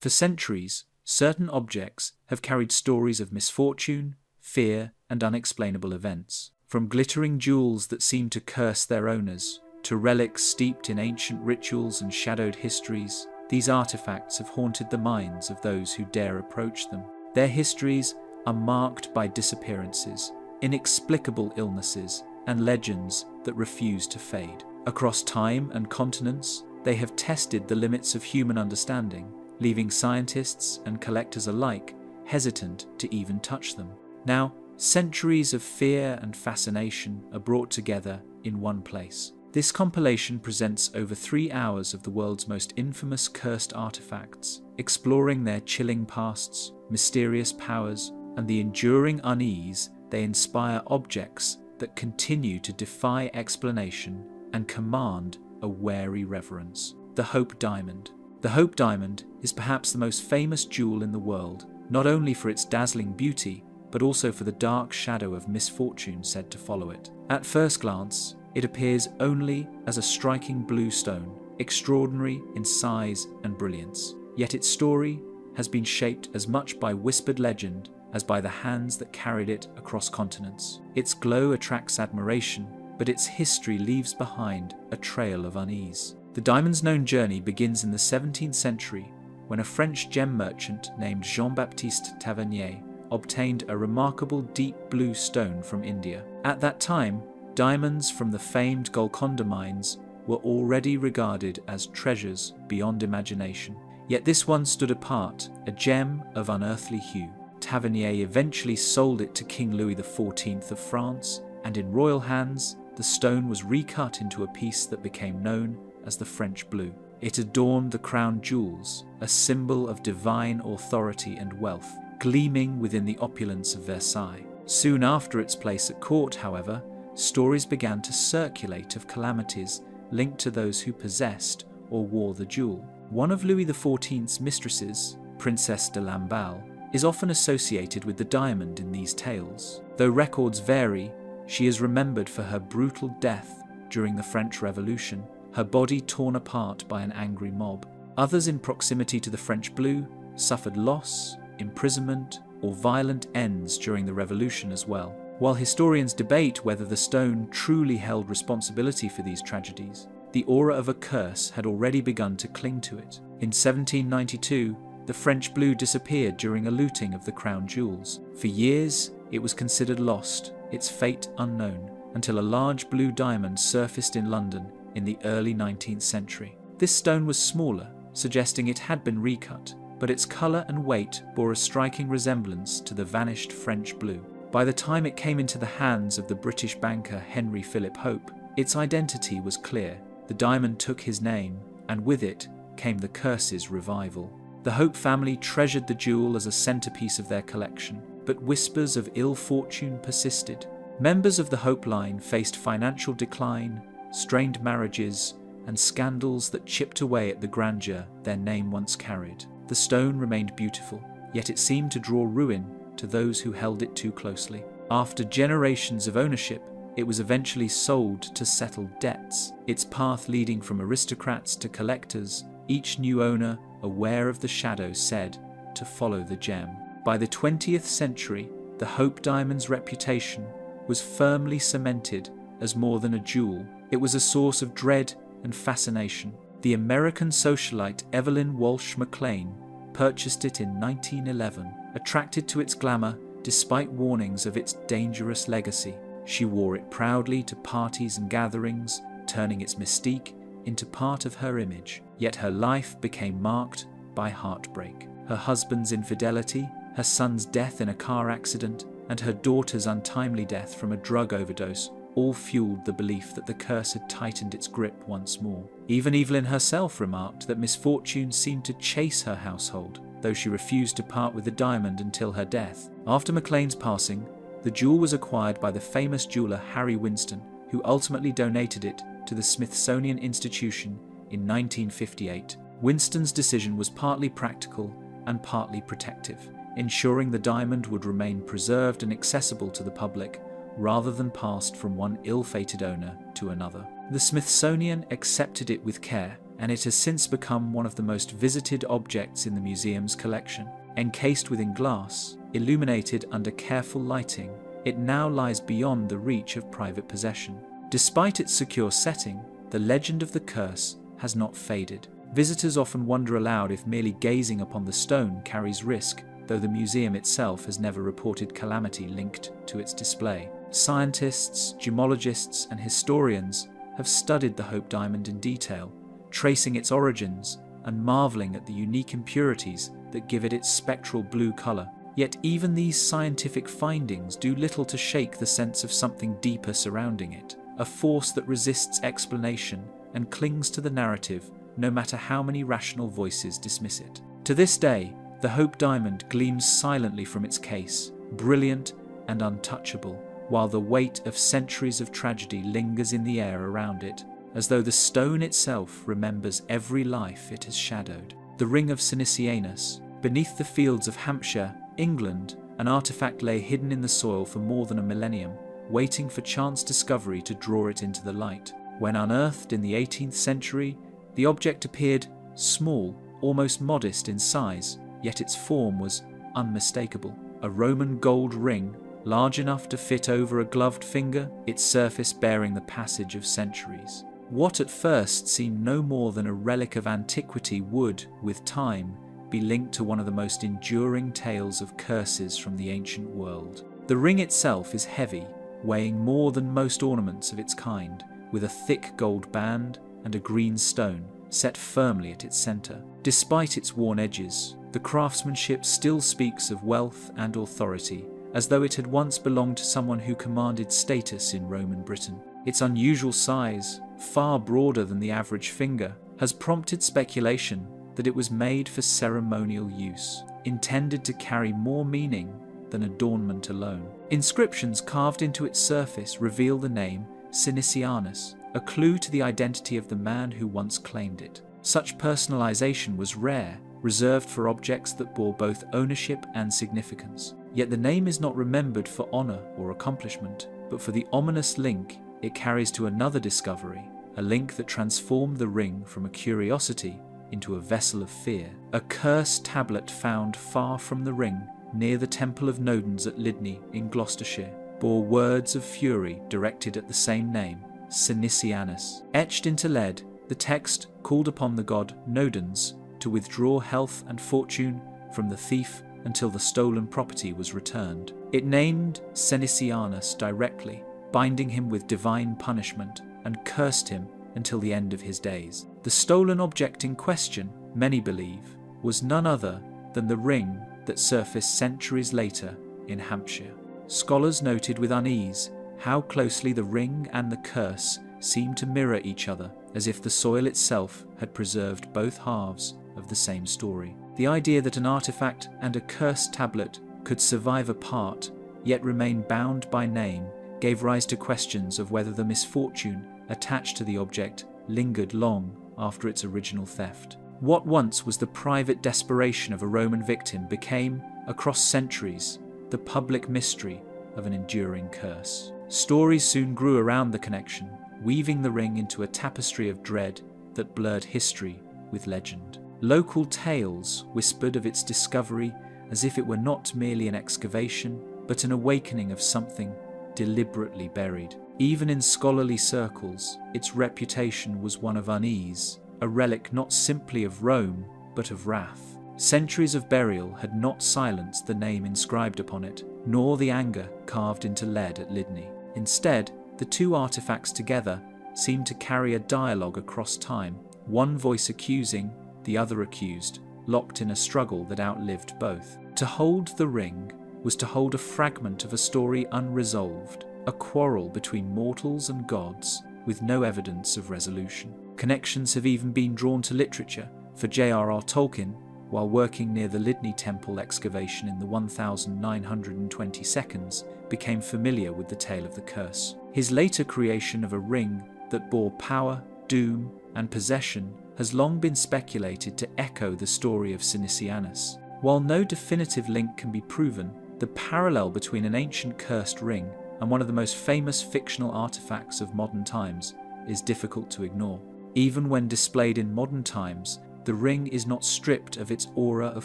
For centuries, certain objects have carried stories of misfortune, fear, and unexplainable events. From glittering jewels that seem to curse their owners, to relics steeped in ancient rituals and shadowed histories, these artifacts have haunted the minds of those who dare approach them. Their histories are marked by disappearances, inexplicable illnesses, and legends that refuse to fade. Across time and continents, they have tested the limits of human understanding, leaving scientists and collectors alike hesitant to even touch them. Now, centuries of fear and fascination are brought together in one place. This compilation presents over 3 hours of the world's most infamous cursed artifacts, exploring their chilling pasts, mysterious powers, and the enduring unease they inspire objects that continue to defy explanation and command a wary reverence. The Hope Diamond. The Hope Diamond is perhaps the most famous jewel in the world, not only for its dazzling beauty, but also for the dark shadow of misfortune said to follow it. At first glance, it appears only as a striking blue stone, extraordinary in size and brilliance. Yet its story has been shaped as much by whispered legend as by the hands that carried it across continents. Its glow attracts admiration, but its history leaves behind a trail of unease. The diamond's known journey begins in the 17th century when a French gem merchant named Jean-Baptiste Tavernier obtained a remarkable deep blue stone from India. At that time, diamonds from the famed Golconda mines were already regarded as treasures beyond imagination. Yet this one stood apart, a gem of unearthly hue. Tavernier eventually sold it to King Louis XIV of France, and in royal hands, the stone was recut into a piece that became known as the French blue. It adorned the crown jewels, a symbol of divine authority and wealth, gleaming within the opulence of Versailles. Soon after its place at court, however, stories began to circulate of calamities linked to those who possessed or wore the jewel. One of Louis XIV's mistresses, Princess de Lamballe, is often associated with the diamond in these tales. Though records vary, she is remembered for her brutal death during the French Revolution, her body torn apart by an angry mob. Others in proximity to the French blue suffered loss, imprisonment, or violent ends during the revolution as well. While historians debate whether the stone truly held responsibility for these tragedies, the aura of a curse had already begun to cling to it. In 1792, the French blue disappeared during a looting of the crown jewels. For years, it was considered lost, its fate unknown, until a large blue diamond surfaced in London in the early 19th century. This stone was smaller, suggesting it had been recut, but its colour and weight bore a striking resemblance to the vanished French blue. By the time it came into the hands of the British banker Henry Philip Hope, its identity was clear. The diamond took his name, and with it came the curse's revival. The Hope family treasured the jewel as a centerpiece of their collection, but whispers of ill fortune persisted. Members of the Hope line faced financial decline, strained marriages, and scandals that chipped away at the grandeur their name once carried. The stone remained beautiful, yet it seemed to draw ruin to those who held it too closely. After generations of ownership, it was eventually sold to settle debts, its path leading from aristocrats to collectors, each new owner, aware of the shadow, said to follow the gem. By the 20th century, the Hope diamond's reputation was firmly cemented as more than a jewel. It was a source of dread and fascination. The American socialite Evelyn Walsh McLean purchased it in 1911, attracted to its glamour despite warnings of its dangerous legacy. She wore it proudly to parties and gatherings, turning its mystique into part of her image. Yet her life became marked by heartbreak. Her husband's infidelity, her son's death in a car accident, and her daughter's untimely death from a drug overdose all fueled the belief that the curse had tightened its grip once more. Even Evelyn herself remarked that misfortune seemed to chase her household, though she refused to part with the diamond until her death. After McLean's passing, the jewel was acquired by the famous jeweller Harry Winston, who ultimately donated it to the Smithsonian Institution in 1958. Winston's decision was partly practical and partly protective, ensuring the diamond would remain preserved and accessible to the public, rather than passed from one ill-fated owner to another. The Smithsonian accepted it with care, and it has since become one of the most visited objects in the museum's collection. Encased within glass, illuminated under careful lighting, it now lies beyond the reach of private possession. Despite its secure setting, the legend of the curse has not faded. Visitors often wonder aloud if merely gazing upon the stone carries risk, though the museum itself has never reported calamity linked to its display. Scientists, gemologists, and historians have studied the Hope Diamond in detail, tracing its origins and marveling at the unique impurities that give it its spectral blue color. Yet even these scientific findings do little to shake the sense of something deeper surrounding it, a force that resists explanation and clings to the narrative no matter how many rational voices dismiss it. To this day, the Hope Diamond gleams silently from its case, brilliant and untouchable, while the weight of centuries of tragedy lingers in the air around it, as though the stone itself remembers every life it has shadowed. The Ring of Sinanus. Beneath the fields of Hampshire, England, an artifact lay hidden in the soil for more than a millennium, waiting for chance discovery to draw it into the light. When unearthed in the 18th century, the object appeared small, almost modest in size, yet its form was unmistakable. A Roman gold ring, large enough to fit over a gloved finger, its surface bearing the passage of centuries. What at first seemed no more than a relic of antiquity would, with time, be linked to one of the most enduring tales of curses from the ancient world. The ring itself is heavy, weighing more than most ornaments of its kind, with a thick gold band and a green stone set firmly at its centre. Despite its worn edges, the craftsmanship still speaks of wealth and authority, as though it had once belonged to someone who commanded status in Roman Britain. Its unusual size, far broader than the average finger, has prompted speculation that it was made for ceremonial use, intended to carry more meaning than adornment alone. Inscriptions carved into its surface reveal the name Sinanus, a clue to the identity of the man who once claimed it. Such personalization was rare, reserved for objects that bore both ownership and significance. Yet the name is not remembered for honor or accomplishment, but for the ominous link it carries to another discovery, a link that transformed the ring from a curiosity into a vessel of fear. A cursed tablet found far from the ring, near the Temple of Nodens at Lydney in Gloucestershire, bore words of fury directed at the same name, Sinanus. Etched into lead, the text called upon the god Nodens to withdraw health and fortune from the thief until the stolen property was returned. It named Sinanus directly, binding him with divine punishment, and cursed him until the end of his days. The stolen object in question, many believe, was none other than the ring that surfaced centuries later in Hampshire. Scholars noted with unease how closely the ring and the curse seemed to mirror each other, as if the soil itself had preserved both halves of the same story. The idea that an artifact and a cursed tablet could survive apart, yet remain bound by name, gave rise to questions of whether the misfortune attached to the object lingered long after its original theft. What once was the private desperation of a Roman victim became, across centuries, the public mystery of an enduring curse. Stories soon grew around the connection, weaving the ring into a tapestry of dread that blurred history with legend. Local tales whispered of its discovery as if it were not merely an excavation, but an awakening of something deliberately buried. Even in scholarly circles, its reputation was one of unease, a relic not simply of Rome, but of wrath. Centuries of burial had not silenced the name inscribed upon it, nor the anger carved into lead at Lydney. Instead, the two artifacts together seemed to carry a dialogue across time, one voice accusing, the other accused, locked in a struggle that outlived both. To hold the ring was to hold a fragment of a story unresolved, a quarrel between mortals and gods with no evidence of resolution. Connections have even been drawn to literature, for J.R.R. Tolkien, while working near the Lydney Temple excavation in the 1920 seconds, became familiar with the tale of the curse. His later creation of a ring that bore power, doom, and possession has long been speculated to echo the story of Sinanus. While no definitive link can be proven, the parallel between an ancient cursed ring and one of the most famous fictional artifacts of modern times is difficult to ignore. Even when displayed in modern times, the ring is not stripped of its aura of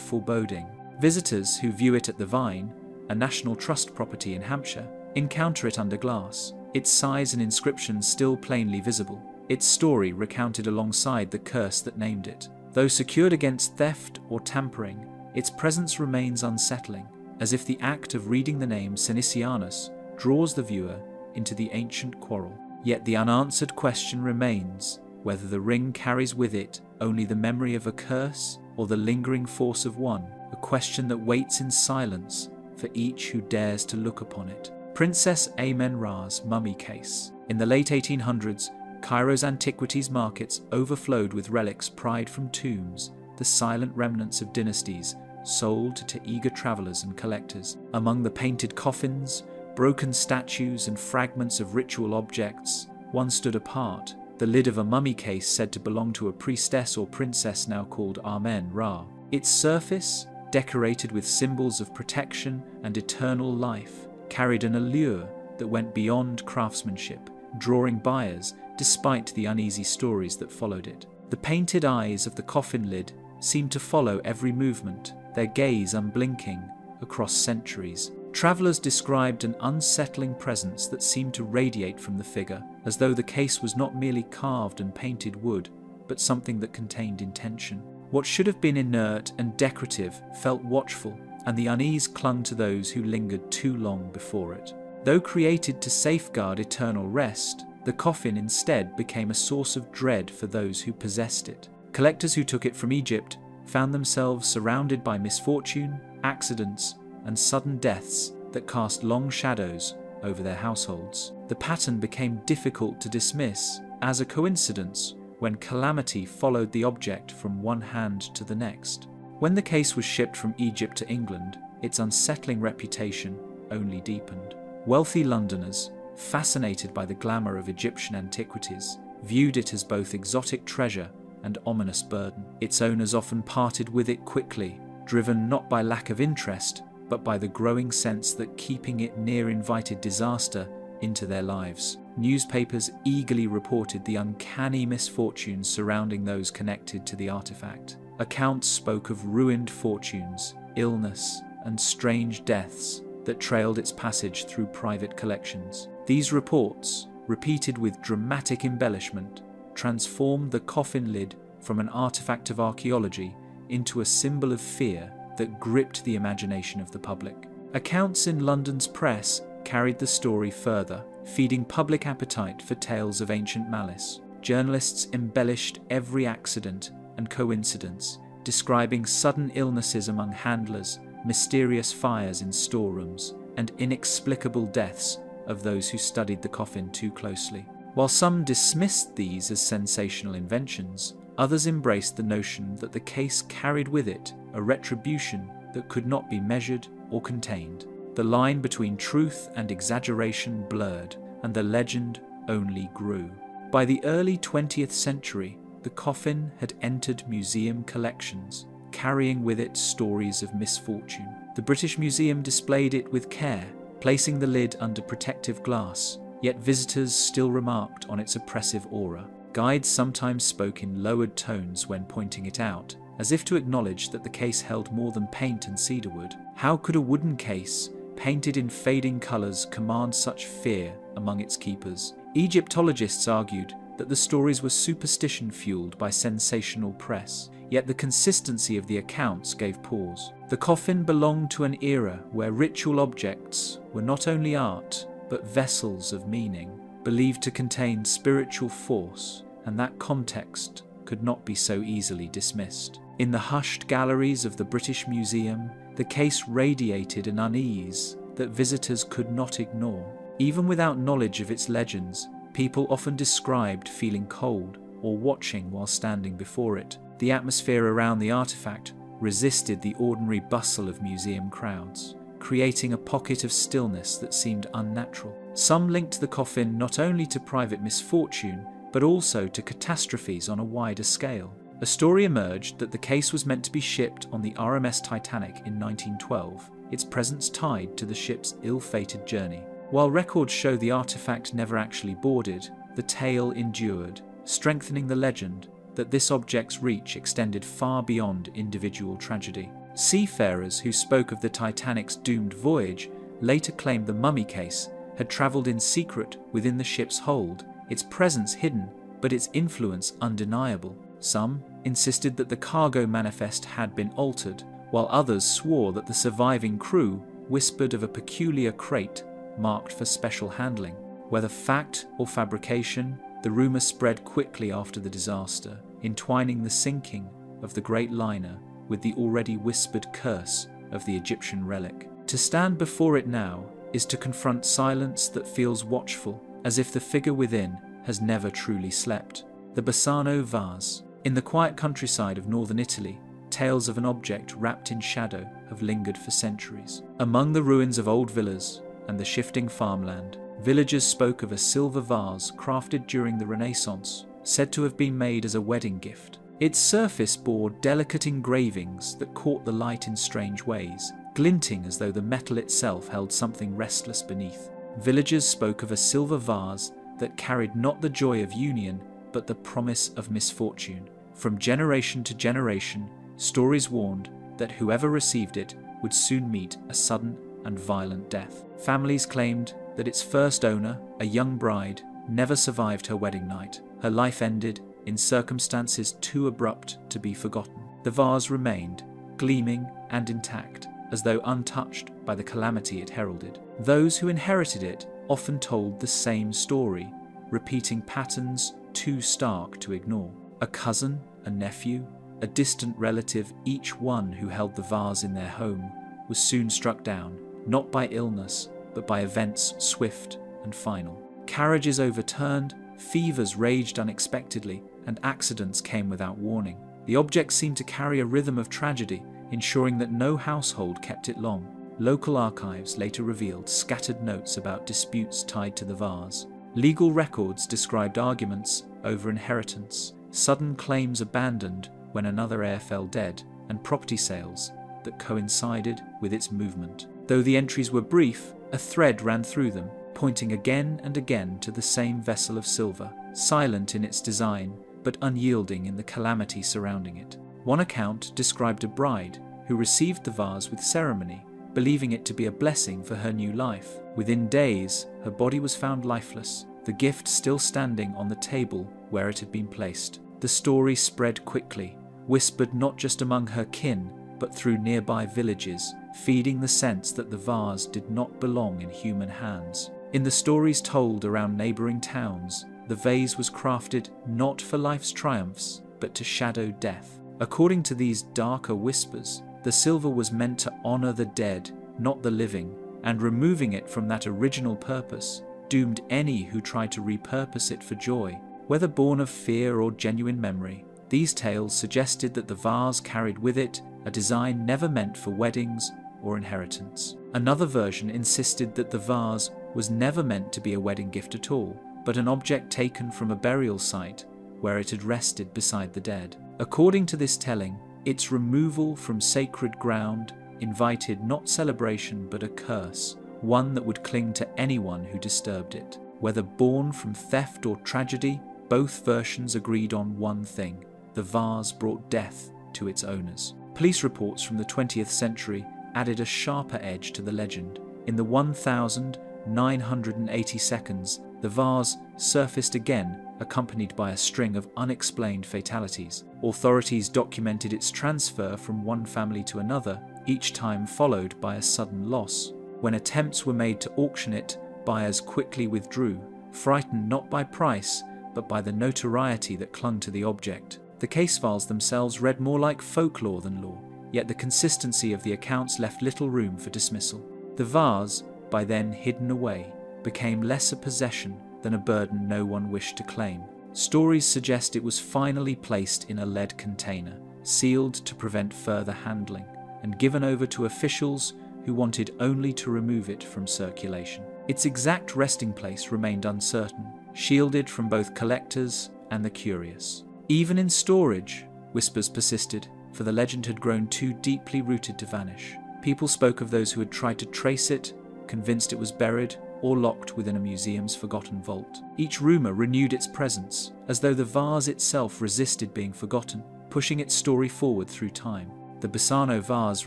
foreboding. Visitors who view it at the Vine, a National Trust property in Hampshire, encounter it under glass, its size and inscription still plainly visible, its story recounted alongside the curse that named it. Though secured against theft or tampering, its presence remains unsettling, as if the act of reading the name Sinanus draws the viewer into the ancient quarrel. Yet the unanswered question remains whether the ring carries with it only the memory of a curse or the lingering force of one, a question that waits in silence for each who dares to look upon it. Princess Amenra's mummy case. In the late 1800s, Cairo's antiquities markets overflowed with relics pried from tombs, the silent remnants of dynasties sold to eager travelers and collectors. Among the painted coffins, broken statues and fragments of ritual objects, one stood apart, the lid of a mummy case said to belong to a priestess or princess now called Amenra. Its surface, decorated with symbols of protection and eternal life, carried an allure that went beyond craftsmanship, drawing buyers despite the uneasy stories that followed it. The painted eyes of the coffin lid seemed to follow every movement, their gaze unblinking across centuries. Travelers described an unsettling presence that seemed to radiate from the figure, as though the case was not merely carved and painted wood, but something that contained intention. What should have been inert and decorative felt watchful, and the unease clung to those who lingered too long before it. Though created to safeguard eternal rest, the coffin instead became a source of dread for those who possessed it. Collectors who took it from Egypt found themselves surrounded by misfortune, accidents, and sudden deaths that cast long shadows over their households. The pattern became difficult to dismiss as a coincidence when calamity followed the object from one hand to the next. When the case was shipped from Egypt to England, its unsettling reputation only deepened. Wealthy Londoners, fascinated by the glamour of Egyptian antiquities, viewed it as both exotic treasure and ominous burden. Its owners often parted with it quickly, driven not by lack of interest, but by the growing sense that keeping it near invited disaster into their lives. Newspapers eagerly reported the uncanny misfortunes surrounding those connected to the artifact. Accounts spoke of ruined fortunes, illness, and strange deaths that trailed its passage through private collections. These reports, repeated with dramatic embellishment, transformed the coffin lid from an artifact of archaeology into a symbol of fear that gripped the imagination of the public. Accounts in London's press carried the story further, feeding public appetite for tales of ancient malice. Journalists embellished every accident and coincidence, describing sudden illnesses among handlers, mysterious fires in storerooms, and inexplicable deaths of those who studied the coffin too closely. While some dismissed these as sensational inventions, others embraced the notion that the case carried with it a retribution that could not be measured or contained. The line between truth and exaggeration blurred, and the legend only grew. By the early 20th century, the coffin had entered museum collections, carrying with it stories of misfortune. The British Museum displayed it with care, placing the lid under protective glass, yet visitors still remarked on its oppressive aura. Guides sometimes spoke in lowered tones when pointing it out, as if to acknowledge that the case held more than paint and cedarwood. How could a wooden case, painted in fading colours, command such fear among its keepers? Egyptologists argued that the stories were superstition fueled by sensational press, yet the consistency of the accounts gave pause. The coffin belonged to an era where ritual objects were not only art, but vessels of meaning, believed to contain spiritual force, and that context could not be so easily dismissed. In the hushed galleries of the British Museum, the case radiated an unease that visitors could not ignore. Even without knowledge of its legends, people often described feeling cold or watching while standing before it. The atmosphere around the artifact resisted the ordinary bustle of museum crowds, creating a pocket of stillness that seemed unnatural. Some linked the coffin not only to private misfortune, but also to catastrophes on a wider scale. A story emerged that the case was meant to be shipped on the RMS Titanic in 1912, its presence tied to the ship's ill-fated journey. While records show the artifact never actually boarded, the tale endured, strengthening the legend that this object's reach extended far beyond individual tragedy. Seafarers who spoke of the Titanic's doomed voyage later claimed the mummy case had travelled in secret within the ship's hold, its presence hidden, but its influence undeniable. Some insisted that the cargo manifest had been altered, while others swore that the surviving crew whispered of a peculiar crate marked for special handling. Whether fact or fabrication, the rumour spread quickly after the disaster, entwining the sinking of the great liner with the already whispered curse of the Egyptian relic. To stand before it now is to confront silence that feels watchful, as if the figure within has never truly slept. The Basano vase. In the quiet countryside of northern Italy, tales of an object wrapped in shadow have lingered for centuries. Among the ruins of old villas and the shifting farmland, villagers spoke of a silver vase crafted during the Renaissance, said to have been made as a wedding gift. Its surface bore delicate engravings that caught the light in strange ways, glinting as though the metal itself held something restless beneath. Villagers spoke of a silver vase that carried not the joy of union, but the promise of misfortune. From generation to generation, stories warned that whoever received it would soon meet a sudden and violent death. Families claimed that its first owner, a young bride, never survived her wedding night. Her life ended in circumstances too abrupt to be forgotten. The vase remained, gleaming and intact, as though untouched by the calamity it heralded. Those who inherited it often told the same story, repeating patterns too stark to ignore. A cousin, a nephew, a distant relative, each one who held the vase in their home was soon struck down, not by illness, but by events swift and final. Carriages overturned, fevers raged unexpectedly, and accidents came without warning. The object seemed to carry a rhythm of tragedy, ensuring that no household kept it long. Local archives later revealed scattered notes about disputes tied to the vase. Legal records described arguments over inheritance, sudden claims abandoned when another heir fell dead, and property sales that coincided with its movement. Though the entries were brief, a thread ran through them, pointing again and again to the same vessel of silver, silent in its design, but unyielding in the calamity surrounding it. One account described a bride who received the vase with ceremony, believing it to be a blessing for her new life. Within days, her body was found lifeless, the gift still standing on the table where it had been placed. The story spread quickly, whispered not just among her kin, but through nearby villages, feeding the sense that the vase did not belong in human hands. In the stories told around neighbouring towns, the vase was crafted not for life's triumphs, but to shadow death. According to these darker whispers, the silver was meant to honour the dead, not the living, and removing it from that original purpose doomed any who tried to repurpose it for joy. Whether born of fear or genuine memory, these tales suggested that the vase carried with it a design never meant for weddings or inheritance. Another version insisted that the vase was never meant to be a wedding gift at all, but an object taken from a burial site where it had rested beside the dead. According to this telling, its removal from sacred ground invited not celebration but a curse, one that would cling to anyone who disturbed it. Whether born from theft or tragedy, both versions agreed on one thing: the vase brought death to its owners. Police reports from the 20th century added a sharper edge to the legend. In the 1982nd, the vase surfaced again, accompanied by a string of unexplained fatalities. Authorities documented its transfer from one family to another, each time followed by a sudden loss. When attempts were made to auction it, buyers quickly withdrew, frightened not by price, but by the notoriety that clung to the object. The case files themselves read more like folklore than law, yet the consistency of the accounts left little room for dismissal. The vase, by then hidden away, became less a possession than a burden no one wished to claim. Stories suggest it was finally placed in a lead container, sealed to prevent further handling, and given over to officials who wanted only to remove it from circulation. Its exact resting place remained uncertain, shielded from both collectors and the curious. Even in storage, whispers persisted, for the legend had grown too deeply rooted to vanish. People spoke of those who had tried to trace it, convinced it was buried or locked within a museum's forgotten vault. Each rumor renewed its presence, as though the vase itself resisted being forgotten, pushing its story forward through time. The Basano vase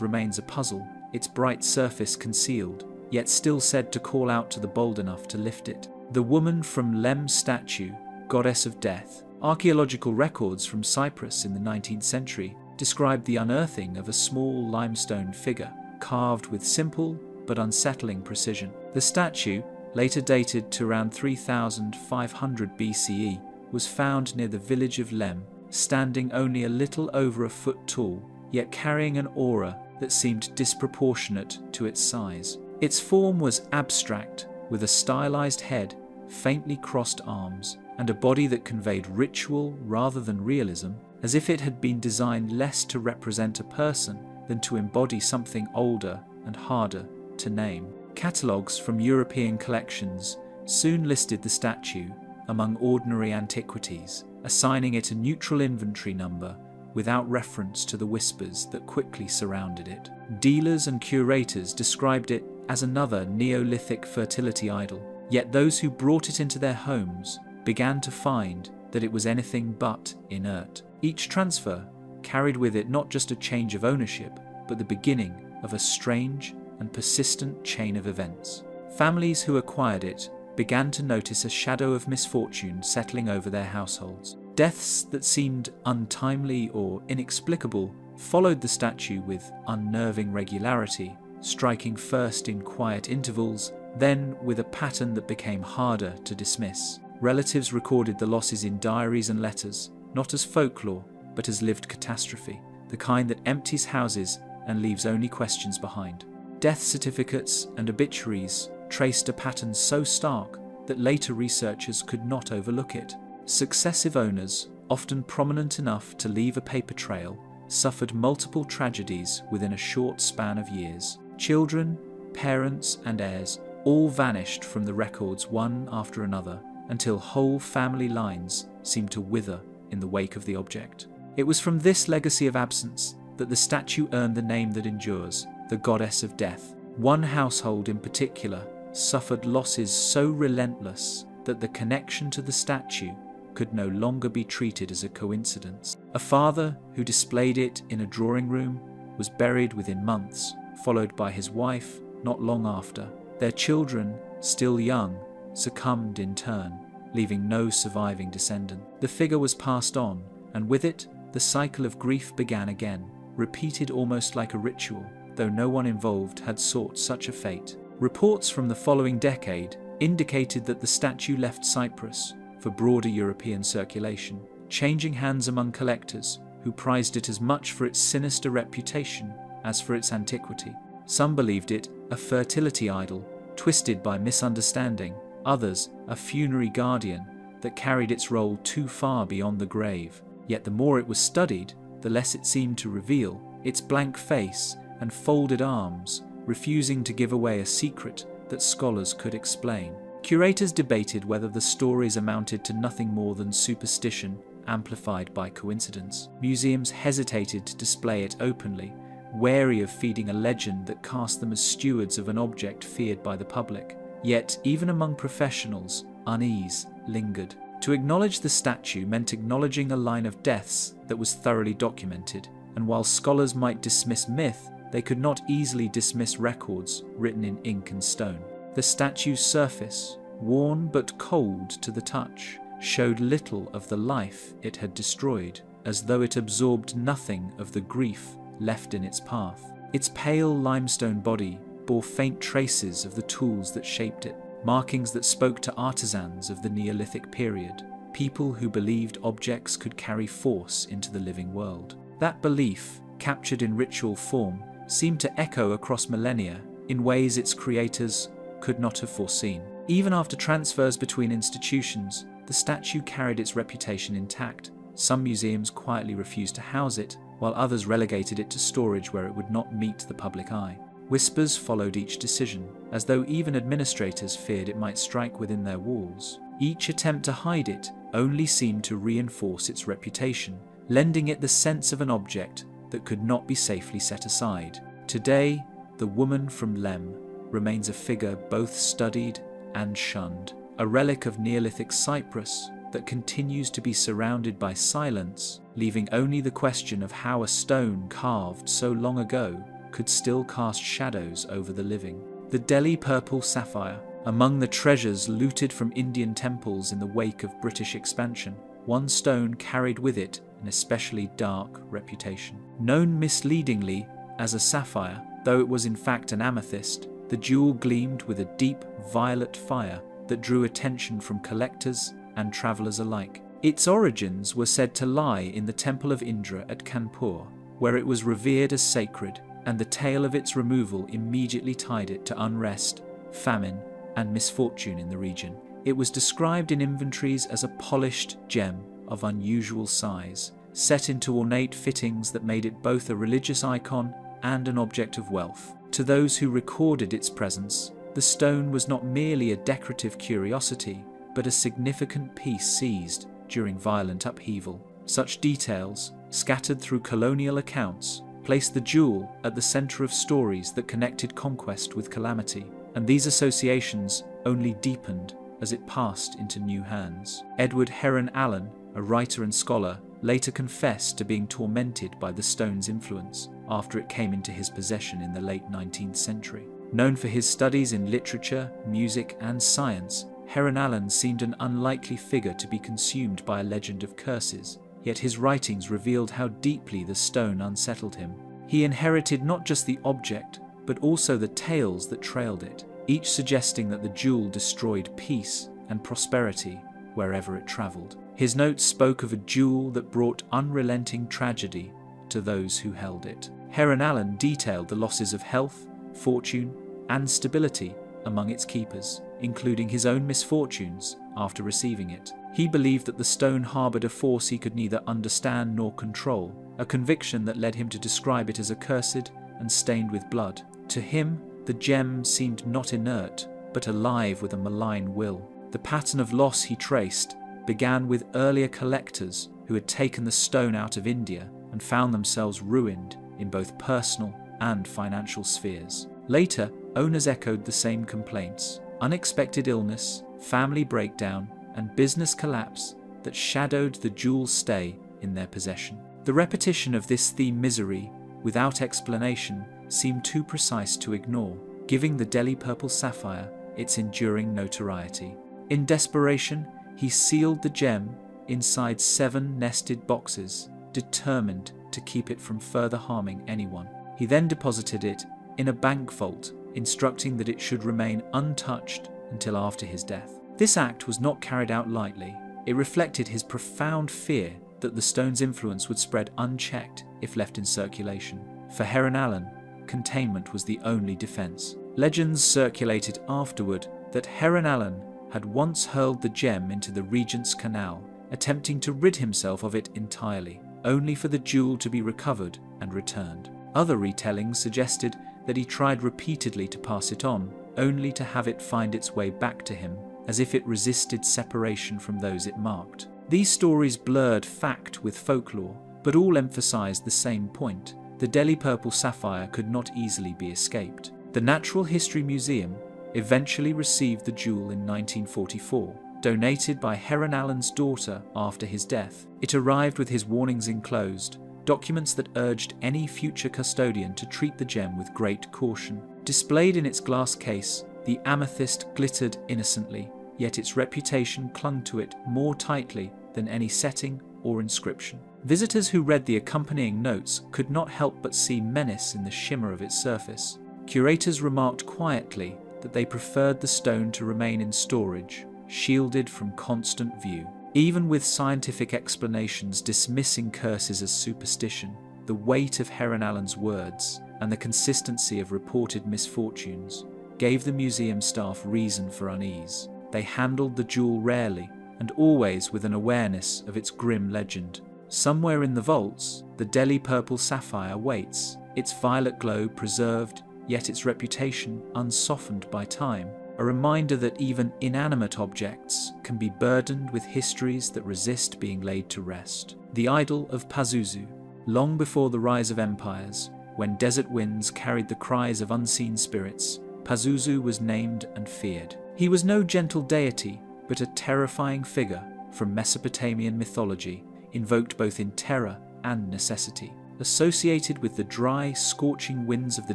remains a puzzle, its bright surface concealed, yet still said to call out to the bold enough to lift it. The woman from Lem statue, goddess of death. Archaeological records from Cyprus in the 19th century described the unearthing of a small limestone figure, carved with simple but unsettling precision. The statue, later dated to around 3500 BCE, was found near the village of Lem, standing only a little over a foot tall, yet carrying an aura that seemed disproportionate to its size. Its form was abstract, with a stylized head, faintly crossed arms, and a body that conveyed ritual rather than realism, as if it had been designed less to represent a person than to embody something older and harder to name. Catalogues from European collections soon listed the statue among ordinary antiquities, assigning it a neutral inventory number without reference to the whispers that quickly surrounded it. Dealers and curators described it as another Neolithic fertility idol, yet those who brought it into their homes began to find that it was anything but inert. Each transfer carried with it not just a change of ownership, but the beginning of a strange and persistent chain of events. Families who acquired it began to notice a shadow of misfortune settling over their households. Deaths that seemed untimely or inexplicable followed the statue with unnerving regularity, striking first in quiet intervals, then with a pattern that became harder to dismiss. Relatives recorded the losses in diaries and letters, not as folklore, but as lived catastrophe, the kind that empties houses and leaves only questions behind. Death certificates and obituaries traced a pattern so stark that later researchers could not overlook it. Successive owners, often prominent enough to leave a paper trail, suffered multiple tragedies within a short span of years. Children, parents, and heirs all vanished from the records one after another, until whole family lines seemed to wither in the wake of the object. It was from this legacy of absence that the statue earned the name that endures, the goddess of death. One household in particular suffered losses so relentless that the connection to the statue could no longer be treated as a coincidence. A father who displayed it in a drawing room was buried within months, followed by his wife not long after. Their children, still young, succumbed in turn, leaving no surviving descendant. The figure was passed on, and with it, the cycle of grief began again, repeated almost like a ritual, though no one involved had sought such a fate. Reports from the following decade indicated that the statue left Cyprus for broader European circulation, changing hands among collectors who prized it as much for its sinister reputation as for its antiquity. Some believed it a fertility idol, twisted by misunderstanding, others a funerary guardian that carried its role too far beyond the grave. Yet the more it was studied, the less it seemed to reveal its blank face and folded arms, refusing to give away a secret that scholars could explain. Curators debated whether the stories amounted to nothing more than superstition amplified by coincidence. Museums hesitated to display it openly, wary of feeding a legend that cast them as stewards of an object feared by the public. Yet, even among professionals, unease lingered. To acknowledge the statue meant acknowledging a line of deaths that was thoroughly documented, and while scholars might dismiss myth, they could not easily dismiss records written in ink and stone. The statue's surface, worn but cold to the touch, showed little of the life it had destroyed, as though it absorbed nothing of the grief left in its path. Its pale limestone body bore faint traces of the tools that shaped it, markings that spoke to artisans of the Neolithic period, people who believed objects could carry force into the living world. That belief, captured in ritual form, seemed to echo across millennia in ways its creators could not have foreseen. Even after transfers between institutions, the statue carried its reputation intact. Some museums quietly refused to house it, while others relegated it to storage where it would not meet the public eye. Whispers followed each decision, as though even administrators feared it might strike within their walls. Each attempt to hide it only seemed to reinforce its reputation, lending it the sense of an object that could not be safely set aside. Today, the woman from Lem remains a figure both studied and shunned. A relic of Neolithic Cyprus that continues to be surrounded by silence, leaving only the question of how a stone carved so long ago could still cast shadows over the living. The Delhi purple sapphire, among the treasures looted from Indian temples in the wake of British expansion, one stone carried with it an especially dark reputation. Known misleadingly as a sapphire, though it was in fact an amethyst, the jewel gleamed with a deep violet fire that drew attention from collectors and travellers alike. Its origins were said to lie in the temple of Indra at Kanpur, where it was revered as sacred, and the tale of its removal immediately tied it to unrest, famine, and misfortune in the region. It was described in inventories as a polished gem of unusual size, set into ornate fittings that made it both a religious icon and an object of wealth. To those who recorded its presence, the stone was not merely a decorative curiosity, but a significant piece seized during violent upheaval. Such details, scattered through colonial accounts, placed the jewel at the centre of stories that connected conquest with calamity, and these associations only deepened as it passed into new hands. Edward Heron Allen, a writer and scholar, later confessed to being tormented by the stone's influence after it came into his possession in the late 19th century. Known for his studies in literature, music, and science, Heron Allen seemed an unlikely figure to be consumed by a legend of curses, yet his writings revealed how deeply the stone unsettled him. He inherited not just the object, but also the tales that trailed it, each suggesting that the jewel destroyed peace and prosperity wherever it travelled. His notes spoke of a jewel that brought unrelenting tragedy to those who held it. Heron Allen detailed the losses of health, fortune, and stability among its keepers, including his own misfortunes after receiving it. He believed that the stone harboured a force he could neither understand nor control, a conviction that led him to describe it as accursed and stained with blood. To him, the gem seemed not inert, but alive with a malign will. The pattern of loss he traced began with earlier collectors who had taken the stone out of India and found themselves ruined in both personal and financial spheres. Later, owners echoed the same complaints: unexpected illness, family breakdown, and business collapse that shadowed the jewel's stay in their possession. The repetition of this theme misery, without explanation, seemed too precise to ignore, giving the Delhi purple sapphire its enduring notoriety. In desperation, he sealed the gem inside 7 nested boxes, determined to keep it from further harming anyone. He then deposited it in a bank vault, instructing that it should remain untouched until after his death. This act was not carried out lightly. It reflected his profound fear that the stone's influence would spread unchecked if left in circulation. For Heron Allen, containment was the only defense. Legends circulated afterward that Heron Allen had once hurled the gem into the Regent's Canal, attempting to rid himself of it entirely, only for the jewel to be recovered and returned. Other retellings suggested that he tried repeatedly to pass it on, only to have it find its way back to him, as if it resisted separation from those it marked. These stories blurred fact with folklore, but all emphasized the same point: the Delhi purple sapphire could not easily be escaped. The Natural History Museum eventually received the jewel in 1944, donated by Heron Allen's daughter after his death. It arrived with his warnings enclosed, documents that urged any future custodian to treat the gem with great caution. Displayed in its glass case, the amethyst glittered innocently, yet its reputation clung to it more tightly than any setting or inscription. Visitors who read the accompanying notes could not help but see menace in the shimmer of its surface. Curators remarked quietly that they preferred the stone to remain in storage, shielded from constant view. Even with scientific explanations dismissing curses as superstition, the weight of Heron Allen's words and the consistency of reported misfortunes gave the museum staff reason for unease. They handled the jewel rarely, and always with an awareness of its grim legend. Somewhere in the vaults, the Delhi purple sapphire waits, its violet glow preserved, yet its reputation unsoftened by time, a reminder that even inanimate objects can be burdened with histories that resist being laid to rest. The idol of Pazuzu, long before the rise of empires, when desert winds carried the cries of unseen spirits, Pazuzu was named and feared. He was no gentle deity, but a terrifying figure from Mesopotamian mythology, invoked both in terror and necessity. Associated with the dry, scorching winds of the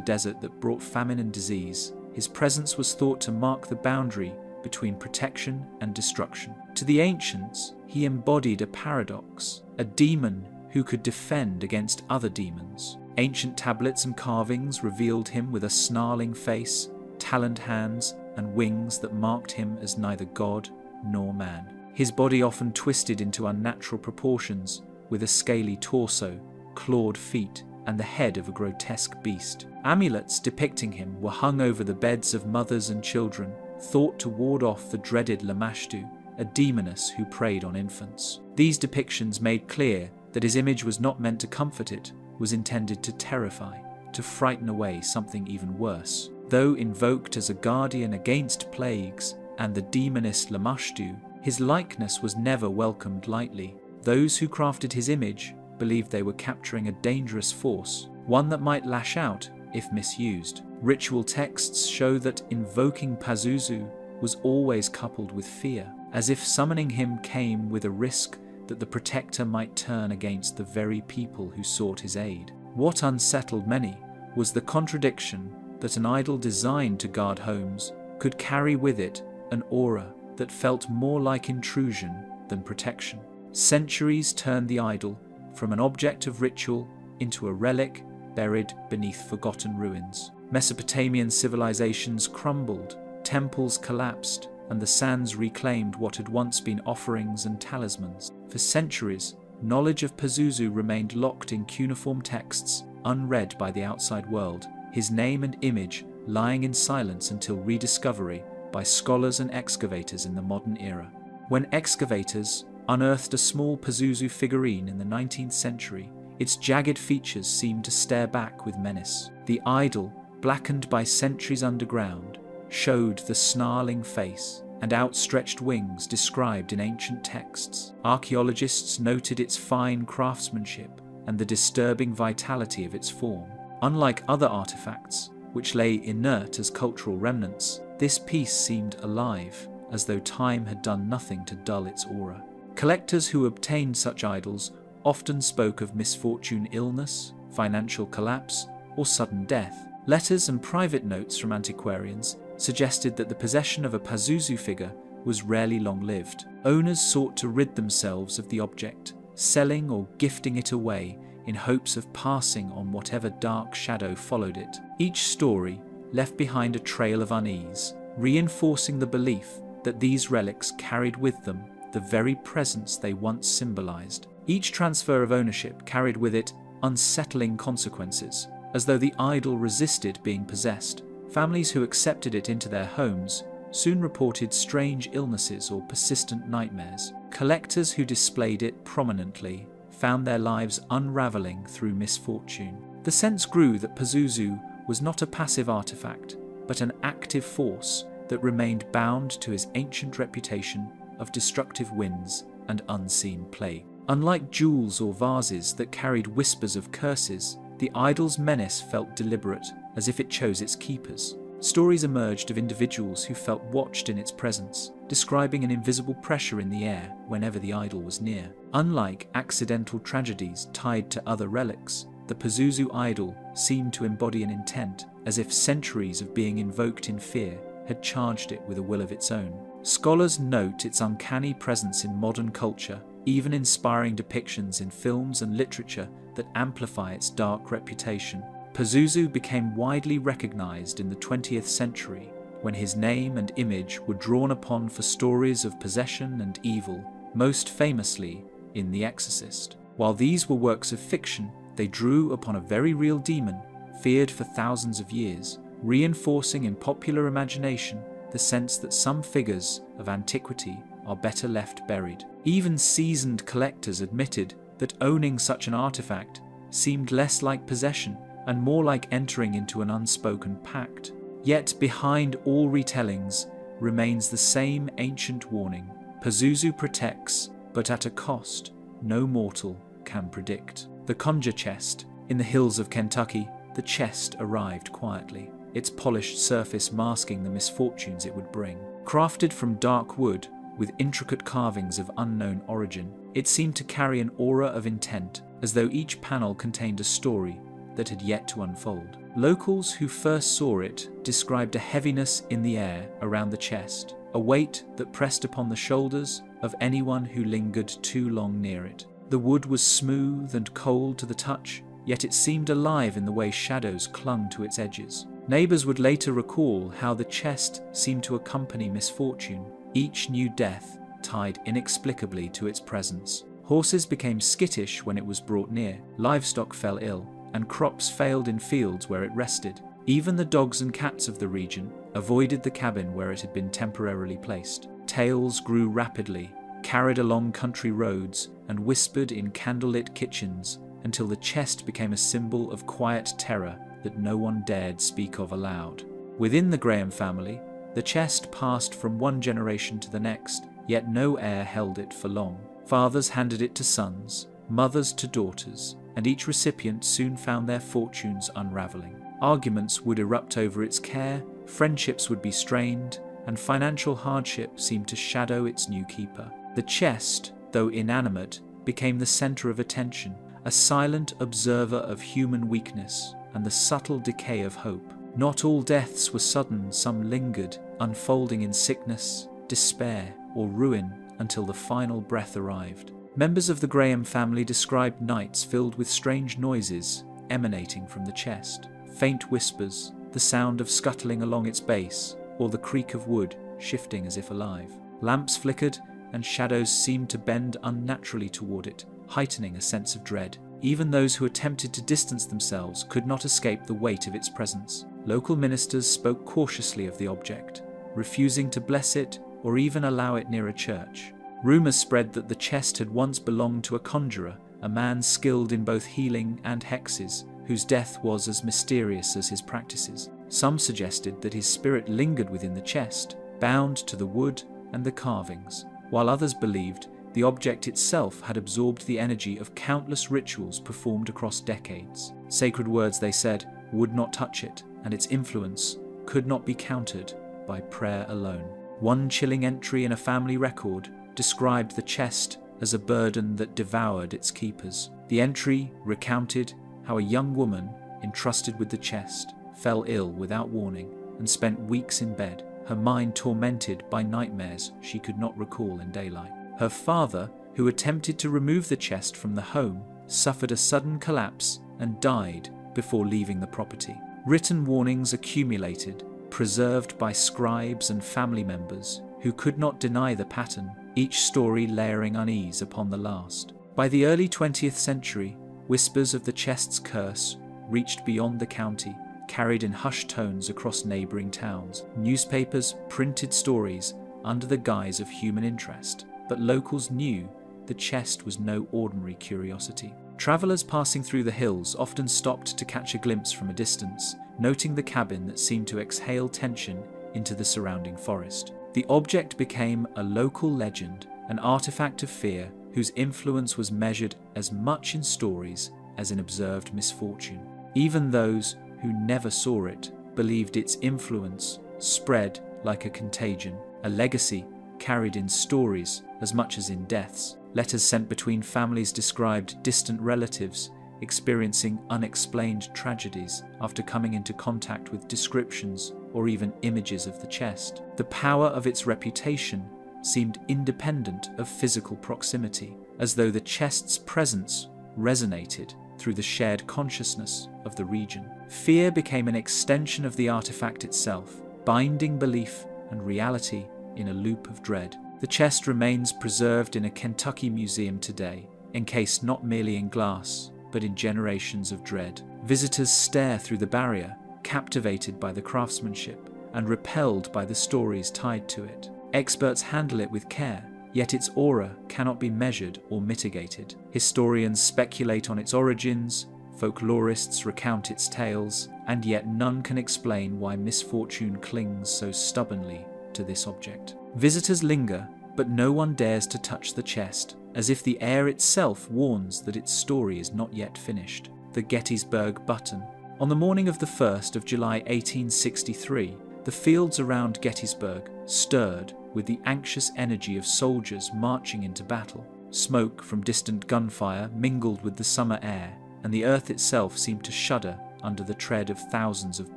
desert that brought famine and disease, his presence was thought to mark the boundary between protection and destruction. To the ancients, he embodied a paradox, a demon who could defend against other demons. Ancient tablets and carvings revealed him with a snarling face, taloned hands, and wings that marked him as neither god nor man. His body often twisted into unnatural proportions, with a scaly torso, clawed feet, and the head of a grotesque beast. Amulets depicting him were hung over the beds of mothers and children, thought to ward off the dreaded Lamashtu, a demoness who preyed on infants. These depictions made clear that his image was not meant to comfort it, was intended to terrify, to frighten away something even worse. Though invoked as a guardian against plagues and the demoness Lamashtu, his likeness was never welcomed lightly. Those who crafted his image believed they were capturing a dangerous force, one that might lash out if misused. Ritual texts show that invoking Pazuzu was always coupled with fear, as if summoning him came with a risk that the protector might turn against the very people who sought his aid. What unsettled many was the contradiction that an idol designed to guard homes could carry with it an aura that felt more like intrusion than protection. Centuries turned the idol from an object of ritual into a relic buried beneath forgotten ruins. Mesopotamian civilizations crumbled, temples collapsed, and the sands reclaimed what had once been offerings and talismans. For centuries, knowledge of Pazuzu remained locked in cuneiform texts, unread by the outside world, his name and image lying in silence until rediscovery by scholars and excavators in the modern era. When excavators unearthed a small Pazuzu figurine in the 19th century, its jagged features seemed to stare back with menace. The idol, blackened by centuries underground, showed the snarling face and outstretched wings described in ancient texts. Archaeologists noted its fine craftsmanship and the disturbing vitality of its form. Unlike other artifacts, which lay inert as cultural remnants, this piece seemed alive, as though time had done nothing to dull its aura. Collectors who obtained such idols often spoke of misfortune, illness, financial collapse, or sudden death. Letters and private notes from antiquarians suggested that the possession of a Pazuzu figure was rarely long-lived. Owners sought to rid themselves of the object, selling or gifting it away in hopes of passing on whatever dark shadow followed it. Each story left behind a trail of unease, reinforcing the belief that these relics carried with them the very presence they once symbolized. Each transfer of ownership carried with it unsettling consequences, as though the idol resisted being possessed. Families who accepted it into their homes soon reported strange illnesses or persistent nightmares. Collectors who displayed it prominently found their lives unraveling through misfortune. The sense grew that Pazuzu was not a passive artifact, but an active force that remained bound to his ancient reputation of destructive winds and unseen plague. Unlike jewels or vases that carried whispers of curses, the idol's menace felt deliberate, as if it chose its keepers. Stories emerged of individuals who felt watched in its presence, describing an invisible pressure in the air whenever the idol was near. Unlike accidental tragedies tied to other relics, the Pazuzu idol seemed to embody an intent, as if centuries of being invoked in fear had charged it with a will of its own. Scholars note its uncanny presence in modern culture, even inspiring depictions in films and literature that amplify its dark reputation. Pazuzu became widely recognized in the 20th century, when his name and image were drawn upon for stories of possession and evil, most famously in The Exorcist. While these were works of fiction, they drew upon a very real demon, feared for thousands of years, reinforcing in popular imagination the sense that some figures of antiquity are better left buried. Even seasoned collectors admitted that owning such an artifact seemed less like possession and more like entering into an unspoken pact. Yet behind all retellings remains the same ancient warning: Pazuzu protects, but at a cost no mortal can predict. The conjure chest. In the hills of Kentucky, the chest arrived quietly, its polished surface masking the misfortunes it would bring. Crafted from dark wood, with intricate carvings of unknown origin, it seemed to carry an aura of intent, as though each panel contained a story that had yet to unfold. Locals who first saw it described a heaviness in the air around the chest, a weight that pressed upon the shoulders of anyone who lingered too long near it. The wood was smooth and cold to the touch, yet it seemed alive in the way shadows clung to its edges. Neighbours would later recall how the chest seemed to accompany misfortune, each new death tied inexplicably to its presence. Horses became skittish when it was brought near, livestock fell ill, and crops failed in fields where it rested. Even the dogs and cats of the region avoided the cabin where it had been temporarily placed. Tales grew rapidly, carried along country roads, and whispered in candlelit kitchens until the chest became a symbol of quiet terror that no one dared speak of aloud. Within the Graham family, the chest passed from one generation to the next, yet no heir held it for long. Fathers handed it to sons, mothers to daughters, and each recipient soon found their fortunes unraveling. Arguments would erupt over its care, friendships would be strained, and financial hardship seemed to shadow its new keeper. The chest, though inanimate, became the center of attention, a silent observer of human weakness and the subtle decay of hope. Not all deaths were sudden, some lingered, unfolding in sickness, despair, or ruin until the final breath arrived. Members of the Graham family described nights filled with strange noises emanating from the chest. Faint whispers, the sound of scuttling along its base, or the creak of wood shifting as if alive. Lamps flickered, and shadows seemed to bend unnaturally toward it, heightening a sense of dread. Even those who attempted to distance themselves could not escape the weight of its presence. Local ministers spoke cautiously of the object, refusing to bless it or even allow it near a church. Rumours spread that the chest had once belonged to a conjurer, a man skilled in both healing and hexes, whose death was as mysterious as his practices. Some suggested that his spirit lingered within the chest, bound to the wood and the carvings, while others believed the object itself had absorbed the energy of countless rituals performed across decades. Sacred words, they said, would not touch it, and its influence could not be countered by prayer alone. One chilling entry in a family record described the chest as a burden that devoured its keepers. The entry recounted how a young woman, entrusted with the chest, fell ill without warning and spent weeks in bed, her mind tormented by nightmares she could not recall in daylight. Her father, who attempted to remove the chest from the home, suffered a sudden collapse and died before leaving the property. Written warnings accumulated, preserved by scribes and family members who could not deny the pattern, each story layering unease upon the last. By the early 20th century, whispers of the chest's curse reached beyond the county, carried in hushed tones across neighbouring towns. Newspapers printed stories under the guise of human interest, but locals knew the chest was no ordinary curiosity. Travellers passing through the hills often stopped to catch a glimpse from a distance, noting the cabin that seemed to exhale tension into the surrounding forest. The object became a local legend, an artifact of fear whose influence was measured as much in stories as in observed misfortune. Even those who never saw it believed its influence spread like a contagion, a legacy carried in stories as much as in deaths. Letters sent between families described distant relatives experiencing unexplained tragedies after coming into contact with descriptions or even images of the chest. The power of its reputation seemed independent of physical proximity, as though the chest's presence resonated through the shared consciousness of the region. Fear became an extension of the artifact itself, binding belief and reality in a loop of dread. The chest remains preserved in a Kentucky museum today, encased not merely in glass, but in generations of dread. Visitors stare through the barrier, captivated by the craftsmanship and repelled by the stories tied to it. Experts handle it with care, yet its aura cannot be measured or mitigated. Historians speculate on its origins, folklorists recount its tales, and yet none can explain why misfortune clings so stubbornly to this object. Visitors linger, but no one dares to touch the chest, as if the air itself warns that its story is not yet finished. The Gettysburg button. On the morning of the 1st of July 1863, The fields around Gettysburg stirred with the anxious energy of soldiers marching into battle. Smoke from distant gunfire mingled with the summer air, and the earth itself seemed to shudder under the tread of thousands of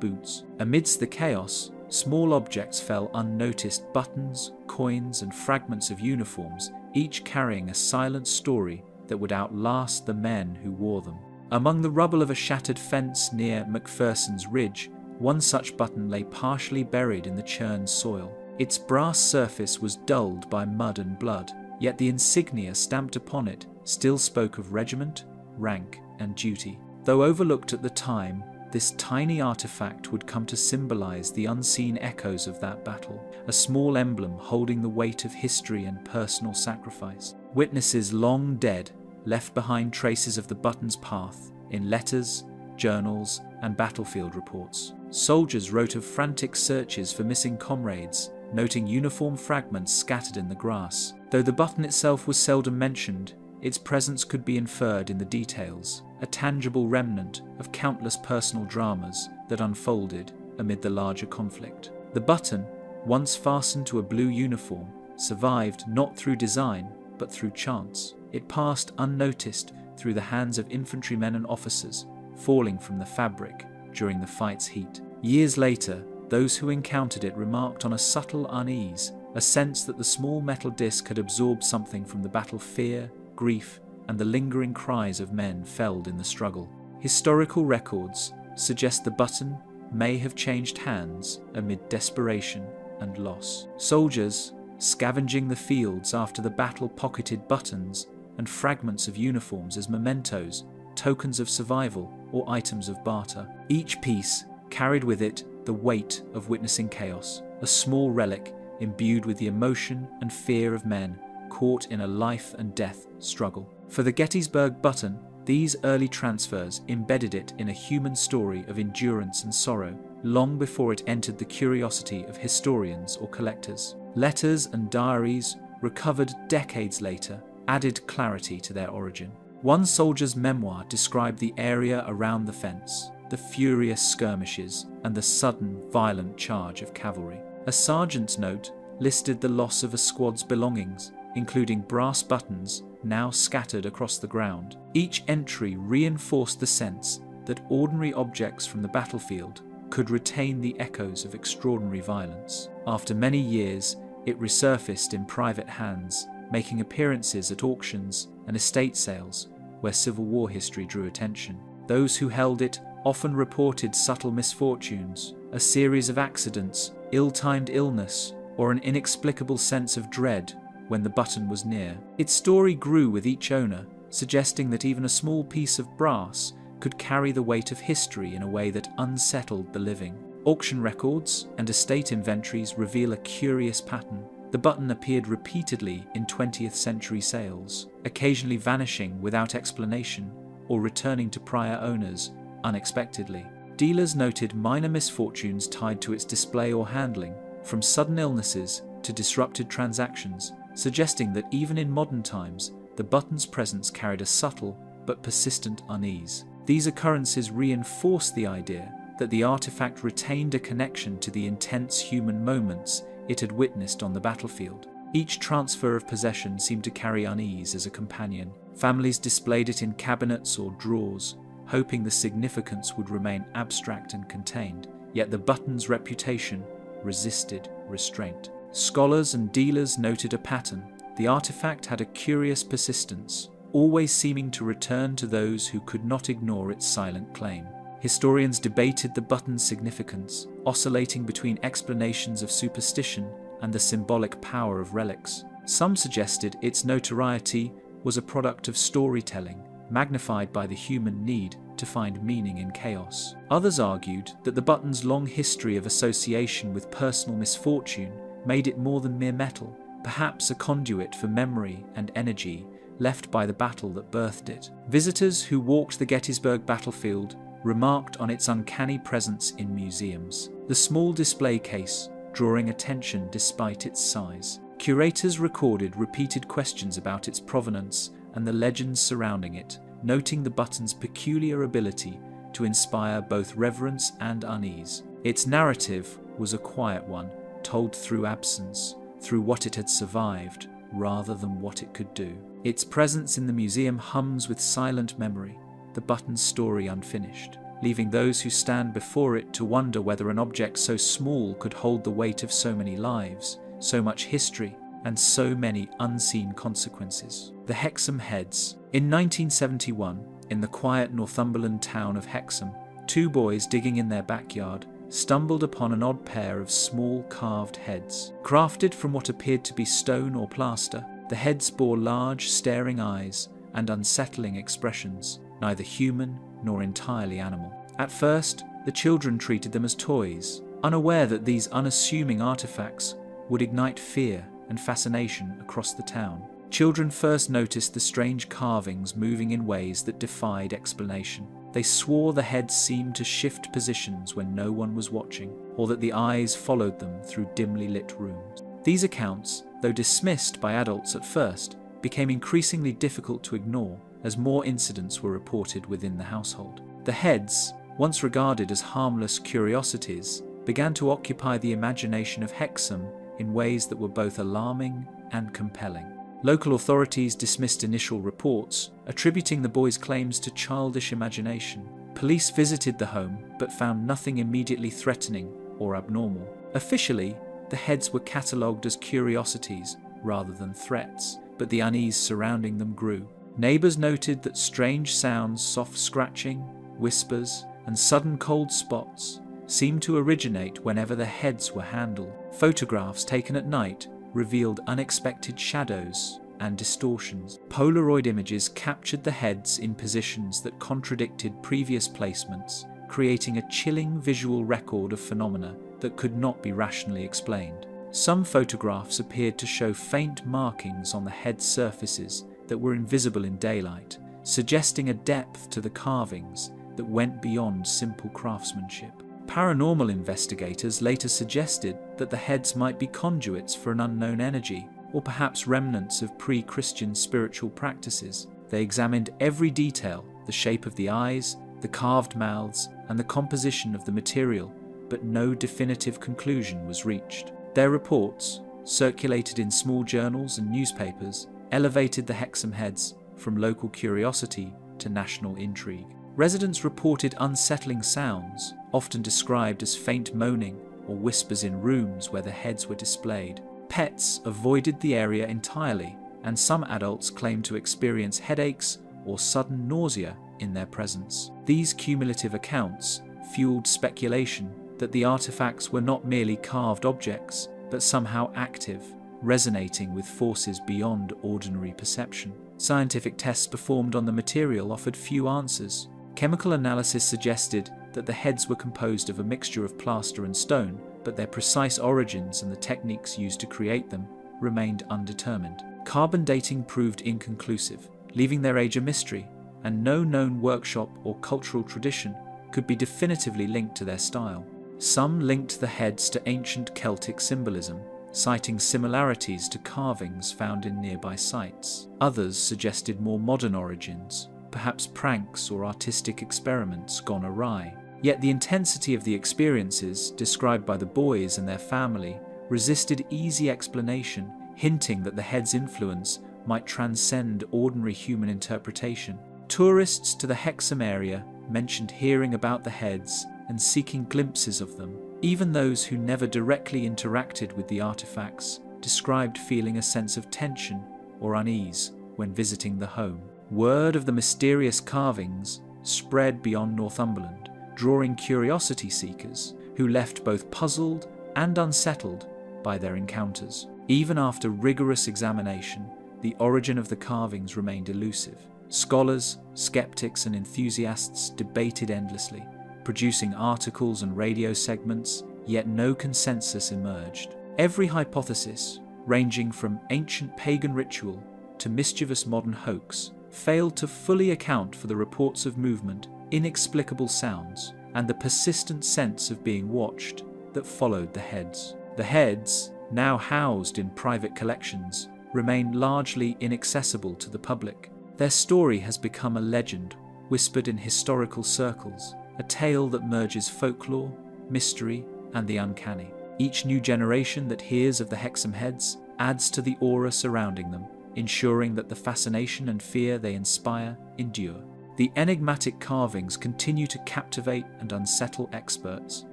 boots. Amidst the chaos, small objects fell unnoticed: buttons, coins, and fragments of uniforms, each carrying a silent story that would outlast the men who wore them. Among the rubble of a shattered fence near McPherson's Ridge, one such button lay partially buried in the churned soil. Its brass surface was dulled by mud and blood, yet the insignia stamped upon it still spoke of regiment, rank, and duty. Though overlooked at the time, this tiny artifact would come to symbolize the unseen echoes of that battle, a small emblem holding the weight of history and personal sacrifice. Witnesses long dead left behind traces of the button's path in letters, journals, and battlefield reports. Soldiers wrote of frantic searches for missing comrades, noting uniform fragments scattered in the grass. Though the button itself was seldom mentioned, its presence could be inferred in the details, a tangible remnant of countless personal dramas that unfolded amid the larger conflict. The button, once fastened to a blue uniform, survived not through design, but through chance. It passed unnoticed through the hands of infantrymen and officers, falling from the fabric during the fight's heat. Years later, those who encountered it remarked on a subtle unease, a sense that the small metal disc had absorbed something from the battle fear, grief, and the lingering cries of men felled in the struggle. Historical records suggest the button may have changed hands amid desperation and loss. Soldiers, scavenging the fields after the battle, pocketed buttons and fragments of uniforms as mementos, tokens of survival, or items of barter. Each piece carried with it the weight of witnessing chaos, a small relic imbued with the emotion and fear of men caught in a life and death struggle. For the Gettysburg button, these early transfers embedded it in a human story of endurance and sorrow, long before it entered the curiosity of historians or collectors. Letters and diaries, recovered decades later, added clarity to their origin. One soldier's memoir described the area around the fence, the furious skirmishes, and the sudden, violent charge of cavalry. A sergeant's note listed the loss of a squad's belongings, including brass buttons now scattered across the ground. Each entry reinforced the sense that ordinary objects from the battlefield could retain the echoes of extraordinary violence. After many years, it resurfaced in private hands, making appearances at auctions and estate sales where Civil War history drew attention. Those who held it often reported subtle misfortunes, a series of accidents, ill-timed illness, or an inexplicable sense of dread when the button was near. Its story grew with each owner, suggesting that even a small piece of brass could carry the weight of history in a way that unsettled the living. Auction records and estate inventories reveal a curious pattern. The button appeared repeatedly in 20th century sales, occasionally vanishing without explanation or returning to prior owners unexpectedly. Dealers noted minor misfortunes tied to its display or handling, from sudden illnesses to disrupted transactions, suggesting that even in modern times, the button's presence carried a subtle but persistent unease. These occurrences reinforce the idea that the artifact retained a connection to the intense human moments it had witnessed on the battlefield. Each transfer of possession seemed to carry unease as a companion. Families displayed it in cabinets or drawers, hoping the significance would remain abstract and contained, yet the button's reputation resisted restraint. Scholars and dealers noted a pattern. The artifact had a curious persistence, always seeming to return to those who could not ignore its silent claim. Historians debated the button's significance, oscillating between explanations of superstition and the symbolic power of relics. Some suggested its notoriety was a product of storytelling, magnified by the human need to find meaning in chaos. Others argued that the button's long history of association with personal misfortune made it more than mere metal, perhaps a conduit for memory and energy left by the battle that birthed it. Visitors who walked the Gettysburg battlefield remarked on its uncanny presence in museums, the small display case drawing attention despite its size. Curators recorded repeated questions about its provenance and the legends surrounding it, noting the button's peculiar ability to inspire both reverence and unease. Its narrative was a quiet one, told through absence, through what it had survived, rather than what it could do. Its presence in the museum hums with silent memory, the button's story unfinished, leaving those who stand before it to wonder whether an object so small could hold the weight of so many lives, so much history, and so many unseen consequences. The Hexom heads. In 1971, in the quiet Northumberland town of Hexom, two boys digging in their backyard stumbled upon an odd pair of small carved heads. Crafted from what appeared to be stone or plaster, the heads bore large, staring eyes and unsettling expressions, neither human nor entirely animal. At first, the children treated them as toys, unaware that these unassuming artifacts would ignite fear and fascination across the town. Children first noticed the strange carvings moving in ways that defied explanation. They swore the heads seemed to shift positions when no one was watching, or that the eyes followed them through dimly lit rooms. These accounts, though dismissed by adults at first, became increasingly difficult to ignore as more incidents were reported within the household. The heads, once regarded as harmless curiosities, began to occupy the imagination of Hexom in ways that were both alarming and compelling. Local authorities dismissed initial reports, attributing the boys' claims to childish imagination. Police visited the home but found nothing immediately threatening or abnormal. Officially, the heads were catalogued as curiosities rather than threats, but the unease surrounding them grew. Neighbours noted that strange sounds, soft scratching, whispers, and sudden cold spots seemed to originate whenever the heads were handled. Photographs taken at night revealed unexpected shadows and distortions. Polaroid images captured the heads in positions that contradicted previous placements, creating a chilling visual record of phenomena that could not be rationally explained. Some photographs appeared to show faint markings on the head surfaces that were invisible in daylight, suggesting a depth to the carvings that went beyond simple craftsmanship. Paranormal investigators later suggested that the heads might be conduits for an unknown energy, or perhaps remnants of pre-Christian spiritual practices. They examined every detail, the shape of the eyes, the carved mouths, and the composition of the material, but no definitive conclusion was reached. Their reports, circulated in small journals and newspapers, elevated the Hexom heads from local curiosity to national intrigue. Residents reported unsettling sounds, often described as faint moaning or whispers in rooms where the heads were displayed. Pets avoided the area entirely, and some adults claimed to experience headaches or sudden nausea in their presence. These cumulative accounts fueled speculation that the artifacts were not merely carved objects, but somehow active, resonating with forces beyond ordinary perception. Scientific tests performed on the material offered few answers. Chemical analysis suggested that the heads were composed of a mixture of plaster and stone, but their precise origins and the techniques used to create them remained undetermined. Carbon dating proved inconclusive, leaving their age a mystery, and no known workshop or cultural tradition could be definitively linked to their style. Some linked the heads to ancient Celtic symbolism, citing similarities to carvings found in nearby sites. Others suggested more modern origins, perhaps pranks or artistic experiments gone awry. Yet the intensity of the experiences described by the boys and their family resisted easy explanation, hinting that the head's influence might transcend ordinary human interpretation. Tourists to the Hexom area mentioned hearing about the heads and seeking glimpses of them. Even those who never directly interacted with the artifacts described feeling a sense of tension or unease when visiting the home. Word of the mysterious carvings spread beyond Northumberland, drawing curiosity seekers who left both puzzled and unsettled by their encounters. Even after rigorous examination, the origin of the carvings remained elusive. Scholars, skeptics, and enthusiasts debated endlessly, producing articles and radio segments, yet no consensus emerged. Every hypothesis, ranging from ancient pagan ritual to mischievous modern hoax, failed to fully account for the reports of movement, inexplicable sounds, and the persistent sense of being watched that followed the heads. The heads, now housed in private collections, remain largely inaccessible to the public. Their story has become a legend, whispered in historical circles, a tale that merges folklore, mystery, and the uncanny. Each new generation that hears of the Hexom heads adds to the aura surrounding them, ensuring that the fascination and fear they inspire endure. The enigmatic carvings continue to captivate and unsettle experts,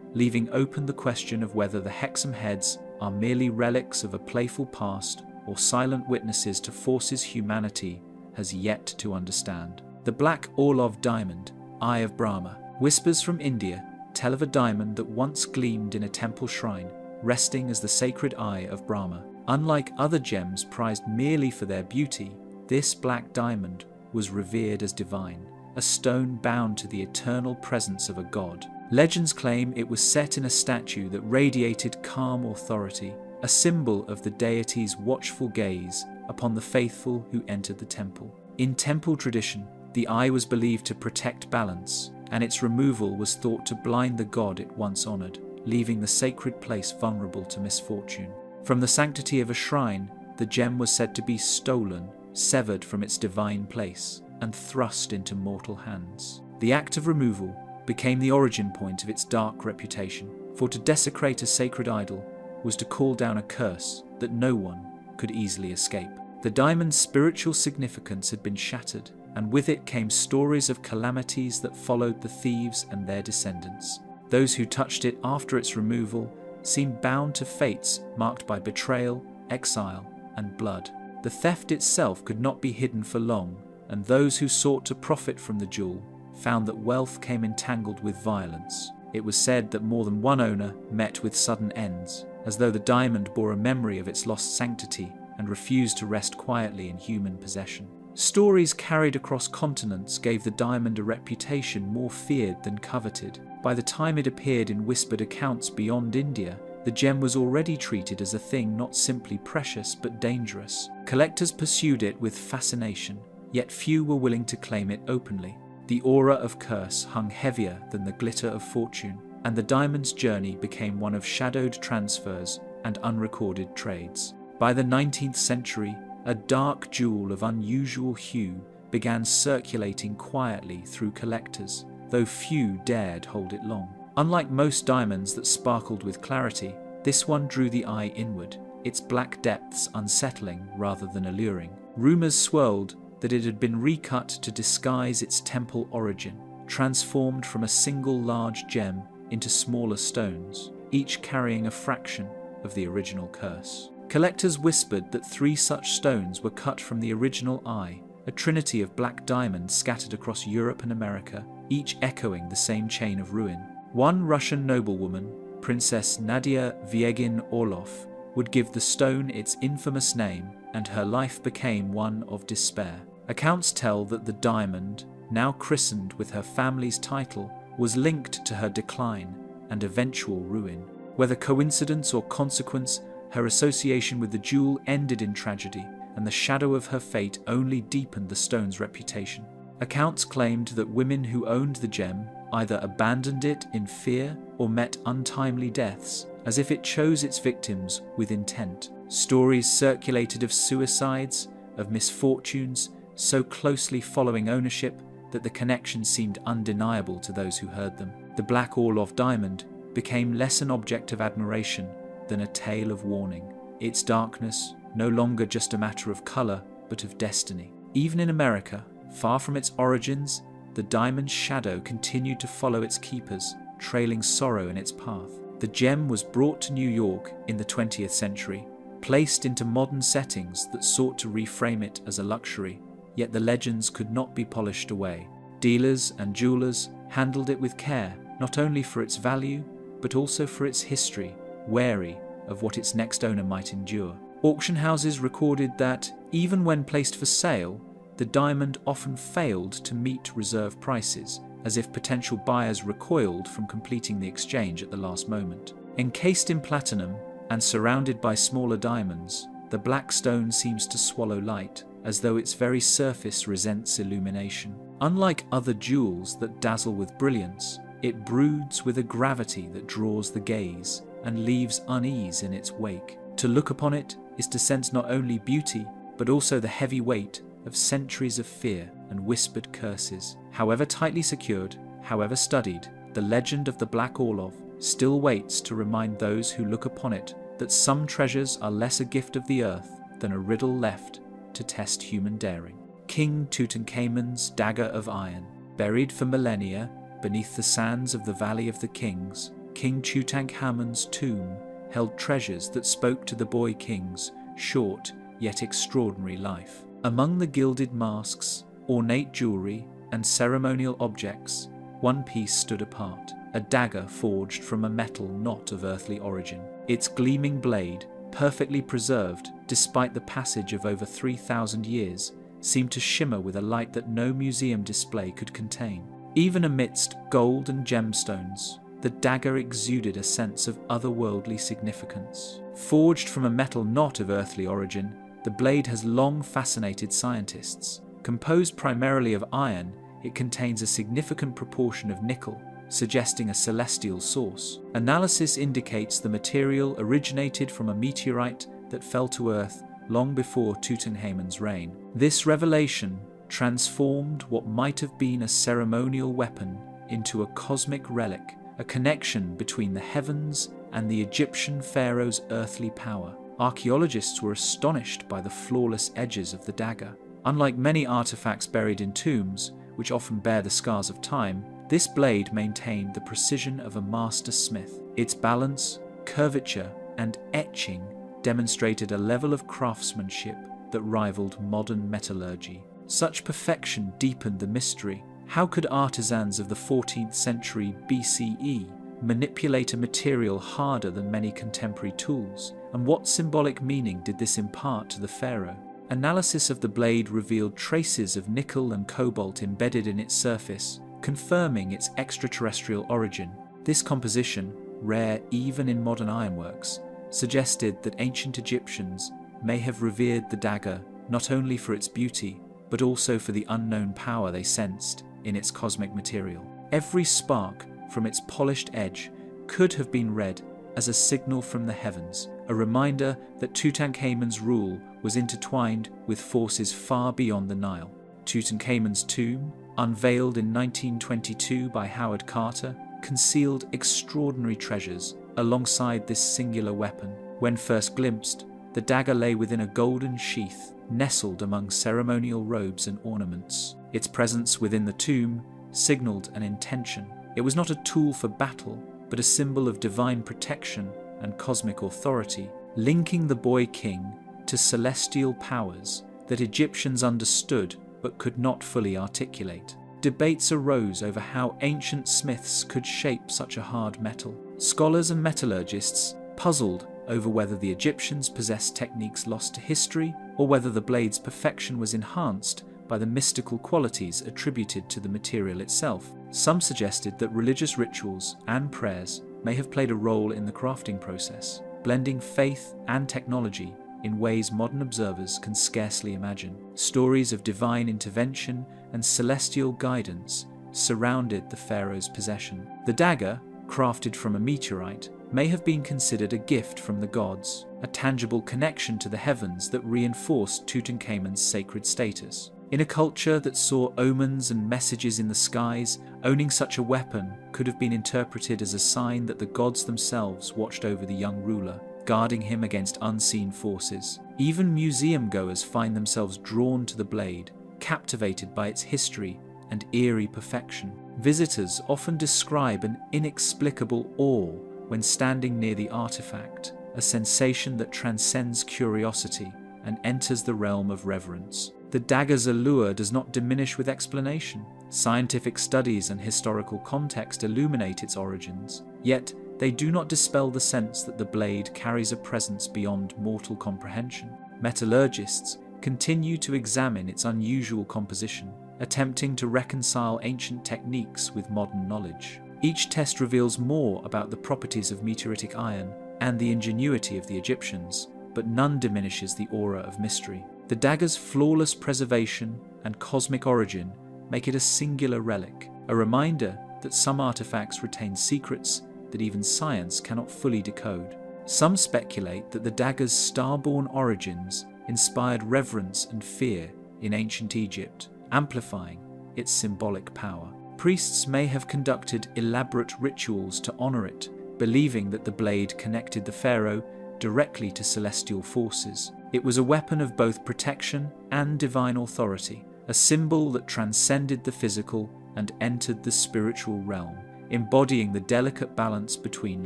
leaving open the question of whether the Hexom heads are merely relics of a playful past or silent witnesses to forces humanity has yet to understand. The Black Orlov Diamond, Eye of Brahma. Whispers from India tell of a diamond that once gleamed in a temple shrine, resting as the sacred eye of Brahma. Unlike other gems prized merely for their beauty, this black diamond was revered as divine, a stone bound to the eternal presence of a god. Legends claim it was set in a statue that radiated calm authority, a symbol of the deity's watchful gaze upon the faithful who entered the temple. In temple tradition, the eye was believed to protect balance, and its removal was thought to blind the god it once honored, leaving the sacred place vulnerable to misfortune. From the sanctity of a shrine, the gem was said to be stolen, severed from its divine place, and thrust into mortal hands. The act of removal became the origin point of its dark reputation, for to desecrate a sacred idol was to call down a curse that no one could easily escape. The diamond's spiritual significance had been shattered, and with it came stories of calamities that followed the thieves and their descendants. Those who touched it after its removal seemed bound to fates marked by betrayal, exile, and blood. The theft itself could not be hidden for long, and those who sought to profit from the jewel found that wealth came entangled with violence. It was said that more than one owner met with sudden ends, as though the diamond bore a memory of its lost sanctity and refused to rest quietly in human possession. Stories carried across continents gave the diamond a reputation more feared than coveted. By the time it appeared in whispered accounts beyond India, the gem was already treated as a thing not simply precious but dangerous. Collectors pursued it with fascination, yet few were willing to claim it openly. The aura of curse hung heavier than the glitter of fortune, and the diamond's journey became one of shadowed transfers and unrecorded trades. By the 19th century, a dark jewel of unusual hue began circulating quietly through collectors, though few dared hold it long. Unlike most diamonds that sparkled with clarity, this one drew the eye inward, its black depths unsettling rather than alluring. Rumors swirled that it had been recut to disguise its temple origin, transformed from a single large gem into smaller stones, each carrying a fraction of the original curse. Collectors whispered that 3 such stones were cut from the original eye, a trinity of black diamonds scattered across Europe and America, each echoing the same chain of ruin. One Russian noblewoman, Princess Nadia Viegin Orlov, would give the stone its infamous name, and her life became one of despair. Accounts tell that the diamond, now christened with her family's title, was linked to her decline and eventual ruin. Whether coincidence or consequence, her association with the jewel ended in tragedy, and the shadow of her fate only deepened the stone's reputation. Accounts claimed that women who owned the gem either abandoned it in fear or met untimely deaths, as if it chose its victims with intent. Stories circulated of suicides, of misfortunes, so closely following ownership that the connection seemed undeniable to those who heard them. The Black Orlov diamond became less an object of admiration than a tale of warning, its darkness no longer just a matter of colour but of destiny. Even in America, far from its origins, the diamond's shadow continued to follow its keepers, trailing sorrow in its path. The gem was brought to New York in the 20th century, placed into modern settings that sought to reframe it as a luxury, yet the legends could not be polished away. Dealers and jewelers handled it with care, not only for its value, but also for its history, wary of what its next owner might endure. Auction houses recorded that, even when placed for sale, the diamond often failed to meet reserve prices, as if potential buyers recoiled from completing the exchange at the last moment. Encased in platinum and surrounded by smaller diamonds, the black stone seems to swallow light, as though its very surface resents illumination. Unlike other jewels that dazzle with brilliance, it broods with a gravity that draws the gaze and leaves unease in its wake. To look upon it is to sense not only beauty, but also the heavy weight of centuries of fear and whispered curses. However tightly secured, however studied, the legend of the Black Orlov still waits to remind those who look upon it that some treasures are less a gift of the earth than a riddle left to test human daring. King Tutankhamun's dagger of iron. Buried for millennia beneath the sands of the Valley of the Kings, King Tutankhamun's tomb held treasures that spoke to the boy king's short yet extraordinary life. Among the gilded masks, ornate jewelry, and ceremonial objects, one piece stood apart, a dagger forged from a metal not of earthly origin. Its gleaming blade, perfectly preserved despite the passage of over 3,000 years, seemed to shimmer with a light that no museum display could contain. Even amidst gold and gemstones, the dagger exuded a sense of otherworldly significance. Forged from a metal not of earthly origin, the blade has long fascinated scientists. Composed primarily of iron, it contains a significant proportion of nickel, suggesting a celestial source. Analysis indicates the material originated from a meteorite that fell to Earth long before Tutankhamun's reign. This revelation transformed what might have been a ceremonial weapon into a cosmic relic, a connection between the heavens and the Egyptian pharaoh's earthly power. Archaeologists were astonished by the flawless edges of the dagger. Unlike many artifacts buried in tombs, which often bear the scars of time, this blade maintained the precision of a master smith. Its balance, curvature, and etching demonstrated a level of craftsmanship that rivaled modern metallurgy. Such perfection deepened the mystery. How could artisans of the 14th century BCE manipulate a material harder than many contemporary tools? And what symbolic meaning did this impart to the pharaoh? Analysis of the blade revealed traces of nickel and cobalt embedded in its surface, confirming its extraterrestrial origin. This composition, rare even in modern ironworks, suggested that ancient Egyptians may have revered the dagger not only for its beauty, but also for the unknown power they sensed in its cosmic material. Every spark from its polished edge could have been read as a signal from the heavens, a reminder that Tutankhamun's rule was intertwined with forces far beyond the Nile. Tutankhamun's tomb, unveiled in 1922 by Howard Carter, concealed extraordinary treasures alongside this singular weapon. When first glimpsed, the dagger lay within a golden sheath, nestled among ceremonial robes and ornaments. Its presence within the tomb signaled an intention. It was not a tool for battle, but a symbol of divine protection and cosmic authority, linking the boy king to celestial powers that Egyptians understood but could not fully articulate. Debates arose over how ancient smiths could shape such a hard metal. Scholars and metallurgists puzzled over whether the Egyptians possessed techniques lost to history or whether the blade's perfection was enhanced by the mystical qualities attributed to the material itself. Some suggested that religious rituals and prayers may have played a role in the crafting process, blending faith and technology in ways modern observers can scarcely imagine. Stories of divine intervention and celestial guidance surrounded the pharaoh's possession. The dagger, crafted from a meteorite, may have been considered a gift from the gods, a tangible connection to the heavens that reinforced Tutankhamun's sacred status. In a culture that saw omens and messages in the skies, owning such a weapon could have been interpreted as a sign that the gods themselves watched over the young ruler, guarding him against unseen forces. Even museum goers find themselves drawn to the blade, captivated by its history and eerie perfection. Visitors often describe an inexplicable awe when standing near the artifact, a sensation that transcends curiosity and enters the realm of reverence. The dagger's allure does not diminish with explanation. Scientific studies and historical context illuminate its origins, yet they do not dispel the sense that the blade carries a presence beyond mortal comprehension. Metallurgists continue to examine its unusual composition, attempting to reconcile ancient techniques with modern knowledge. Each test reveals more about the properties of meteoritic iron and the ingenuity of the Egyptians, but none diminishes the aura of mystery. The dagger's flawless preservation and cosmic origin make it a singular relic, a reminder that some artifacts retain secrets that even science cannot fully decode. Some speculate that the dagger's star-born origins inspired reverence and fear in ancient Egypt, amplifying its symbolic power. Priests may have conducted elaborate rituals to honor it, believing that the blade connected the pharaoh directly to celestial forces. It was a weapon of both protection and divine authority, a symbol that transcended the physical and entered the spiritual realm, embodying the delicate balance between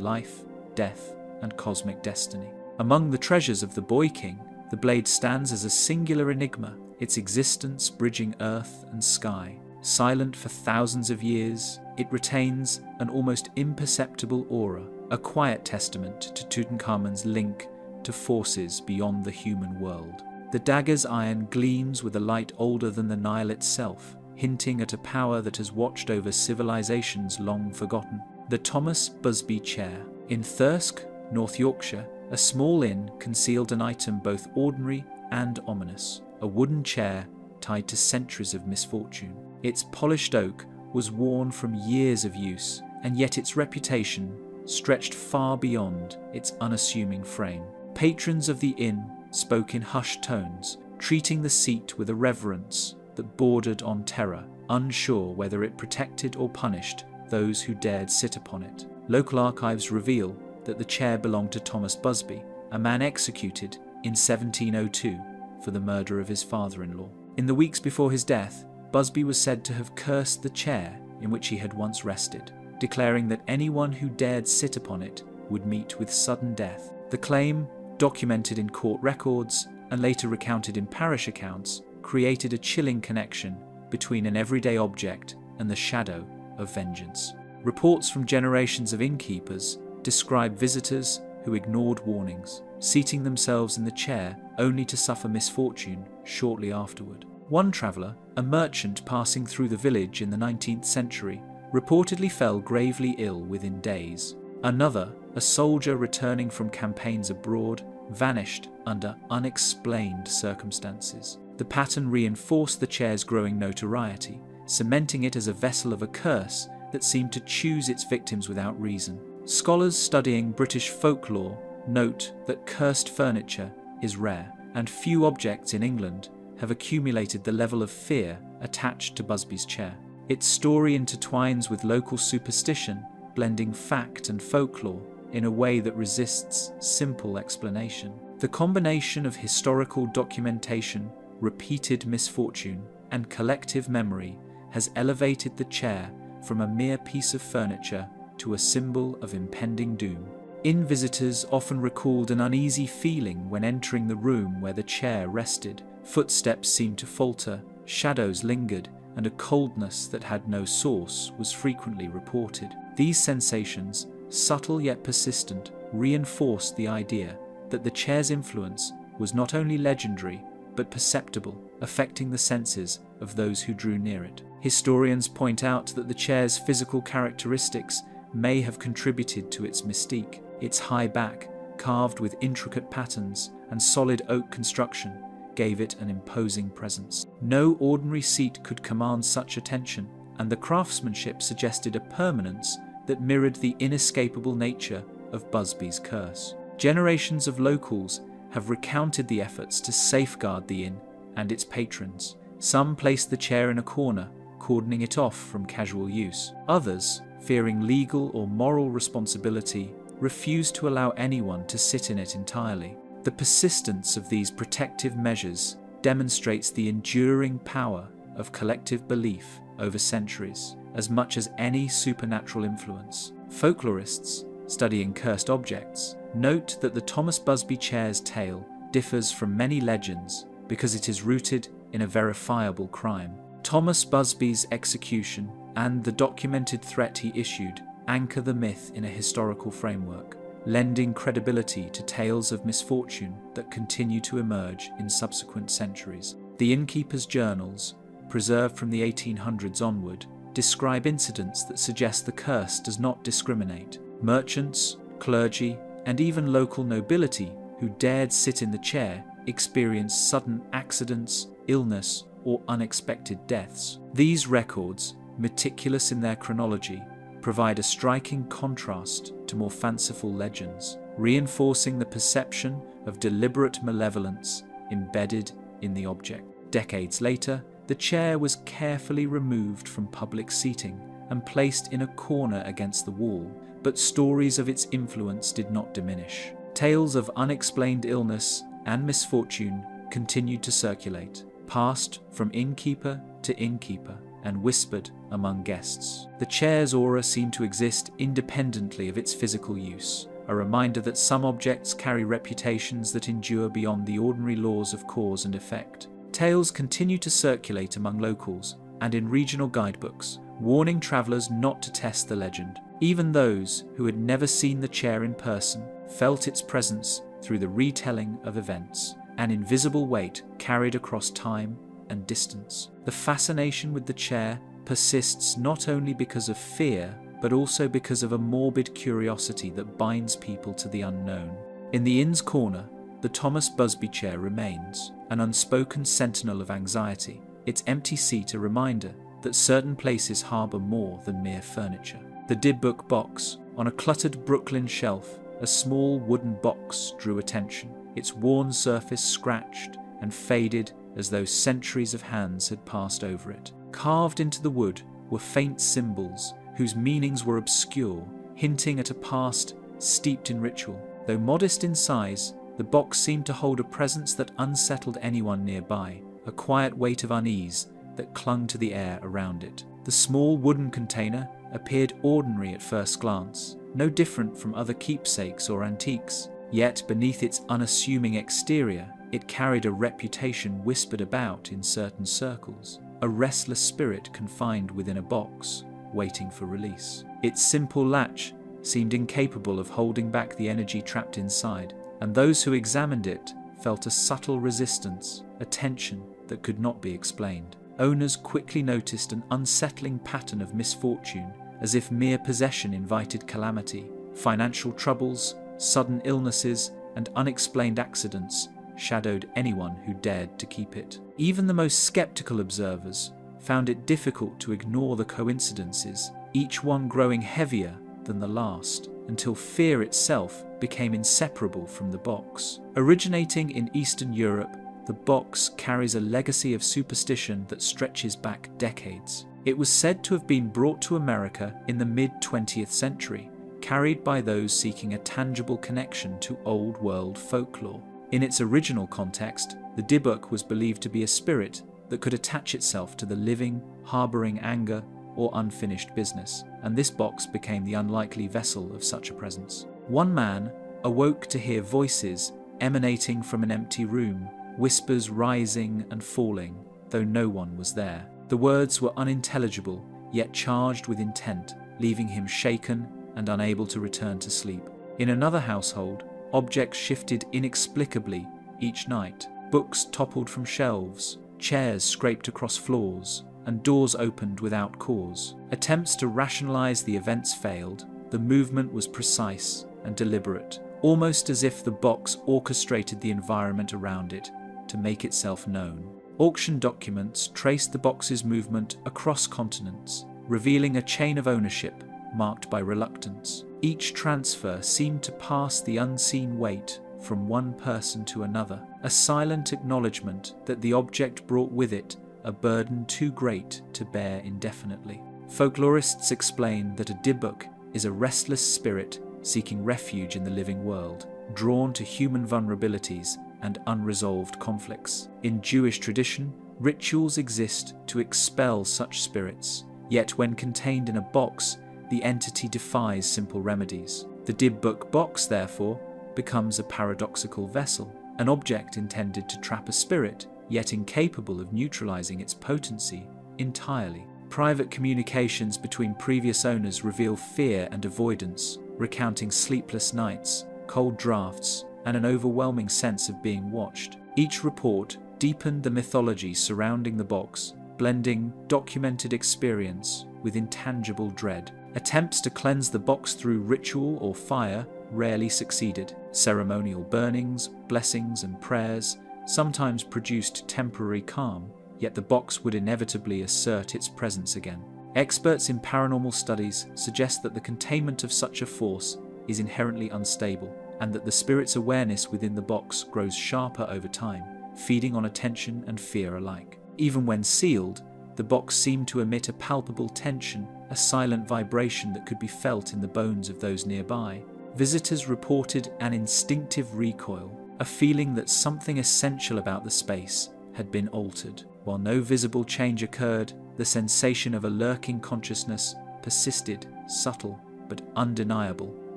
life, death, and cosmic destiny. Among the treasures of the Boy King, the blade stands as a singular enigma, its existence bridging earth and sky. Silent for thousands of years, it retains an almost imperceptible aura, a quiet testament to Tutankhamun's link to forces beyond the human world. The dagger's iron gleams with a light older than the Nile itself, hinting at a power that has watched over civilizations long forgotten. The Thomas Busby chair. In Thirsk, North Yorkshire, a small inn concealed an item both ordinary and ominous, a wooden chair tied to centuries of misfortune. Its polished oak was worn from years of use, and yet its reputation stretched far beyond its unassuming frame. Patrons of the inn spoke in hushed tones, treating the seat with a reverence that bordered on terror, unsure whether it protected or punished those who dared sit upon it. Local archives reveal that the chair belonged to Thomas Busby, a man executed in 1702 for the murder of his father-in-law. In the weeks before his death, Busby was said to have cursed the chair in which he had once rested, declaring that anyone who dared sit upon it would meet with sudden death. The claim, documented in court records and later recounted in parish accounts, created a chilling connection between an everyday object and the shadow of vengeance. Reports from generations of innkeepers describe visitors who ignored warnings, seating themselves in the chair only to suffer misfortune shortly afterward. One traveller, a merchant passing through the village in the 19th century, reportedly fell gravely ill within days. Another, a soldier returning from campaigns abroad, vanished under unexplained circumstances. The pattern reinforced the chair's growing notoriety, cementing it as a vessel of a curse that seemed to choose its victims without reason. Scholars studying British folklore note that cursed furniture is rare, and few objects in England have accumulated the level of fear attached to Busby's chair. Its story intertwines with local superstition, blending fact and folklore in a way that resists simple explanation. The combination of historical documentation, repeated misfortune, and collective memory has elevated the chair from a mere piece of furniture to a symbol of impending doom. Inn visitors often recalled an uneasy feeling when entering the room where the chair rested. Footsteps seemed to falter, shadows lingered, and a coldness that had no source was frequently reported. These sensations, subtle yet persistent, reinforced the idea that the chair's influence was not only legendary, but perceptible, affecting the senses of those who drew near it. Historians point out that the chair's physical characteristics may have contributed to its mystique. Its high back, carved with intricate patterns, and solid oak construction gave it an imposing presence. No ordinary seat could command such attention, and the craftsmanship suggested a permanence that mirrored the inescapable nature of Busby's curse. Generations of locals have recounted the efforts to safeguard the inn and its patrons. Some placed the chair in a corner, cordoning it off from casual use. Others, fearing legal or moral responsibility, refused to allow anyone to sit in it entirely. The persistence of these protective measures demonstrates the enduring power of collective belief over centuries, as much as any supernatural influence. Folklorists, studying cursed objects, note that the Thomas Busby chair's tale differs from many legends because it is rooted in a verifiable crime. Thomas Busby's execution and the documented threat he issued anchor the myth in a historical framework, lending credibility to tales of misfortune that continue to emerge in subsequent centuries. The innkeeper's journals, preserved from the 1800s onward, describe incidents that suggest the curse does not discriminate. Merchants, clergy, and even local nobility who dared sit in the chair experienced sudden accidents, illness, or unexpected deaths. These records, meticulous in their chronology, provide a striking contrast to more fanciful legends, reinforcing the perception of deliberate malevolence embedded in the object. Decades later, the chair was carefully removed from public seating and placed in a corner against the wall, but stories of its influence did not diminish. Tales of unexplained illness and misfortune continued to circulate, passed from innkeeper to innkeeper and whispered among guests. The chair's aura seemed to exist independently of its physical use, a reminder that some objects carry reputations that endure beyond the ordinary laws of cause and effect. Tales continue to circulate among locals and in regional guidebooks, warning travelers not to test the legend. Even those who had never seen the chair in person felt its presence through the retelling of events, an invisible weight carried across time and distance. The fascination with the chair persists not only because of fear, but also because of a morbid curiosity that binds people to the unknown. In the inn's corner, the Thomas Busby chair remains, an unspoken sentinel of anxiety, its empty seat a reminder that certain places harbour more than mere furniture. The Dybbuk box, on a cluttered Brooklyn shelf, a small wooden box drew attention, its worn surface scratched and faded as though centuries of hands had passed over it. Carved into the wood were faint symbols whose meanings were obscure, hinting at a past steeped in ritual. Though modest in size, the box seemed to hold a presence that unsettled anyone nearby, a quiet weight of unease that clung to the air around it. The small wooden container appeared ordinary at first glance, no different from other keepsakes or antiques. Yet beneath its unassuming exterior, it carried a reputation whispered about in certain circles, a restless spirit confined within a box, waiting for release. Its simple latch seemed incapable of holding back the energy trapped inside, and those who examined it felt a subtle resistance, a tension that could not be explained. Owners quickly noticed an unsettling pattern of misfortune, as if mere possession invited calamity. Financial troubles, sudden illnesses, and unexplained accidents shadowed anyone who dared to keep it. Even the most skeptical observers found it difficult to ignore the coincidences, each one growing heavier than the last, until fear itself became inseparable from the box. Originating in Eastern Europe, the box carries a legacy of superstition that stretches back decades. It was said to have been brought to America in the mid-20th century, carried by those seeking a tangible connection to old world folklore. In its original context, the Dybbuk was believed to be a spirit that could attach itself to the living, harbouring anger or unfinished business, and this box became the unlikely vessel of such a presence. One man awoke to hear voices emanating from an empty room, whispers rising and falling, though no one was there. The words were unintelligible, yet charged with intent, leaving him shaken and unable to return to sleep. In another household, objects shifted inexplicably each night. Books toppled from shelves, chairs scraped across floors, and doors opened without cause. Attempts to rationalize the events failed. The movement was precise and deliberate, almost as if the box orchestrated the environment around it to make itself known. Auction documents traced the box's movement across continents, revealing a chain of ownership marked by reluctance. Each transfer seemed to pass the unseen weight from one person to another, a silent acknowledgement that the object brought with it a burden too great to bear indefinitely. Folklorists explain that a Dybbuk is a restless spirit seeking refuge in the living world, drawn to human vulnerabilities and unresolved conflicts. In Jewish tradition, rituals exist to expel such spirits, yet when contained in a box, the entity defies simple remedies. The Dybbuk box, therefore, becomes a paradoxical vessel, an object intended to trap a spirit, yet incapable of neutralizing its potency entirely. Private communications between previous owners reveal fear and avoidance, recounting sleepless nights, cold drafts, and an overwhelming sense of being watched. Each report deepened the mythology surrounding the box, blending documented experience with intangible dread. Attempts to cleanse the box through ritual or fire rarely succeeded. Ceremonial burnings, blessings, and prayers sometimes produced temporary calm, yet the box would inevitably assert its presence again. Experts in paranormal studies suggest that the containment of such a force is inherently unstable, and that the spirit's awareness within the box grows sharper over time, feeding on attention and fear alike. Even when sealed, the box seemed to emit a palpable tension a silent vibration that could be felt in the bones of those nearby. Visitors reported an instinctive recoil, a feeling that something essential about the space had been altered. While no visible change occurred, the sensation of a lurking consciousness persisted, subtle but undeniable,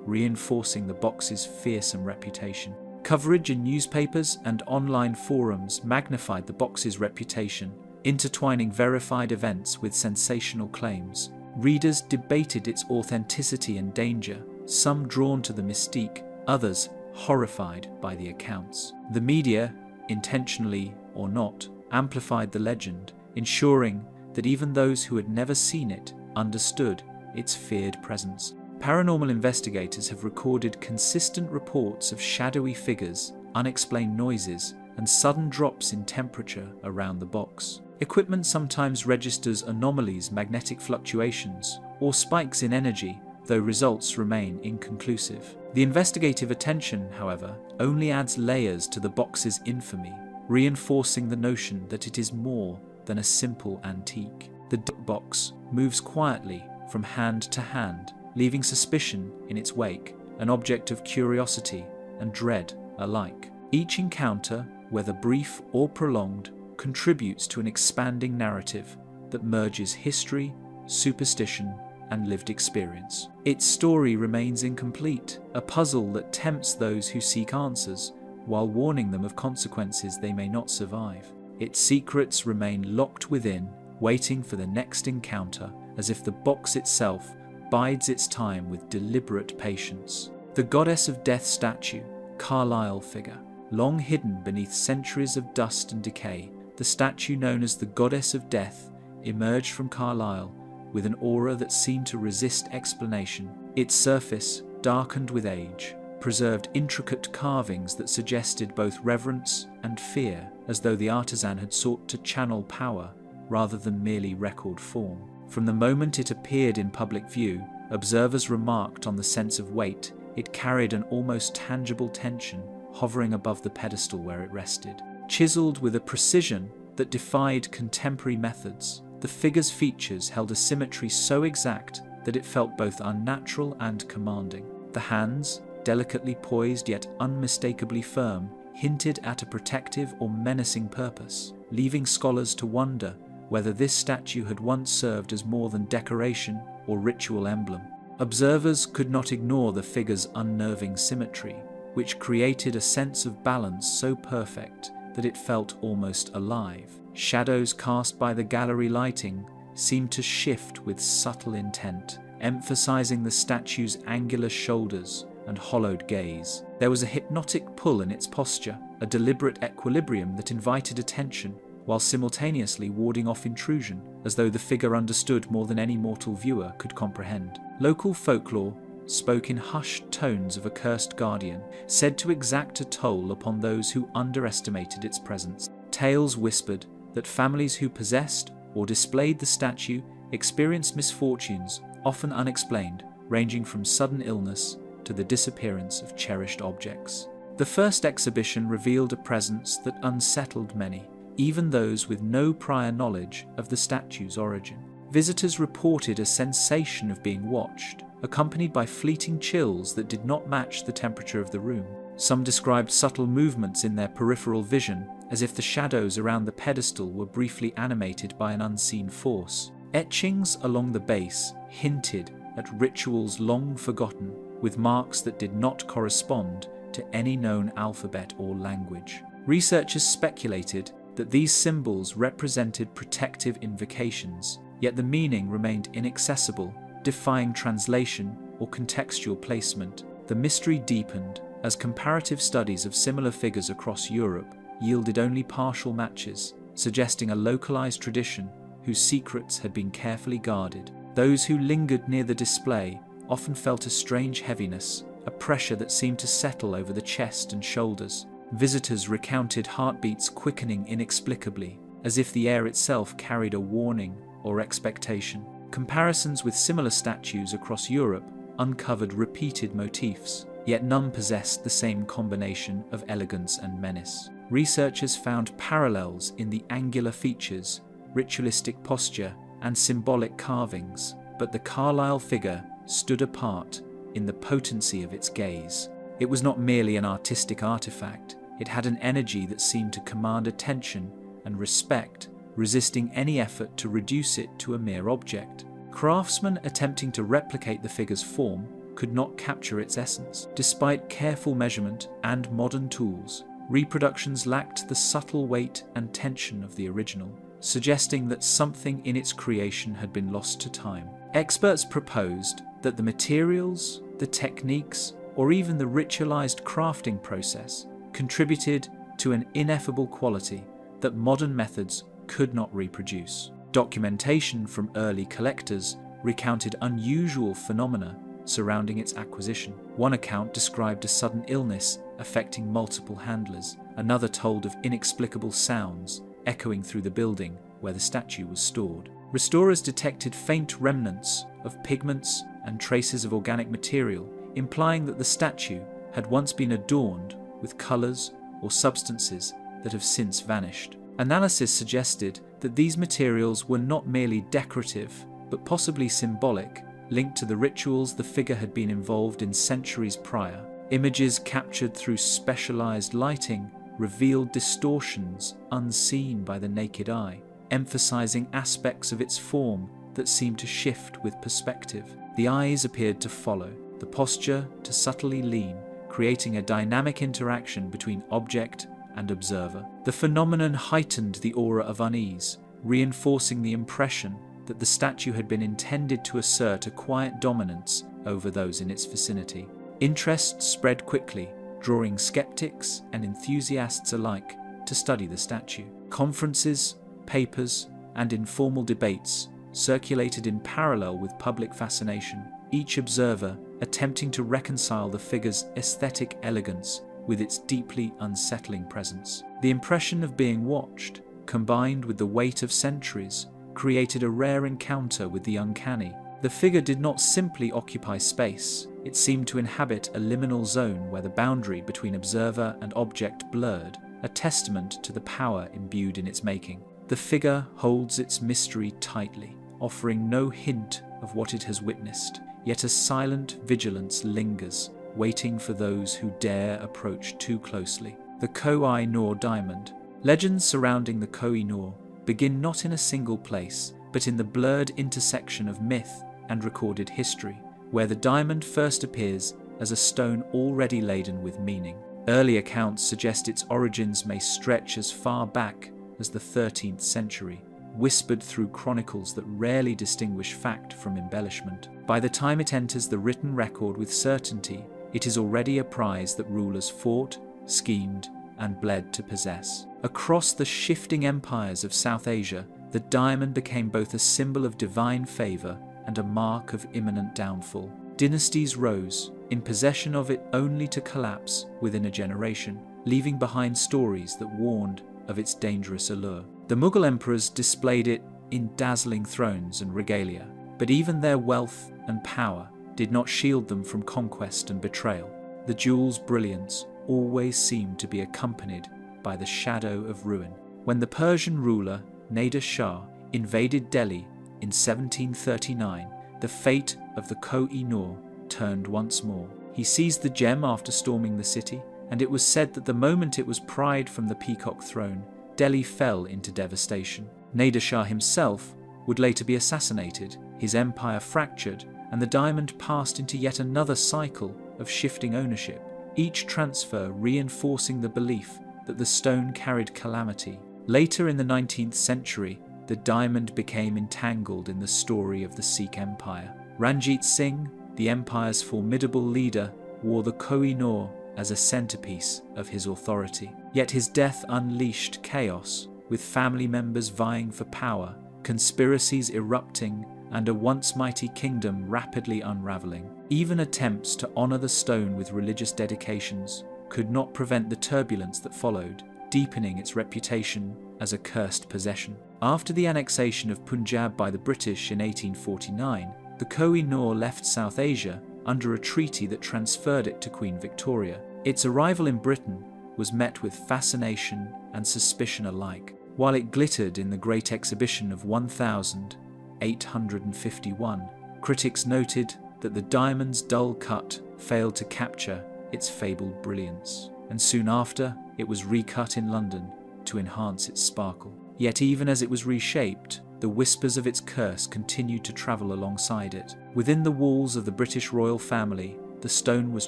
reinforcing the box's fearsome reputation. Coverage in newspapers and online forums magnified the box's reputation, intertwining verified events with sensational claims. Readers debated its authenticity and danger, some drawn to the mystique, others horrified by the accounts. The media, intentionally or not, amplified the legend, ensuring that even those who had never seen it understood its feared presence. Paranormal investigators have recorded consistent reports of shadowy figures, unexplained noises, and sudden drops in temperature around the box. Equipment sometimes registers anomalies, magnetic fluctuations, or spikes in energy, though results remain inconclusive. The investigative attention, however, only adds layers to the box's infamy, reinforcing the notion that it is more than a simple antique. The Dybbuk box moves quietly from hand to hand, leaving suspicion in its wake, an object of curiosity and dread alike. Each encounter, whether brief or prolonged, contributes to an expanding narrative that merges history, superstition, and lived experience. Its story remains incomplete, a puzzle that tempts those who seek answers, while warning them of consequences they may not survive. Its secrets remain locked within, waiting for the next encounter, as if the box itself bides its time with deliberate patience. The goddess of death statue, Carlisle figure. Long hidden beneath centuries of dust and decay, the statue known as the goddess of death emerged from Carlisle with an aura that seemed to resist explanation. Its surface, darkened with age, preserved intricate carvings that suggested both reverence and fear, as though the artisan had sought to channel power rather than merely record form. From the moment it appeared in public view, observers remarked on the sense of weight. It carried an almost tangible tension, hovering above the pedestal where it rested. Chiseled with a precision that defied contemporary methods, the figure's features held a symmetry so exact that it felt both unnatural and commanding. The hands, delicately poised yet unmistakably firm, hinted at a protective or menacing purpose, leaving scholars to wonder whether this statue had once served as more than decoration or ritual emblem. Observers could not ignore the figure's unnerving symmetry, which created a sense of balance so perfect that it felt almost alive. Shadows cast by the gallery lighting seemed to shift with subtle intent, emphasizing the statue's angular shoulders and hollowed gaze. There was a hypnotic pull in its posture, a deliberate equilibrium that invited attention, while simultaneously warding off intrusion, as though the figure understood more than any mortal viewer could comprehend. Local folklore spoke in hushed tones of a cursed guardian, said to exact a toll upon those who underestimated its presence. Tales whispered that families who possessed or displayed the statue experienced misfortunes, often unexplained, ranging from sudden illness to the disappearance of cherished objects. The first exhibition revealed a presence that unsettled many, even those with no prior knowledge of the statue's origin. Visitors reported a sensation of being watched, accompanied by fleeting chills that did not match the temperature of the room. Some described subtle movements in their peripheral vision, as if the shadows around the pedestal were briefly animated by an unseen force. Etchings along the base hinted at rituals long forgotten, with marks that did not correspond to any known alphabet or language. Researchers speculated that these symbols represented protective invocations, yet the meaning remained inaccessible, defying translation or contextual placement. The mystery deepened as comparative studies of similar figures across Europe yielded only partial matches, suggesting a localized tradition whose secrets had been carefully guarded. Those who lingered near the display often felt a strange heaviness, a pressure that seemed to settle over the chest and shoulders. Visitors recounted heartbeats quickening inexplicably, as if the air itself carried a warning or expectation. Comparisons with similar statues across Europe uncovered repeated motifs, yet none possessed the same combination of elegance and menace. Researchers found parallels in the angular features, ritualistic posture, and symbolic carvings, but the Carlyle figure stood apart in the potency of its gaze. It was not merely an artistic artifact, it had an energy that seemed to command attention and respect, resisting any effort to reduce it to a mere object. Craftsmen attempting to replicate the figure's form could not capture its essence. Despite careful measurement and modern tools, reproductions lacked the subtle weight and tension of the original, suggesting that something in its creation had been lost to time. Experts proposed that the materials, the techniques, or even the ritualized crafting process contributed to an ineffable quality that modern methods could not reproduce. Documentation from early collectors recounted unusual phenomena surrounding its acquisition. One account described a sudden illness affecting multiple handlers. Another told of inexplicable sounds echoing through the building where the statue was stored. Restorers detected faint remnants of pigments and traces of organic material, implying that the statue had once been adorned with colours or substances that have since vanished. Analysis suggested that these materials were not merely decorative, but possibly symbolic, linked to the rituals the figure had been involved in centuries prior. Images captured through specialized lighting revealed distortions unseen by the naked eye, emphasizing aspects of its form that seemed to shift with perspective. The eyes appeared to follow, the posture to subtly lean, creating a dynamic interaction between object and observer. The phenomenon heightened the aura of unease, reinforcing the impression that the statue had been intended to assert a quiet dominance over those in its vicinity. Interest spread quickly, drawing skeptics and enthusiasts alike to study the statue. Conferences, papers, and informal debates circulated in parallel with public fascination, each observer attempting to reconcile the figure's aesthetic elegance with its deeply unsettling presence. The impression of being watched, combined with the weight of centuries, created a rare encounter with the uncanny. The figure did not simply occupy space, it seemed to inhabit a liminal zone where the boundary between observer and object blurred, a testament to the power imbued in its making. The figure holds its mystery tightly, offering no hint of what it has witnessed, yet a silent vigilance lingers, waiting for those who dare approach too closely. The Koh-i-Noor diamond. Legends surrounding the Koh-i-Noor begin not in a single place, but in the blurred intersection of myth and recorded history, where the diamond first appears as a stone already laden with meaning. Early accounts suggest its origins may stretch as far back as the 13th century, whispered through chronicles that rarely distinguish fact from embellishment. By the time it enters the written record with certainty, it is already a prize that rulers fought, schemed, and bled to possess. Across the shifting empires of South Asia, the diamond became both a symbol of divine favour and a mark of imminent downfall. Dynasties rose, in possession of it only to collapse within a generation, leaving behind stories that warned of its dangerous allure. The Mughal emperors displayed it in dazzling thrones and regalia, but even their wealth and power did not shield them from conquest and betrayal. The jewel's brilliance always seemed to be accompanied by the shadow of ruin. When the Persian ruler Nader Shah invaded Delhi in 1739, the fate of the Koh-i-Noor turned once more. He seized the gem after storming the city, and it was said that the moment it was pried from the peacock throne, Delhi fell into devastation. Nader Shah himself would later be assassinated, his empire fractured, and the diamond passed into yet another cycle of shifting ownership, each transfer reinforcing the belief that the stone carried calamity. Later in the 19th century, the diamond became entangled in the story of the Sikh Empire. Ranjit Singh, the empire's formidable leader, wore the Koh-i-Noor as a centerpiece of his authority. Yet his death unleashed chaos, with family members vying for power, conspiracies erupting, and a once mighty kingdom rapidly unraveling. Even attempts to honor the stone with religious dedications could not prevent the turbulence that followed, deepening its reputation as a cursed possession. After the annexation of Punjab by the British in 1849, the Koh-i-Noor left South Asia under a treaty that transferred it to Queen Victoria. Its arrival in Britain was met with fascination and suspicion alike. While it glittered in the Great Exhibition of 1851, Critics noted that the diamond's dull cut failed to capture its fabled brilliance, and soon after it was recut in London to enhance its sparkle. Yet even as it was reshaped, the whispers of its curse continued to travel alongside it. Within the walls of the British royal family, the stone was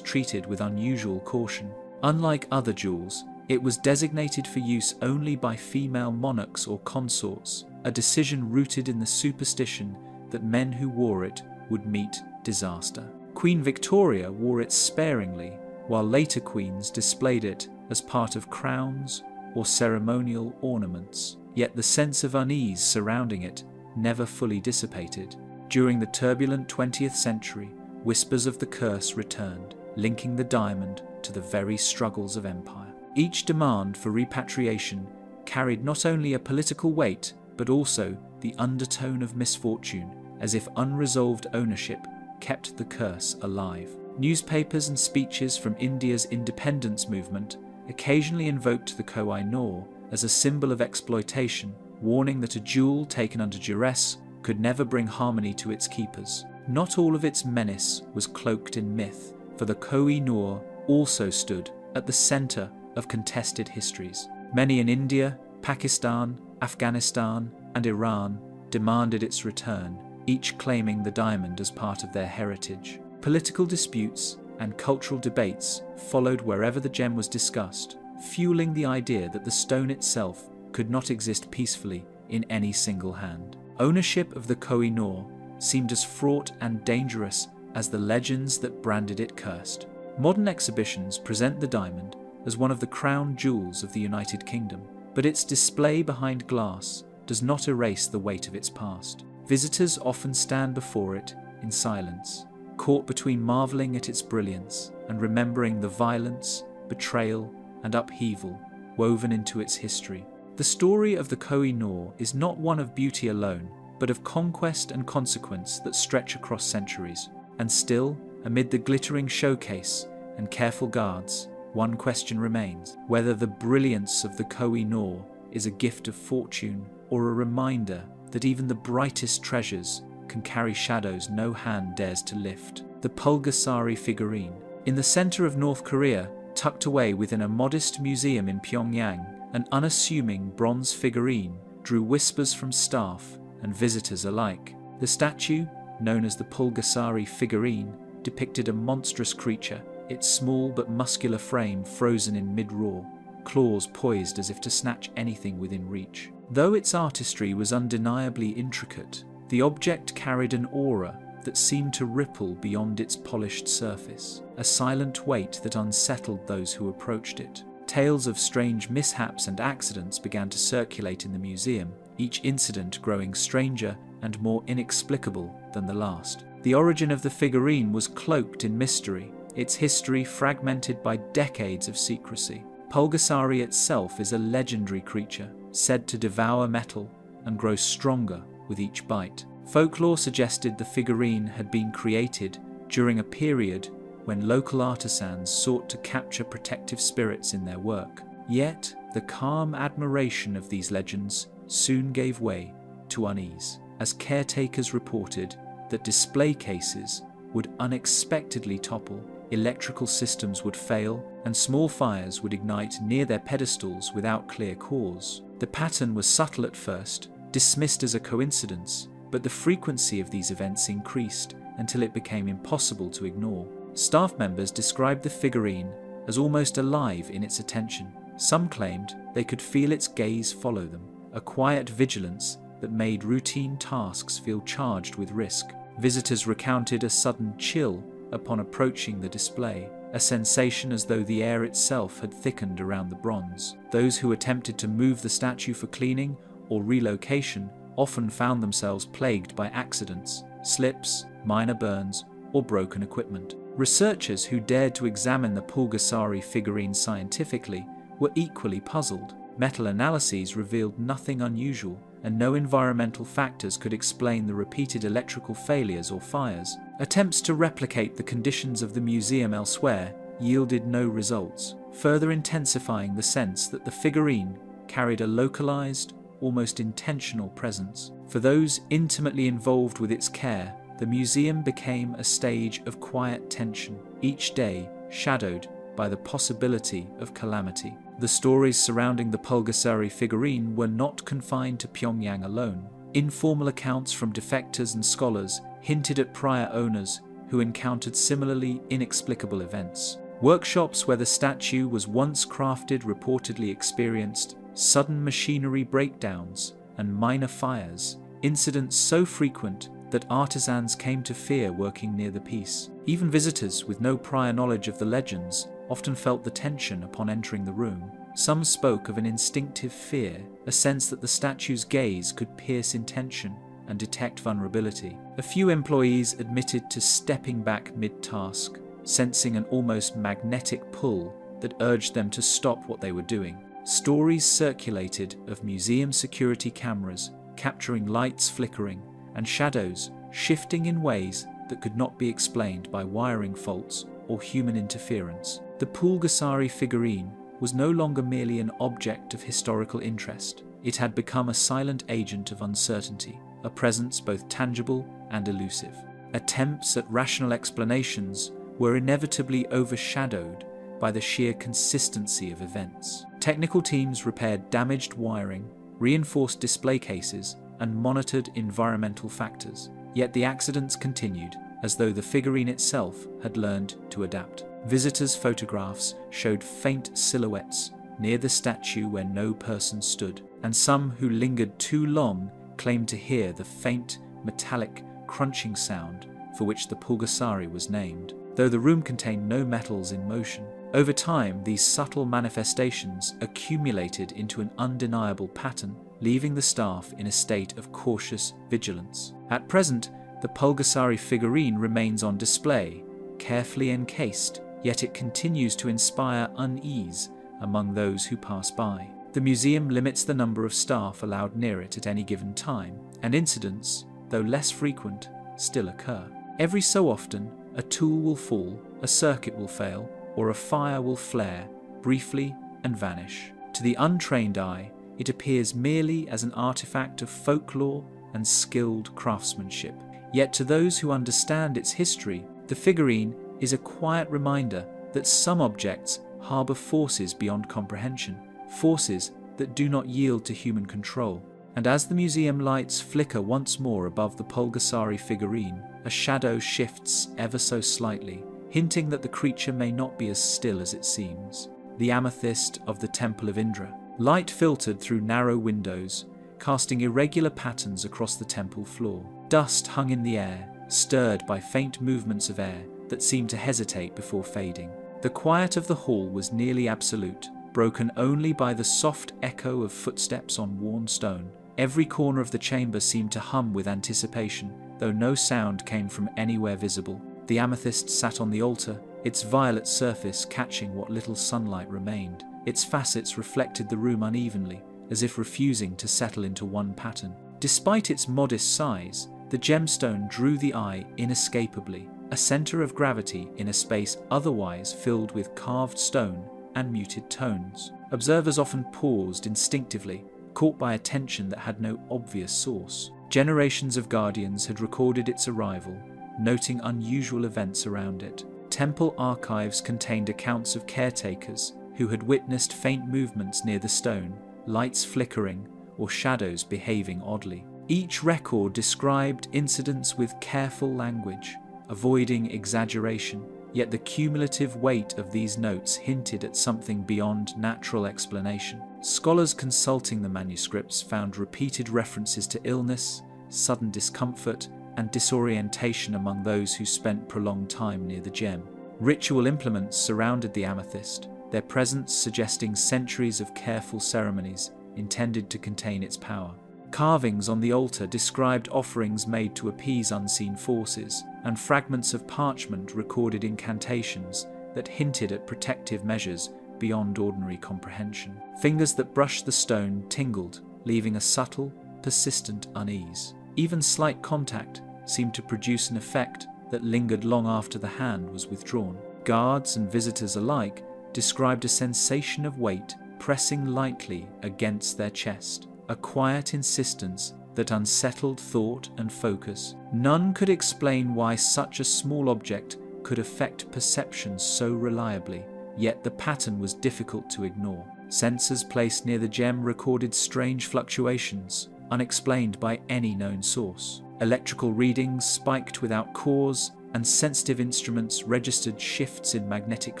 treated with unusual caution. Unlike other jewels, it was designated for use only by female monarchs or consorts, a decision rooted in the superstition that men who wore it would meet disaster. Queen Victoria wore it sparingly, while later queens displayed it as part of crowns or ceremonial ornaments. Yet the sense of unease surrounding it never fully dissipated. During the turbulent 20th century, whispers of the curse returned, linking the diamond to the very struggles of empire. Each demand for repatriation carried not only a political weight, but also the undertone of misfortune, as if unresolved ownership kept the curse alive. Newspapers and speeches from India's independence movement occasionally invoked the Koh-i-Noor as a symbol of exploitation, warning that a jewel taken under duress could never bring harmony to its keepers. Not all of its menace was cloaked in myth, for the Koh-i-Noor also stood at the center of contested histories. Many in India, Pakistan, Afghanistan, and Iran demanded its return, each claiming the diamond as part of their heritage. Political disputes and cultural debates followed wherever the gem was discussed, fueling the idea that the stone itself could not exist peacefully in any single hand. Ownership of the Koh-i-Noor seemed as fraught and dangerous as the legends that branded it cursed. Modern exhibitions present the diamond as one of the crown jewels of the United Kingdom, but its display behind glass does not erase the weight of its past. Visitors often stand before it in silence, caught between marveling at its brilliance and remembering the violence, betrayal, and upheaval woven into its history. The story of the Koh-i-Noor is not one of beauty alone, but of conquest and consequence that stretch across centuries. And still, amid the glittering showcase and careful guards, one question remains: whether the brilliance of the Koh-i-Noor is a gift of fortune or a reminder that even the brightest treasures can carry shadows no hand dares to lift. The Pulgasari figurine. In the center of North Korea, tucked away within a modest museum in Pyongyang, an unassuming bronze figurine drew whispers from staff and visitors alike. The statue, known as the Pulgasari figurine, depicted a monstrous creature, its small but muscular frame frozen in mid-roar, claws poised as if to snatch anything within reach. Though its artistry was undeniably intricate, the object carried an aura that seemed to ripple beyond its polished surface, a silent weight that unsettled those who approached it. Tales of strange mishaps and accidents began to circulate in the museum, each incident growing stranger and more inexplicable than the last. The origin of the figurine was cloaked in mystery, its history fragmented by decades of secrecy. Pulgasari itself is a legendary creature, said to devour metal and grow stronger with each bite. Folklore suggested the figurine had been created during a period when local artisans sought to capture protective spirits in their work. Yet, the calm admiration of these legends soon gave way to unease, as caretakers reported that display cases would unexpectedly topple, electrical systems would fail, and small fires would ignite near their pedestals without clear cause. The pattern was subtle at first, dismissed as a coincidence, but the frequency of these events increased until it became impossible to ignore. Staff members described the figurine as almost alive in its attention. Some claimed they could feel its gaze follow them, a quiet vigilance that made routine tasks feel charged with risk. Visitors recounted a sudden chill upon approaching the display, a sensation as though the air itself had thickened around the bronze. Those who attempted to move the statue for cleaning or relocation often found themselves plagued by accidents, slips, minor burns, or broken equipment. Researchers who dared to examine the Pulgasari figurine scientifically were equally puzzled. Metal analyses revealed nothing unusual, and no environmental factors could explain the repeated electrical failures or fires. Attempts to replicate the conditions of the museum elsewhere yielded no results, further intensifying the sense that the figurine carried a localized, almost intentional presence. For those intimately involved with its care, the museum became a stage of quiet tension, each day shadowed by the possibility of calamity. The stories surrounding the Pulgasari figurine were not confined to Pyongyang alone. Informal accounts from defectors and scholars hinted at prior owners who encountered similarly inexplicable events. Workshops where the statue was once crafted reportedly experienced sudden machinery breakdowns and minor fires, incidents so frequent that artisans came to fear working near the piece. Even visitors with no prior knowledge of the legends often felt the tension upon entering the room. Some spoke of an instinctive fear, a sense that the statue's gaze could pierce intention and detect vulnerability. A few employees admitted to stepping back mid-task, sensing an almost magnetic pull that urged them to stop what they were doing. Stories circulated of museum security cameras capturing lights flickering and shadows shifting in ways that could not be explained by wiring faults or human interference. The Pulgasari figurine was no longer merely an object of historical interest. It had become a silent agent of uncertainty, a presence both tangible and elusive. Attempts at rational explanations were inevitably overshadowed by the sheer consistency of events. Technical teams repaired damaged wiring, reinforced display cases, and monitored environmental factors. Yet the accidents continued, as though the figurine itself had learned to adapt. Visitors' photographs showed faint silhouettes near the statue where no person stood, and some who lingered too long claimed to hear the faint, metallic, crunching sound for which the Pulgasari was named, though the room contained no metals in motion. Over time, these subtle manifestations accumulated into an undeniable pattern, leaving the staff in a state of cautious vigilance. At present, the Pulgasari figurine remains on display, carefully encased, yet it continues to inspire unease among those who pass by. The museum limits the number of staff allowed near it at any given time, and incidents, though less frequent, still occur. Every so often, a tool will fall, a circuit will fail, or a fire will flare, briefly, and vanish. To the untrained eye, it appears merely as an artifact of folklore and skilled craftsmanship. Yet to those who understand its history, the figurine is a quiet reminder that some objects harbour forces beyond comprehension, forces that do not yield to human control. And as the museum lights flicker once more above the Pulgasari figurine, a shadow shifts ever so slightly, hinting that the creature may not be as still as it seems. The amethyst of the Temple of Indra. Light filtered through narrow windows, casting irregular patterns across the temple floor. Dust hung in the air, stirred by faint movements of air that seemed to hesitate before fading. The quiet of the hall was nearly absolute, broken only by the soft echo of footsteps on worn stone. Every corner of the chamber seemed to hum with anticipation, though no sound came from anywhere visible. The amethyst sat on the altar, its violet surface catching what little sunlight remained. Its facets reflected the room unevenly, as if refusing to settle into one pattern. Despite its modest size, the gemstone drew the eye inescapably, a centre of gravity in a space otherwise filled with carved stone and muted tones. Observers often paused instinctively, caught by a tension that had no obvious source. Generations of guardians had recorded its arrival, noting unusual events around it. Temple archives contained accounts of caretakers who had witnessed faint movements near the stone, lights flickering, or shadows behaving oddly. Each record described incidents with careful language, avoiding exaggeration, yet the cumulative weight of these notes hinted at something beyond natural explanation. Scholars consulting the manuscripts found repeated references to illness, sudden discomfort, and disorientation among those who spent prolonged time near the gem. Ritual implements surrounded the amethyst, their presence suggesting centuries of careful ceremonies intended to contain its power. Carvings on the altar described offerings made to appease unseen forces, and fragments of parchment recorded incantations that hinted at protective measures beyond ordinary comprehension. Fingers that brushed the stone tingled, leaving a subtle, persistent unease. Even slight contact seemed to produce an effect that lingered long after the hand was withdrawn. Guards and visitors alike described a sensation of weight pressing lightly against their chest, a quiet insistence that unsettled thought and focus. None could explain why such a small object could affect perception so reliably, yet the pattern was difficult to ignore. Sensors placed near the gem recorded strange fluctuations, unexplained by any known source. Electrical readings spiked without cause, and sensitive instruments registered shifts in magnetic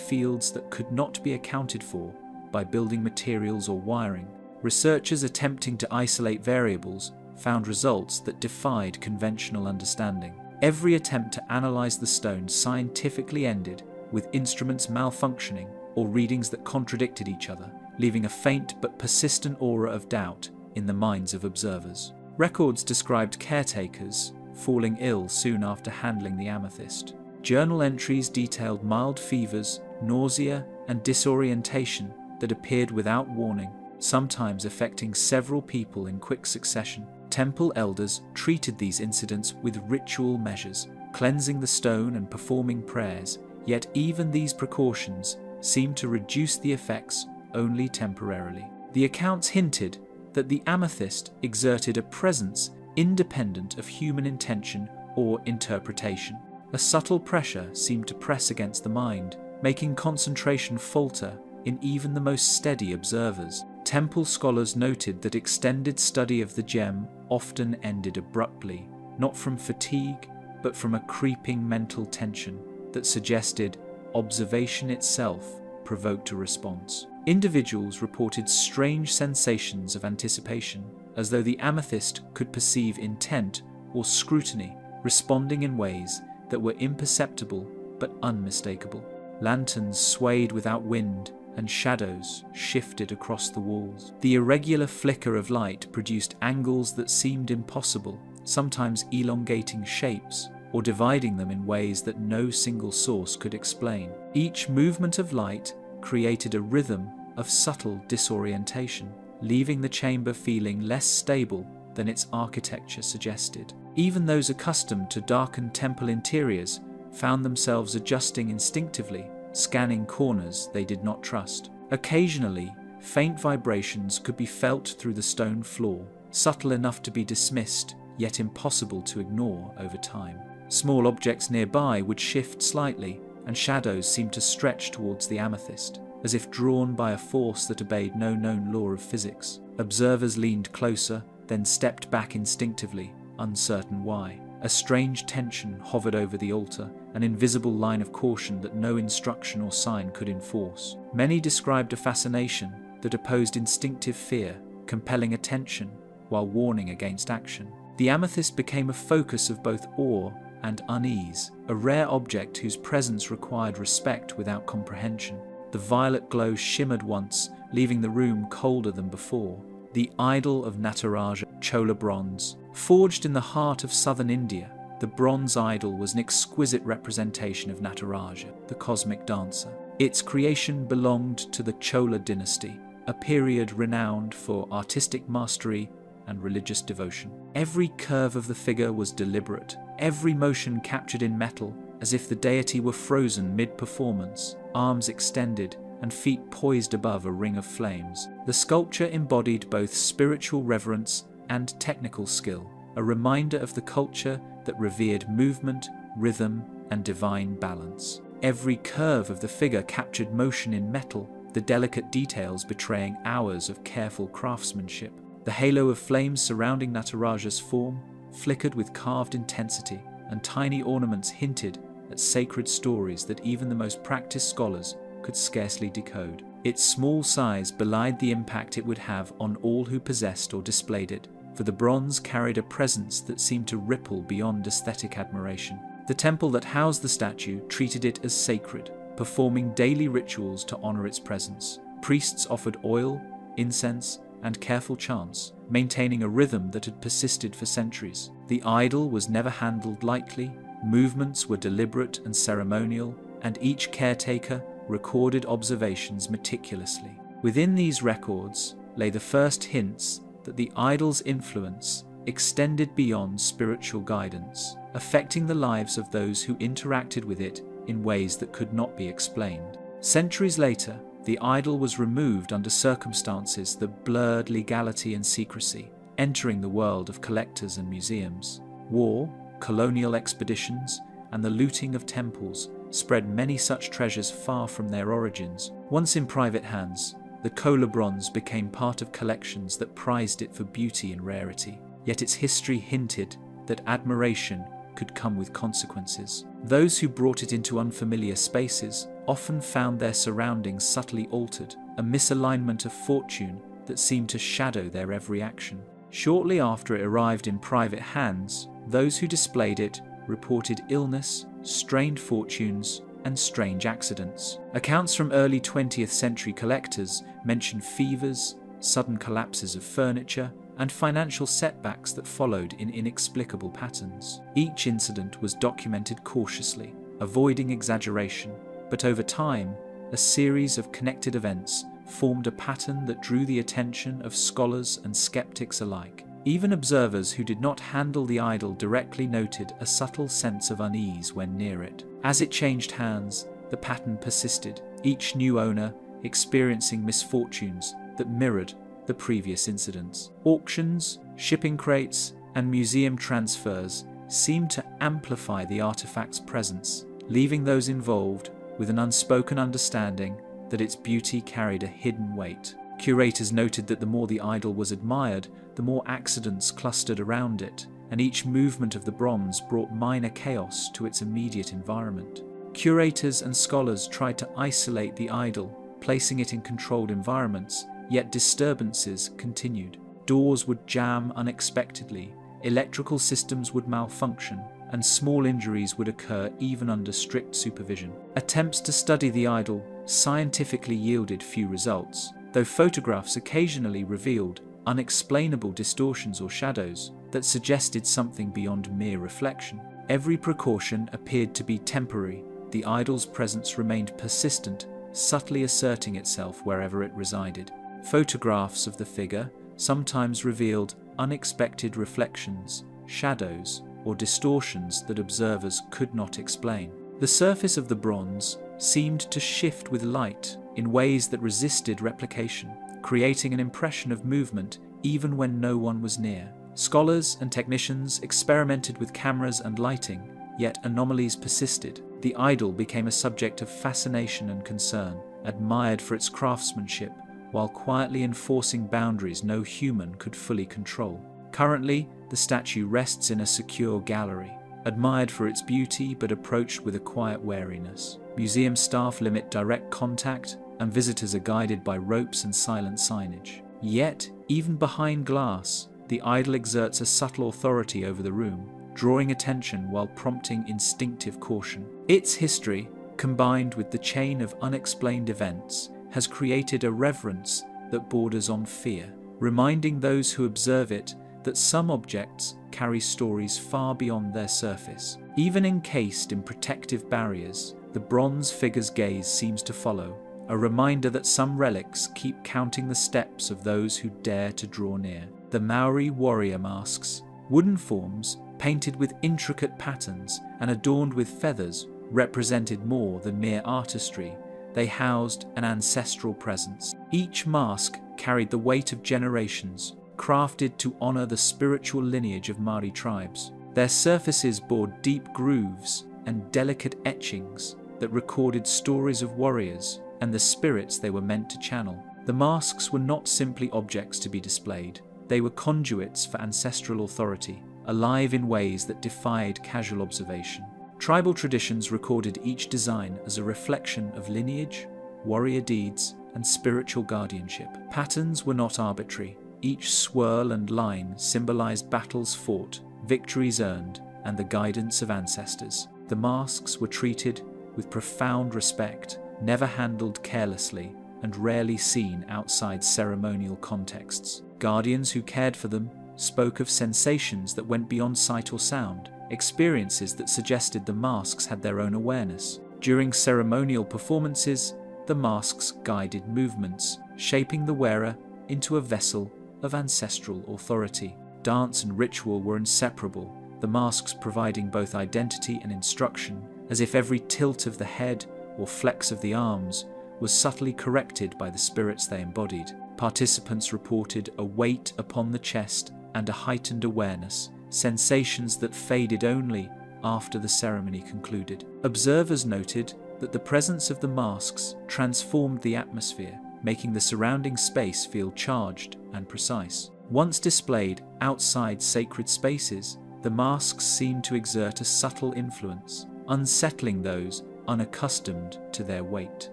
fields that could not be accounted for by building materials or wiring. Researchers attempting to isolate variables found results that defied conventional understanding. Every attempt to analyze the stone scientifically ended with instruments malfunctioning or readings that contradicted each other, leaving a faint but persistent aura of doubt in the minds of observers. Records described caretakers falling ill soon after handling the amethyst. Journal entries detailed mild fevers, nausea, and disorientation that appeared without warning, sometimes affecting several people in quick succession. Temple elders treated these incidents with ritual measures, cleansing the stone and performing prayers, yet even these precautions seemed to reduce the effects only temporarily. The accounts hinted that the amethyst exerted a presence independent of human intention or interpretation. A subtle pressure seemed to press against the mind, making concentration falter in even the most steady observers. Temple scholars noted that extended study of the gem often ended abruptly, not from fatigue, but from a creeping mental tension that suggested observation itself provoked a response. Individuals reported strange sensations of anticipation, as though the amethyst could perceive intent or scrutiny, responding in ways that were imperceptible but unmistakable. Lanterns swayed without wind, and shadows shifted across the walls. The irregular flicker of light produced angles that seemed impossible, sometimes elongating shapes or dividing them in ways that no single source could explain. Each movement of light created a rhythm of subtle disorientation, leaving the chamber feeling less stable than its architecture suggested. Even those accustomed to darkened temple interiors found themselves adjusting instinctively, scanning corners they did not trust. Occasionally, faint vibrations could be felt through the stone floor, subtle enough to be dismissed, yet impossible to ignore over time. Small objects nearby would shift slightly, and shadows seemed to stretch towards the amethyst, as if drawn by a force that obeyed no known law of physics. Observers leaned closer, then stepped back instinctively, uncertain why. A strange tension hovered over the altar, an invisible line of caution that no instruction or sign could enforce. Many described a fascination that opposed instinctive fear, compelling attention while warning against action. The amethyst became a focus of both awe and unease, a rare object whose presence required respect without comprehension. The violet glow shimmered once, leaving the room colder than before. The idol of Nataraja, Chola bronze. Forged in the heart of southern India, the bronze idol was an exquisite representation of Nataraja, the cosmic dancer. Its creation belonged to the Chola dynasty, a period renowned for artistic mastery and religious devotion. Every curve of the figure was deliberate, every motion captured in metal, as if the deity were frozen mid-performance, arms extended and feet poised above a ring of flames. The sculpture embodied both spiritual reverence and technical skill, a reminder of the culture that revered movement, rhythm, and divine balance. Every curve of the figure captured motion in metal, the delicate details betraying hours of careful craftsmanship. The halo of flames surrounding Nataraja's form flickered with carved intensity, and tiny ornaments hinted at sacred stories that even the most practiced scholars could scarcely decode. Its small size belied the impact it would have on all who possessed or displayed it, for the bronze carried a presence that seemed to ripple beyond aesthetic admiration. The temple that housed the statue treated it as sacred, performing daily rituals to honor its presence. Priests offered oil, incense, and careful chants, maintaining a rhythm that had persisted for centuries. The idol was never handled lightly, movements were deliberate and ceremonial, and each caretaker recorded observations meticulously. Within these records lay the first hints that the idol's influence extended beyond spiritual guidance, affecting the lives of those who interacted with it in ways that could not be explained. Centuries later, the idol was removed under circumstances that blurred legality and secrecy, entering the world of collectors and museums. War, colonial expeditions, and the looting of temples spread many such treasures far from their origins. Once in private hands, the Koh-i-Noor bronze became part of collections that prized it for beauty and rarity. Yet its history hinted that admiration could come with consequences. Those who brought it into unfamiliar spaces often found their surroundings subtly altered, a misalignment of fortune that seemed to shadow their every action. Shortly after it arrived in private hands, those who displayed it reported illness, strained fortunes, and strange accidents. Accounts from early 20th century collectors mention fevers, sudden collapses of furniture, and financial setbacks that followed in inexplicable patterns. Each incident was documented cautiously, avoiding exaggeration, but over time, a series of connected events formed a pattern that drew the attention of scholars and skeptics alike. Even observers who did not handle the idol directly noted a subtle sense of unease when near it. As it changed hands, the pattern persisted, each new owner experiencing misfortunes that mirrored the previous incidents. Auctions, shipping crates, and museum transfers seemed to amplify the artifact's presence, leaving those involved with an unspoken understanding that its beauty carried a hidden weight. Curators noted that the more the idol was admired, the more accidents clustered around it, and each movement of the bronze brought minor chaos to its immediate environment. Curators and scholars tried to isolate the idol, placing it in controlled environments, yet disturbances continued. Doors would jam unexpectedly, electrical systems would malfunction, and small injuries would occur even under strict supervision. Attempts to study the idol scientifically yielded few results, though photographs occasionally revealed unexplainable distortions or shadows that suggested something beyond mere reflection. Every precaution appeared to be temporary. The idol's presence remained persistent, subtly asserting itself wherever it resided. Photographs of the figure sometimes revealed unexpected reflections, shadows, or distortions that observers could not explain. The surface of the bronze seemed to shift with light in ways that resisted replication, creating an impression of movement even when no one was near. Scholars and technicians experimented with cameras and lighting, yet anomalies persisted. The idol became a subject of fascination and concern, admired for its craftsmanship, while quietly enforcing boundaries no human could fully control. Currently, the statue rests in a secure gallery, admired for its beauty but approached with a quiet wariness. Museum staff limit direct contact, and visitors are guided by ropes and silent signage. Yet, even behind glass, the idol exerts a subtle authority over the room, drawing attention while prompting instinctive caution. Its history, combined with the chain of unexplained events, has created a reverence that borders on fear, reminding those who observe it that some objects carry stories far beyond their surface. Even encased in protective barriers, the bronze figure's gaze seems to follow, a reminder that some relics keep counting the steps of those who dare to draw near. The Maori warrior masks, wooden forms painted with intricate patterns and adorned with feathers, represented more than mere artistry. They housed an ancestral presence. Each mask carried the weight of generations, crafted to honor the spiritual lineage of Maori tribes. Their surfaces bore deep grooves and delicate etchings that recorded stories of warriors and the spirits they were meant to channel. The masks were not simply objects to be displayed. They were conduits for ancestral authority, alive in ways that defied casual observation. Tribal traditions recorded each design as a reflection of lineage, warrior deeds, and spiritual guardianship. Patterns were not arbitrary. Each swirl and line symbolized battles fought, victories earned, and the guidance of ancestors. The masks were treated with profound respect, never handled carelessly, and rarely seen outside ceremonial contexts. Guardians who cared for them spoke of sensations that went beyond sight or sound, experiences that suggested the masks had their own awareness. During ceremonial performances, the masks guided movements, shaping the wearer into a vessel of ancestral authority. Dance and ritual were inseparable, the masks providing both identity and instruction, as if every tilt of the head or flex of the arms was subtly corrected by the spirits they embodied. Participants reported a weight upon the chest and a heightened awareness, sensations that faded only after the ceremony concluded. Observers noted that the presence of the masks transformed the atmosphere, making the surrounding space feel charged and precise. Once displayed outside sacred spaces, the masks seemed to exert a subtle influence, unsettling those unaccustomed to their weight.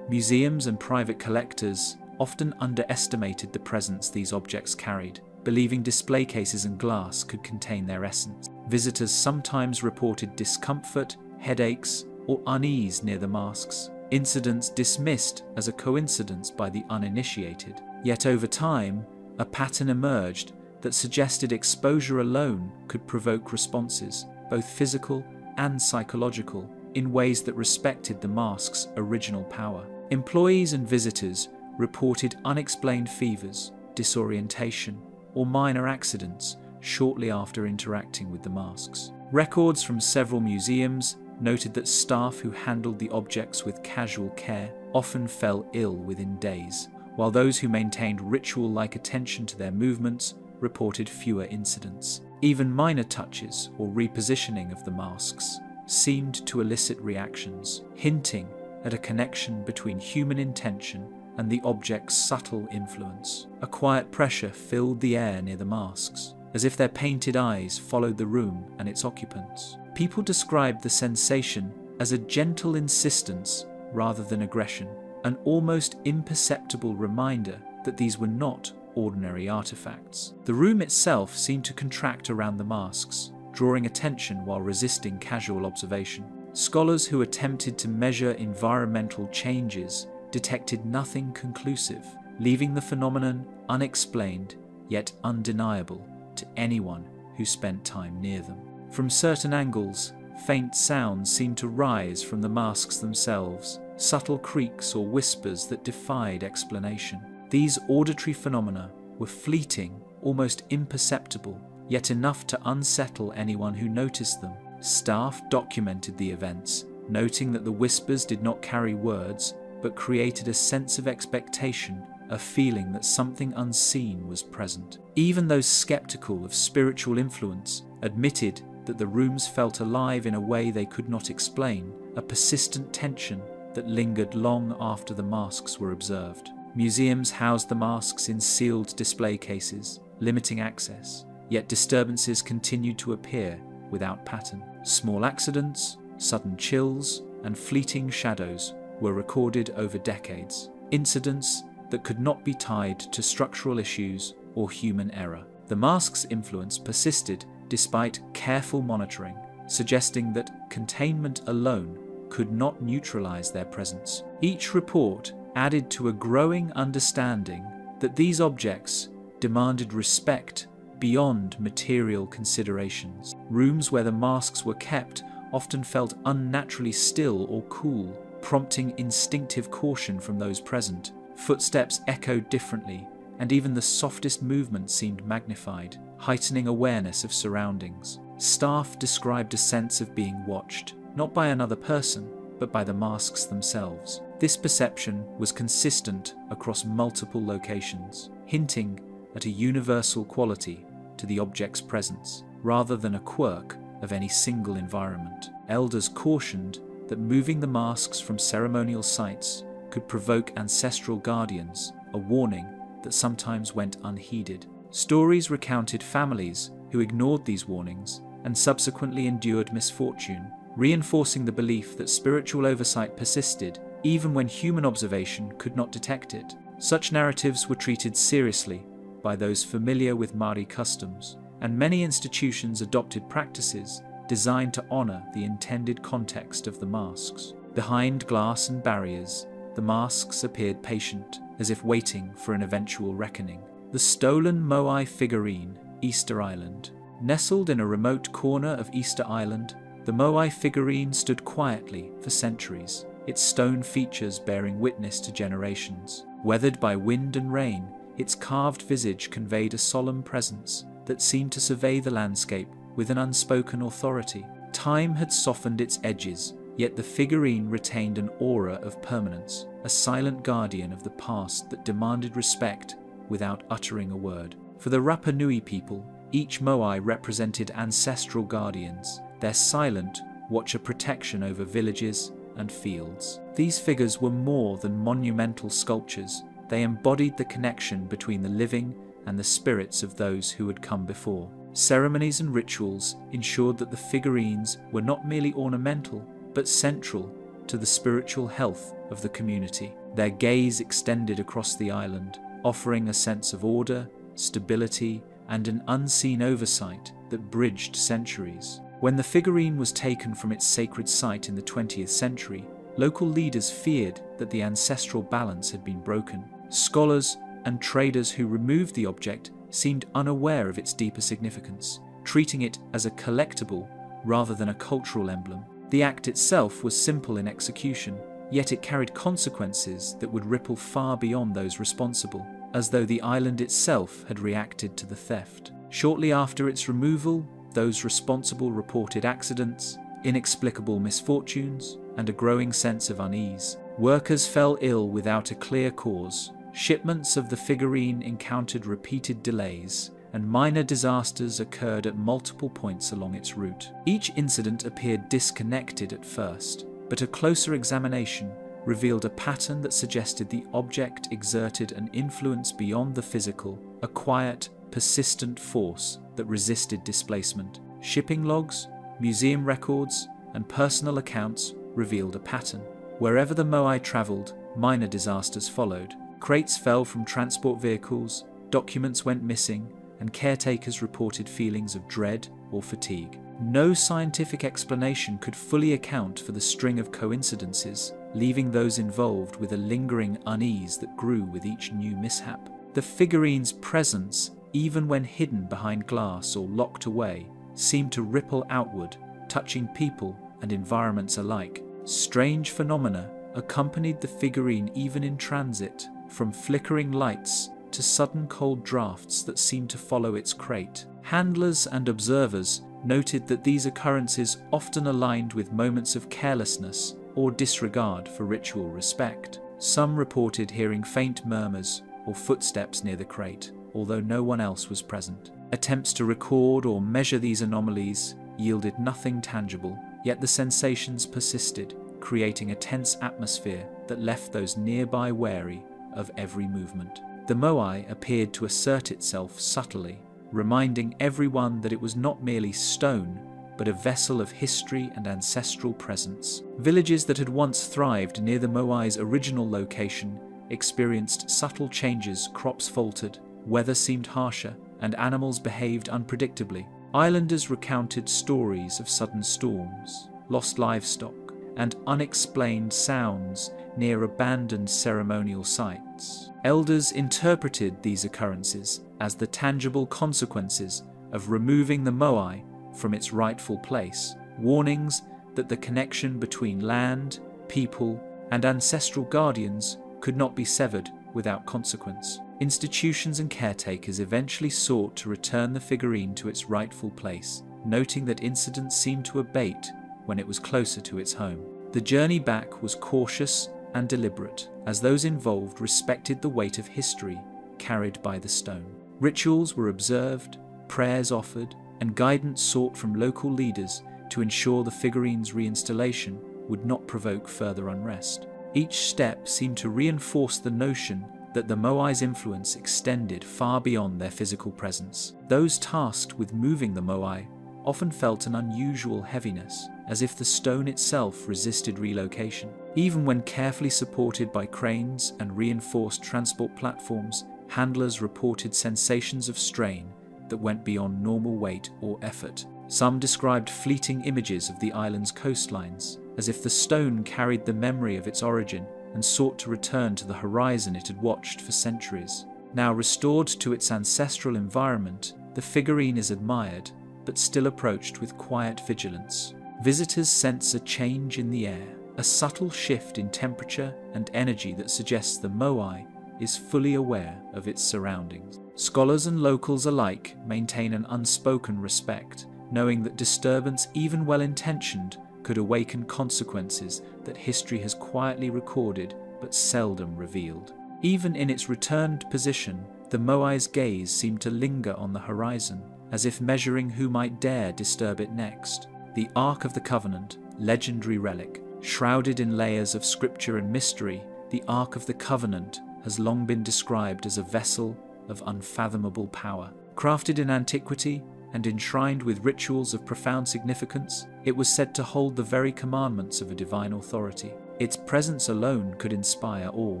Museums and private collectors often underestimated the presence these objects carried, believing display cases and glass could contain their essence. Visitors sometimes reported discomfort, headaches, or unease near the masks, incidents dismissed as a coincidence by the uninitiated. Yet over time, a pattern emerged that suggested exposure alone could provoke responses, both physical and psychological, in ways that respected the mask's original power. Employees and visitors reported unexplained fevers, disorientation, or minor accidents shortly after interacting with the masks. Records from several museums noted that staff who handled the objects with casual care often fell ill within days, while those who maintained ritual-like attention to their movements reported fewer incidents. Even minor touches or repositioning of the masks seemed to elicit reactions, hinting at a connection between human intention and the object's subtle influence. A quiet pressure filled the air near the masks, as if their painted eyes followed the room and its occupants. People described the sensation as a gentle insistence rather than aggression, an almost imperceptible reminder that these were not ordinary artifacts. The room itself seemed to contract around the masks, drawing attention while resisting casual observation. Scholars who attempted to measure environmental changes detected nothing conclusive, leaving the phenomenon unexplained yet undeniable to anyone who spent time near them. From certain angles, faint sounds seemed to rise from the masks themselves, subtle creaks or whispers that defied explanation. These auditory phenomena were fleeting, almost imperceptible, yet enough to unsettle anyone who noticed them. Staff documented the events, noting that the whispers did not carry words, but created a sense of expectation, a feeling that something unseen was present. Even those skeptical of spiritual influence admitted that the rooms felt alive in a way they could not explain, a persistent tension that lingered long after the masks were observed. Museums housed the masks in sealed display cases, limiting access, yet disturbances continued to appear without pattern. Small accidents, sudden chills, and fleeting shadows were recorded over decades, incidents that could not be tied to structural issues or human error. The mask's influence persisted despite careful monitoring, suggesting that containment alone could not neutralize their presence. Each report added to a growing understanding that these objects demanded respect beyond material considerations. Rooms where the masks were kept often felt unnaturally still or cool, prompting instinctive caution from those present. Footsteps echoed differently, and even the softest movement seemed magnified, heightening awareness of surroundings. Staff described a sense of being watched, not by another person, but by the masks themselves. This perception was consistent across multiple locations, hinting at a universal quality to the object's presence, rather than a quirk of any single environment. Elders cautioned that moving the masks from ceremonial sites could provoke ancestral guardians, a warning that sometimes went unheeded. Stories recounted families who ignored these warnings and subsequently endured misfortune, reinforcing the belief that spiritual oversight persisted even when human observation could not detect it. Such narratives were treated seriously by those familiar with Maori customs, and many institutions adopted practices designed to honor the intended context of the masks. Behind glass and barriers, the masks appeared patient, as if waiting for an eventual reckoning. The stolen Moai figurine, Easter Island. Nestled in a remote corner of Easter Island, the Moai figurine stood quietly for centuries, its stone features bearing witness to generations. Weathered by wind and rain, its carved visage conveyed a solemn presence that seemed to survey the landscape with an unspoken authority. Time had softened its edges, yet the figurine retained an aura of permanence, a silent guardian of the past that demanded respect without uttering a word. For the Rapa Nui people, Each Moai represented ancestral guardians, their silent watch of protection over villages and fields. These figures were more than monumental sculptures. They embodied the connection between the living and the spirits of those who had come before. Ceremonies and rituals ensured that the figurines were not merely ornamental, but central to the spiritual health of the community. Their gaze extended across the island, offering a sense of order, stability, and an unseen oversight that bridged centuries. When the figurine was taken from its sacred site in the 20th century, local leaders feared that the ancestral balance had been broken. Scholars and traders who removed the object seemed unaware of its deeper significance, treating it as a collectible rather than a cultural emblem. The act itself was simple in execution, yet it carried consequences that would ripple far beyond those responsible, as though the island itself had reacted to the theft. Shortly after its removal, those responsible reported accidents, inexplicable misfortunes, and a growing sense of unease. Workers fell ill without a clear cause. Shipments of the figurine encountered repeated delays, and minor disasters occurred at multiple points along its route. Each incident appeared disconnected at first, but a closer examination revealed a pattern that suggested the object exerted an influence beyond the physical, a quiet, persistent force that resisted displacement. Shipping logs, museum records, and personal accounts revealed a pattern. Wherever the Moai travelled, minor disasters followed. Crates fell from transport vehicles, documents went missing, and caretakers reported feelings of dread or fatigue. No scientific explanation could fully account for the string of coincidences, leaving those involved with a lingering unease that grew with each new mishap. The figurine's presence, even when hidden behind glass or locked away, seemed to ripple outward, touching people and environments alike. Strange phenomena accompanied the figurine even in transit, from flickering lights to sudden cold drafts that seemed to follow its crate. Handlers and observers noted that these occurrences often aligned with moments of carelessness or disregard for ritual respect. Some reported hearing faint murmurs or footsteps near the crate, although no one else was present. Attempts to record or measure these anomalies yielded nothing tangible, yet the sensations persisted, creating a tense atmosphere that left those nearby wary of every movement. The Moai appeared to assert itself subtly, reminding everyone that it was not merely stone, but a vessel of history and ancestral presence. Villages that had once thrived near the Moai's original location experienced subtle changes. Crops faltered, weather seemed harsher, and animals behaved unpredictably. Islanders recounted stories of sudden storms, lost livestock, and unexplained sounds near abandoned ceremonial sites. Elders interpreted these occurrences as the tangible consequences of removing the Moai from its rightful place, warnings that the connection between land, people, and ancestral guardians could not be severed without consequence. Institutions and caretakers eventually sought to return the figurine to its rightful place, noting that incidents seemed to abate when it was closer to its home. The journey back was cautious and deliberate, as those involved respected the weight of history carried by the stone. Rituals were observed, prayers offered, and guidance sought from local leaders to ensure the figurine's reinstallation would not provoke further unrest. Each step seemed to reinforce the notion that the Moai's influence extended far beyond their physical presence. Those tasked with moving the Moai often felt an unusual heaviness, as if the stone itself resisted relocation. Even when carefully supported by cranes and reinforced transport platforms, handlers reported sensations of strain that went beyond normal weight or effort. Some described fleeting images of the island's coastlines, as if the stone carried the memory of its origin and sought to return to the horizon it had watched for centuries. Now restored to its ancestral environment, the figurine is admired, but still approached with quiet vigilance. Visitors sense a change in the air, a subtle shift in temperature and energy that suggests the Moai is fully aware of its surroundings. Scholars and locals alike maintain an unspoken respect, knowing that disturbance, even well-intentioned, could awaken consequences that history has quietly recorded but seldom revealed. Even in its returned position, the Moai's gaze seemed to linger on the horizon, as if measuring who might dare disturb it next. The Ark of the Covenant, legendary relic, shrouded in layers of scripture and mystery, the Ark of the Covenant has long been described as a vessel of unfathomable power. Crafted in antiquity and enshrined with rituals of profound significance, it was said to hold the very commandments of a divine authority. Its presence alone could inspire awe,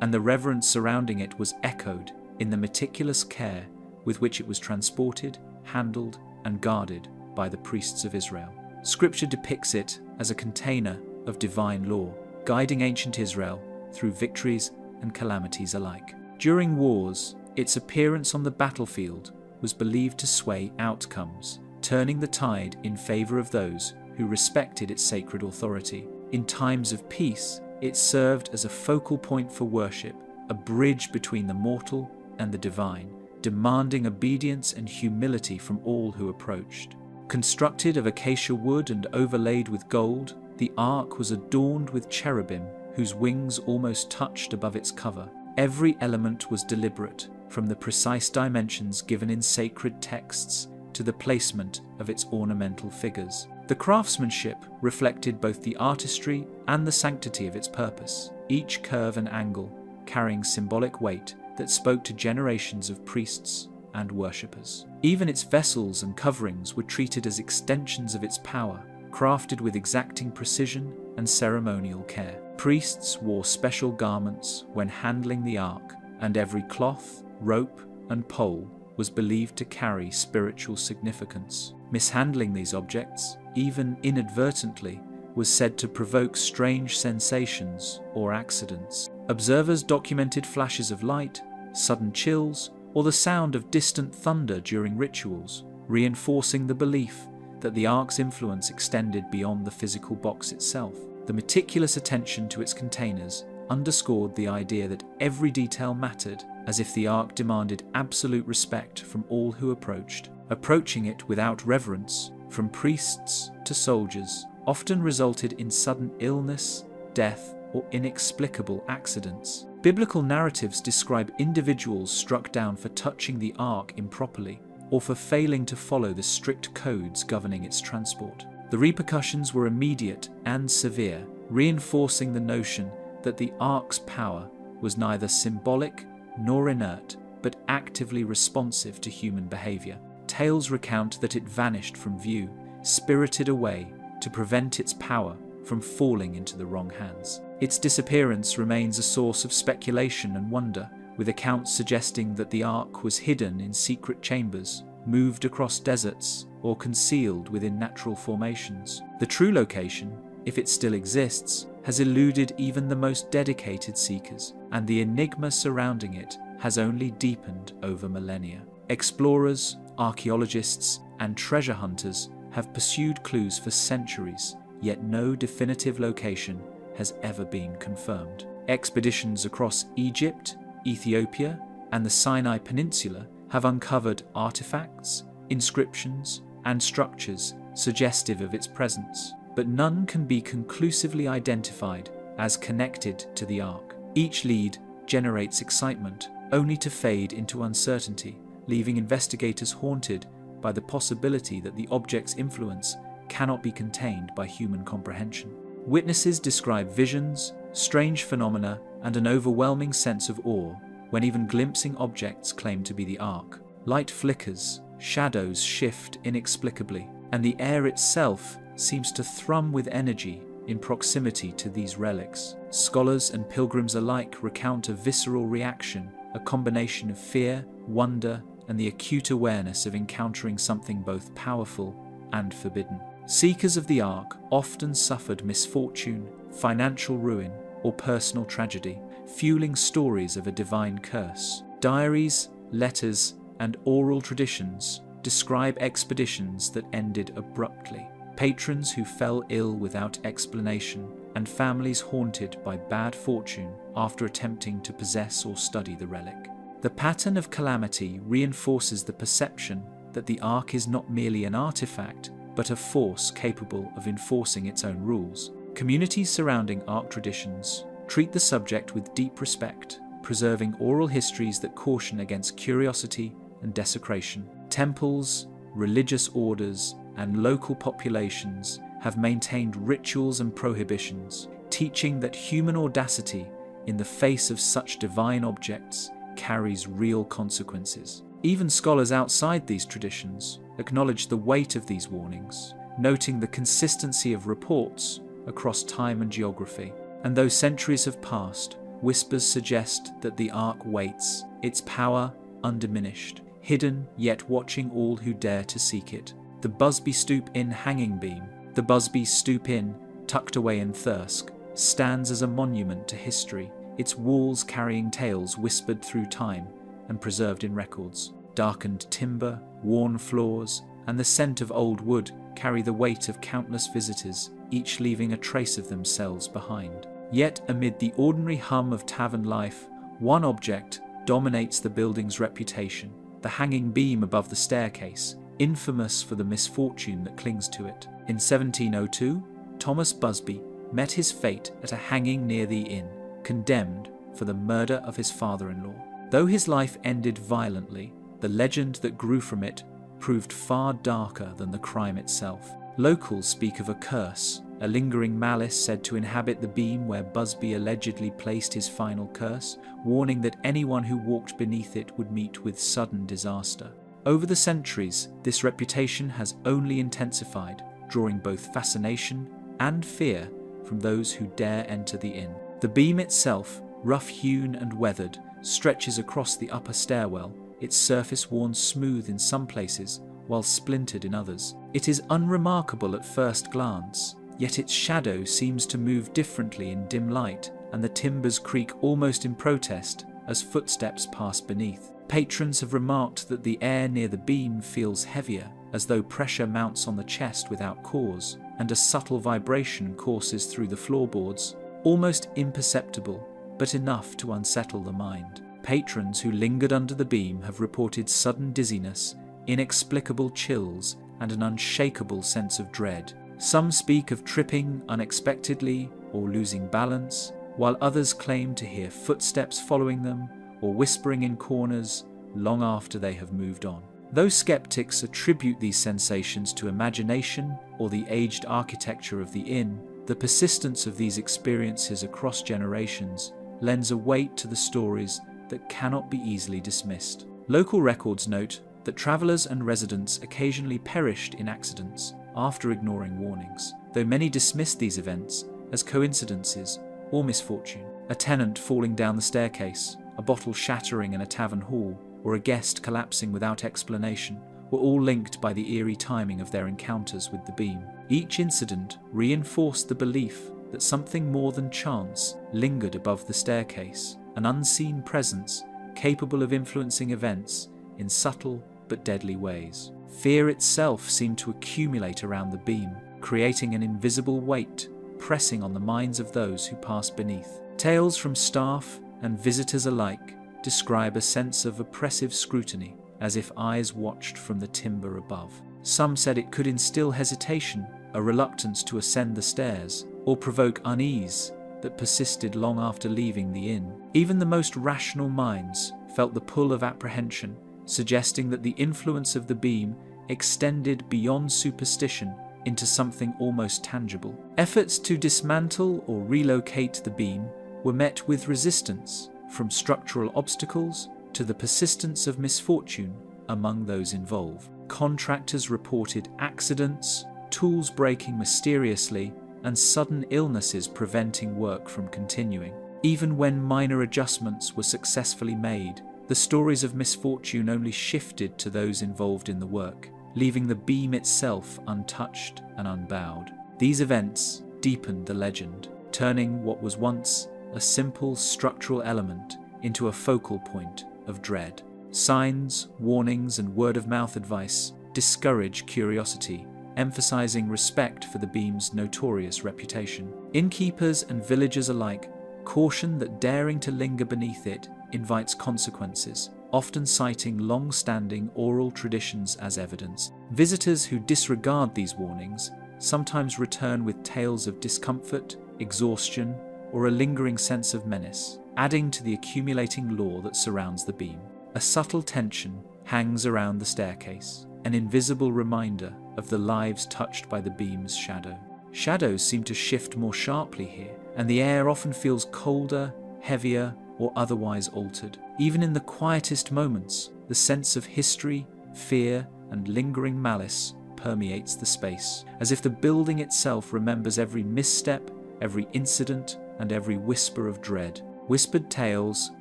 and the reverence surrounding it was echoed in the meticulous care with which it was transported, handled, and guarded by the priests of Israel. Scripture depicts it as a container of divine law, guiding ancient Israel through victories and calamities alike. During wars, its appearance on the battlefield was believed to sway outcomes, turning the tide in favor of those who respected its sacred authority. In times of peace, it served as a focal point for worship, a bridge between the mortal and the divine, demanding obedience and humility from all who approached. Constructed of acacia wood and overlaid with gold, the ark was adorned with cherubim whose wings almost touched above its cover. Every element was deliberate, from the precise dimensions given in sacred texts to the placement of its ornamental figures. The craftsmanship reflected both the artistry and the sanctity of its purpose, each curve and angle carrying symbolic weight that spoke to generations of priests and worshippers. Even its vessels and coverings were treated as extensions of its power, crafted with exacting precision and ceremonial care. Priests wore special garments when handling the ark, and every cloth, rope, and pole was believed to carry spiritual significance. Mishandling these objects, even inadvertently, was said to provoke strange sensations or accidents. Observers documented flashes of light, sudden chills, or the sound of distant thunder during rituals, reinforcing the belief that the ark's influence extended beyond the physical box itself. The meticulous attention to its containers underscored the idea that every detail mattered, as if the ark demanded absolute respect from all who approached. Approaching it without reverence, from priests to soldiers, often resulted in sudden illness, death, or inexplicable accidents. Biblical narratives describe individuals struck down for touching the ark improperly, or for failing to follow the strict codes governing its transport. The repercussions were immediate and severe, reinforcing the notion that the ark's power was neither symbolic nor inert, but actively responsive to human behavior. Tales recount that it vanished from view, spirited away to prevent its power from falling into the wrong hands. Its disappearance remains a source of speculation and wonder, with accounts suggesting that the ark was hidden in secret chambers, moved across deserts, or concealed within natural formations. The true location, if it still exists, has eluded even the most dedicated seekers, and the enigma surrounding it has only deepened over millennia. Explorers, archaeologists, and treasure hunters have pursued clues for centuries, yet no definitive location has ever been confirmed. Expeditions across Egypt, Ethiopia, and the Sinai Peninsula have uncovered artifacts, inscriptions, and structures suggestive of its presence, but none can be conclusively identified as connected to the ark. Each lead generates excitement, only to fade into uncertainty, leaving investigators haunted by the possibility that the object's influence cannot be contained by human comprehension. Witnesses describe visions, strange phenomena, and an overwhelming sense of awe when even glimpsing objects claim to be the ark. Light flickers, shadows shift inexplicably, and the air itself seems to thrum with energy in proximity to these relics. Scholars and pilgrims alike recount a visceral reaction, a combination of fear, wonder, and the acute awareness of encountering something both powerful and forbidden. Seekers of the ark often suffered misfortune, financial ruin, or personal tragedy, fueling stories of a divine curse. Diaries, letters, and oral traditions describe expeditions that ended abruptly, patrons who fell ill without explanation, and families haunted by bad fortune after attempting to possess or study the relic. The pattern of calamity reinforces the perception that the ark is not merely an artifact, but a force capable of enforcing its own rules. Communities surrounding ark traditions treat the subject with deep respect, preserving oral histories that caution against curiosity and desecration. Temples, religious orders, and local populations have maintained rituals and prohibitions, teaching that human audacity in the face of such divine objects carries real consequences. Even scholars outside these traditions acknowledge the weight of these warnings, noting the consistency of reports across time and geography. And though centuries have passed, whispers suggest that the Ark waits, its power undiminished, hidden yet watching all who dare to seek it. The Busby Stoop Inn hanging beam, the Busby Stoop Inn, tucked away in Thirsk, stands as a monument to history, its walls carrying tales whispered through time and preserved in records. Darkened timber, worn floors, and the scent of old wood carry the weight of countless visitors, each leaving a trace of themselves behind. Yet amid the ordinary hum of tavern life, one object dominates the building's reputation, the hanging beam above the staircase, infamous for the misfortune that clings to it. In 1702, Thomas Busby met his fate at a hanging near the inn, condemned for the murder of his father-in-law. Though his life ended violently, the legend that grew from it proved far darker than the crime itself. Locals speak of a curse, a lingering malice said to inhabit the beam where Busby allegedly placed his final curse, warning that anyone who walked beneath it would meet with sudden disaster. Over the centuries, this reputation has only intensified, drawing both fascination and fear from those who dare enter the inn. The beam itself, rough-hewn and weathered, stretches across the upper stairwell, its surface worn smooth in some places, while splintered in others. It is unremarkable at first glance, yet its shadow seems to move differently in dim light, and the timbers creak almost in protest as footsteps pass beneath. Patrons have remarked that the air near the beam feels heavier, as though pressure mounts on the chest without cause, and a subtle vibration courses through the floorboards, almost imperceptible, but enough to unsettle the mind. Patrons who lingered under the beam have reported sudden dizziness, inexplicable chills, and an unshakable sense of dread. Some speak of tripping unexpectedly or losing balance, while others claim to hear footsteps following them or whispering in corners long after they have moved on. Though skeptics attribute these sensations to imagination or the aged architecture of the inn, the persistence of these experiences across generations lends a weight to the stories that cannot be easily dismissed. Local records note that travellers and residents occasionally perished in accidents after ignoring warnings, though many dismissed these events as coincidences or misfortune. A tenant falling down the staircase, a bottle shattering in a tavern hall, or a guest collapsing without explanation were all linked by the eerie timing of their encounters with the beam. Each incident reinforced the belief that something more than chance lingered above the staircase, an unseen presence capable of influencing events in subtle but deadly ways. Fear itself seemed to accumulate around the beam, creating an invisible weight pressing on the minds of those who passed beneath. Tales from staff and visitors alike describe a sense of oppressive scrutiny, as if eyes watched from the timber above. Some said it could instill hesitation, a reluctance to ascend the stairs, or provoke unease that persisted long after leaving the inn. Even the most rational minds felt the pull of apprehension, suggesting that the influence of the beam extended beyond superstition into something almost tangible. Efforts to dismantle or relocate the beam were met with resistance, from structural obstacles to the persistence of misfortune among those involved. Contractors reported accidents, tools breaking mysteriously, and sudden illnesses preventing work from continuing. Even when minor adjustments were successfully made, the stories of misfortune only shifted to those involved in the work, leaving the beam itself untouched and unbowed. These events deepened the legend, turning what was once a simple structural element into a focal point of dread. Signs, warnings, and word-of-mouth advice discourage curiosity, emphasizing respect for the beam's notorious reputation. Innkeepers and villagers alike caution that daring to linger beneath it invites consequences, often citing long-standing oral traditions as evidence. Visitors who disregard these warnings sometimes return with tales of discomfort, exhaustion, or a lingering sense of menace, adding to the accumulating lore that surrounds the beam. A subtle tension hangs around the staircase, an invisible reminder of the lives touched by the beam's shadow. Shadows seem to shift more sharply here, and the air often feels colder, heavier, or otherwise altered. Even in the quietest moments, the sense of history, fear, and lingering malice permeates the space, as if the building itself remembers every misstep, every incident, and every whisper of dread. Whispered tales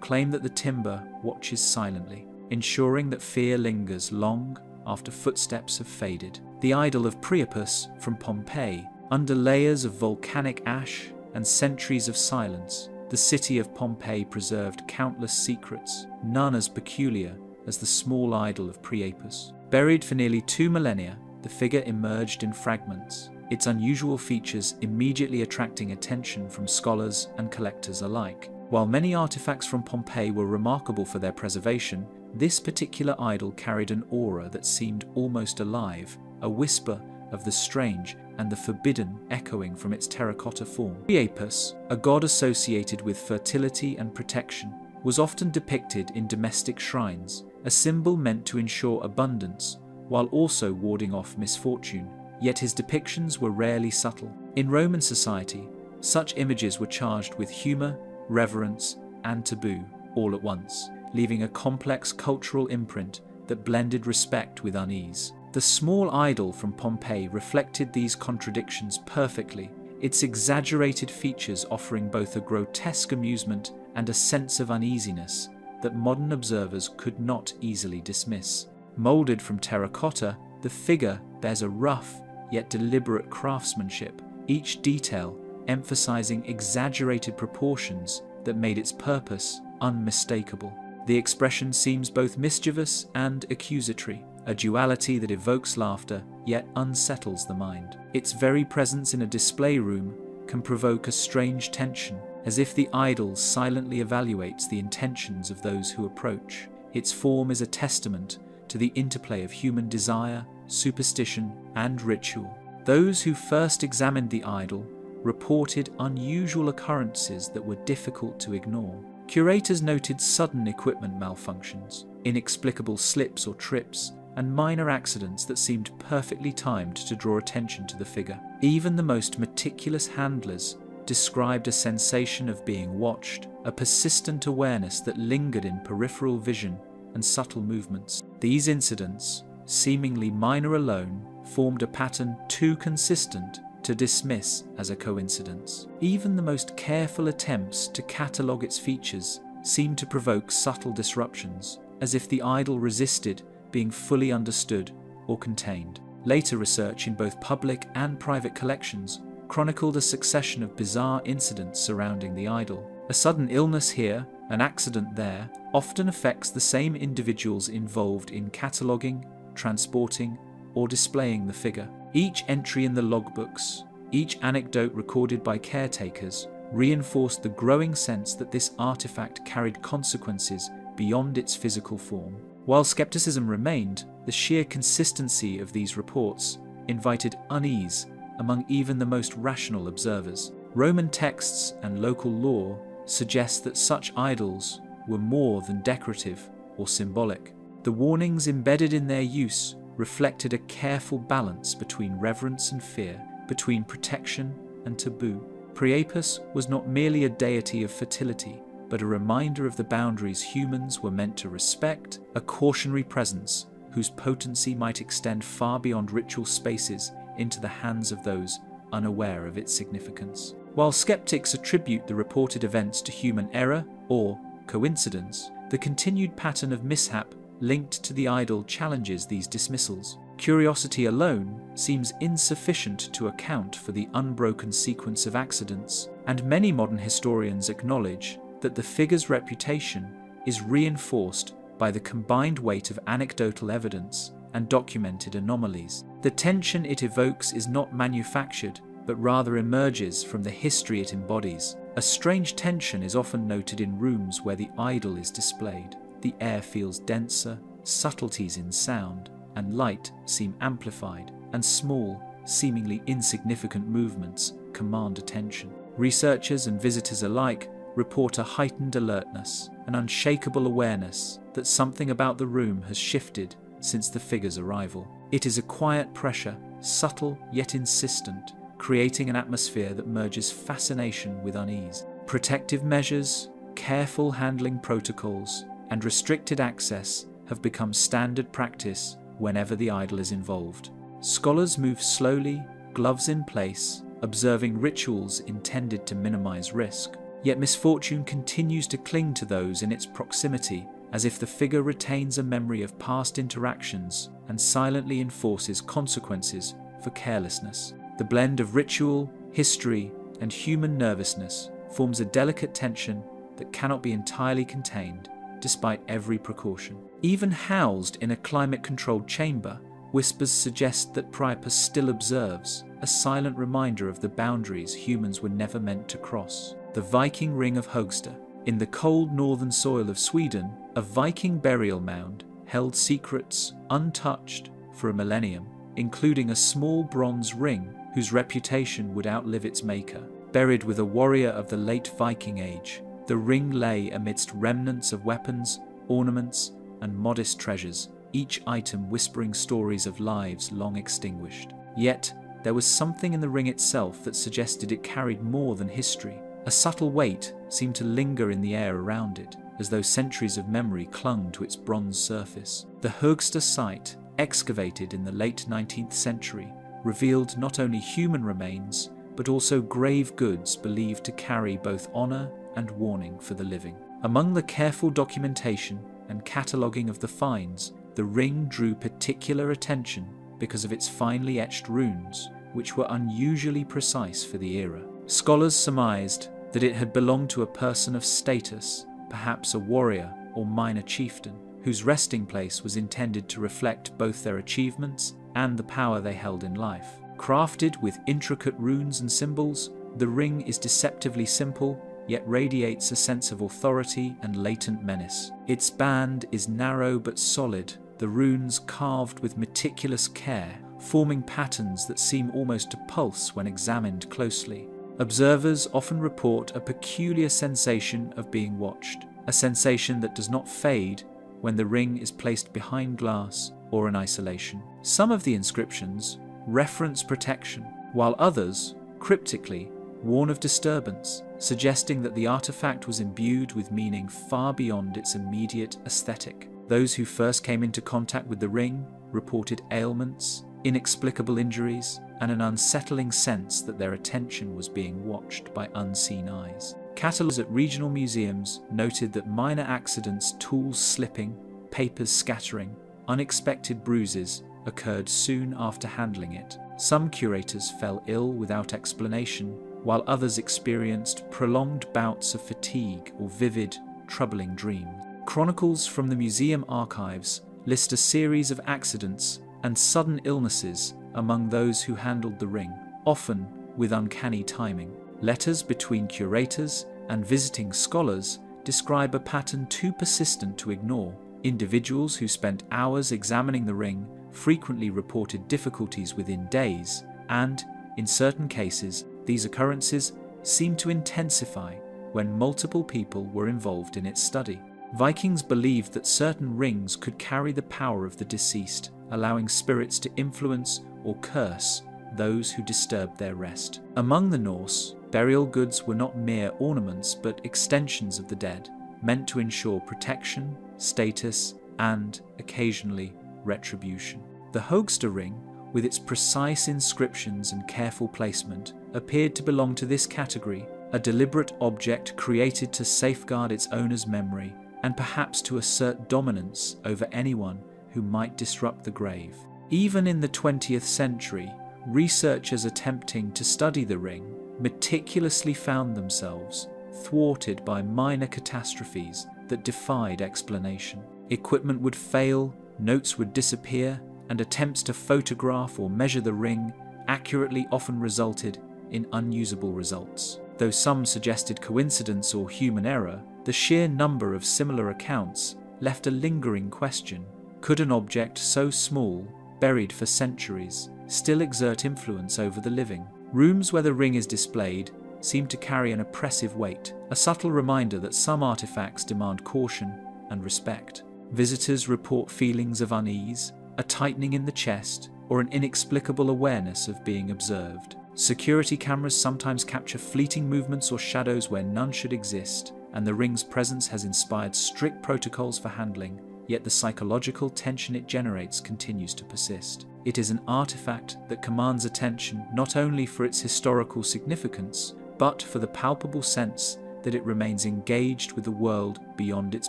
claim that the timber watches silently, ensuring that fear lingers long after footsteps have faded. The idol of Priapus from Pompeii, under layers of volcanic ash and centuries of silence, the city of Pompeii preserved countless secrets, none as peculiar as the small idol of Priapus. Buried for nearly 2 millennia, the figure emerged in fragments, its unusual features immediately attracting attention from scholars and collectors alike. While many artifacts from Pompeii were remarkable for their preservation, this particular idol carried an aura that seemed almost alive, a whisper of the strange and the forbidden echoing from its terracotta form. Priapus, a god associated with fertility and protection, was often depicted in domestic shrines, a symbol meant to ensure abundance while also warding off misfortune. Yet his depictions were rarely subtle. In Roman society, such images were charged with humor, reverence, and taboo all at once, leaving a complex cultural imprint that blended respect with unease. The small idol from Pompeii reflected these contradictions perfectly, its exaggerated features offering both a grotesque amusement and a sense of uneasiness that modern observers could not easily dismiss. Molded from terracotta, the figure bears a rough yet deliberate craftsmanship, each detail emphasizing exaggerated proportions that made its purpose unmistakable. The expression seems both mischievous and accusatory, a duality that evokes laughter yet unsettles the mind. Its very presence in a display room can provoke a strange tension, as if the idol silently evaluates the intentions of those who approach. Its form is a testament to the interplay of human desire, superstition, and ritual. Those who first examined the idol reported unusual occurrences that were difficult to ignore. Curators noted sudden equipment malfunctions, inexplicable slips or trips, and minor accidents that seemed perfectly timed to draw attention to the figure. Even the most meticulous handlers described a sensation of being watched, a persistent awareness that lingered in peripheral vision and subtle movements. These incidents, seemingly minor alone, formed a pattern too consistent to dismiss as a coincidence. Even the most careful attempts to catalogue its features seemed to provoke subtle disruptions, as if the idol resisted being fully understood or contained. Later research in both public and private collections chronicled a succession of bizarre incidents surrounding the idol. A sudden illness here, an accident there, often affects the same individuals involved in cataloguing, transporting, or displaying the figure. Each entry in the logbooks, each anecdote recorded by caretakers, reinforced the growing sense that this artifact carried consequences beyond its physical form. While skepticism remained, the sheer consistency of these reports invited unease among even the most rational observers. Roman texts and local lore suggest that such idols were more than decorative or symbolic. The warnings embedded in their use reflected a careful balance between reverence and fear, between protection and taboo. Priapus was not merely a deity of fertility, but a reminder of the boundaries humans were meant to respect, a cautionary presence whose potency might extend far beyond ritual spaces into the hands of those unaware of its significance. While skeptics attribute the reported events to human error or coincidence, the continued pattern of mishap linked to the idol challenges these dismissals. Curiosity alone seems insufficient to account for the unbroken sequence of accidents, and many modern historians acknowledge that the figure's reputation is reinforced by the combined weight of anecdotal evidence and documented anomalies. The tension it evokes is not manufactured, but rather emerges from the history it embodies. A strange tension is often noted in rooms where the idol is displayed. The air feels denser, subtleties in sound and light seem amplified, and small, seemingly insignificant movements command attention. Researchers and visitors alike report a heightened alertness, an unshakable awareness that something about the room has shifted since the figure's arrival. It is a quiet pressure, subtle yet insistent, creating an atmosphere that merges fascination with unease. Protective measures, careful handling protocols, and restricted access have become standard practice whenever the idol is involved. Scholars move slowly, gloves in place, observing rituals intended to minimize risk. Yet misfortune continues to cling to those in its proximity, as if the figure retains a memory of past interactions and silently enforces consequences for carelessness. The blend of ritual, history, and human nervousness forms a delicate tension that cannot be entirely contained, despite every precaution. Even housed in a climate-controlled chamber, whispers suggest that Priapus still observes, a silent reminder of the boundaries humans were never meant to cross. The Viking Ring of Högsta. In the cold northern soil of Sweden, a Viking burial mound held secrets untouched for a millennium, including a small bronze ring whose reputation would outlive its maker. Buried with a warrior of the late Viking age, the ring lay amidst remnants of weapons, ornaments, and modest treasures, each item whispering stories of lives long extinguished. Yet, there was something in the ring itself that suggested it carried more than history. A subtle weight seemed to linger in the air around it, as though centuries of memory clung to its bronze surface. The Högsta site, excavated in the late 19th century, revealed not only human remains, but also grave goods believed to carry both honor and warning for the living. Among the careful documentation and cataloguing of the finds, the ring drew particular attention because of its finely etched runes, which were unusually precise for the era. Scholars surmised that it had belonged to a person of status, perhaps a warrior or minor chieftain, whose resting place was intended to reflect both their achievements and the power they held in life. Crafted with intricate runes and symbols, the ring is deceptively simple, yet radiates a sense of authority and latent menace. Its band is narrow but solid, the runes carved with meticulous care, forming patterns that seem almost to pulse when examined closely. Observers often report a peculiar sensation of being watched, a sensation that does not fade when the ring is placed behind glass or in isolation. Some of the inscriptions reference protection, while others, cryptically, warn of disturbance, suggesting that the artifact was imbued with meaning far beyond its immediate aesthetic. Those who first came into contact with the ring reported ailments, inexplicable injuries, and an unsettling sense that their attention was being watched by unseen eyes. Catalogues at regional museums noted that minor accidents, tools slipping, papers scattering, unexpected bruises occurred soon after handling it. Some curators fell ill without explanation, while others experienced prolonged bouts of fatigue or vivid, troubling dreams. Chronicles from the museum archives list a series of accidents and sudden illnesses among those who handled the ring, often with uncanny timing. Letters between curators and visiting scholars describe a pattern too persistent to ignore. Individuals who spent hours examining the ring frequently reported difficulties within days, and, in certain cases, these occurrences seemed to intensify when multiple people were involved in its study. Vikings believed that certain rings could carry the power of the deceased, allowing spirits to influence or curse those who disturbed their rest. Among the Norse, burial goods were not mere ornaments but extensions of the dead, meant to ensure protection, status, and, occasionally, retribution. The Högsta ring, with its precise inscriptions and careful placement, appeared to belong to this category, a deliberate object created to safeguard its owner's memory and perhaps to assert dominance over anyone who might disrupt the grave. Even in the 20th century, researchers attempting to study the ring meticulously found themselves thwarted by minor catastrophes that defied explanation. Equipment would fail, notes would disappear, and attempts to photograph or measure the ring accurately often resulted in unusable results. Though some suggested coincidence or human error, the sheer number of similar accounts left a lingering question. Could an object so small, buried for centuries, still exert influence over the living? Rooms where the ring is displayed seem to carry an oppressive weight, a subtle reminder that some artifacts demand caution and respect. Visitors report feelings of unease, a tightening in the chest, or an inexplicable awareness of being observed. Security cameras sometimes capture fleeting movements or shadows where none should exist, and the ring's presence has inspired strict protocols for handling, yet the psychological tension it generates continues to persist. It is an artifact that commands attention not only for its historical significance, but for the palpable sense that it remains engaged with the world beyond its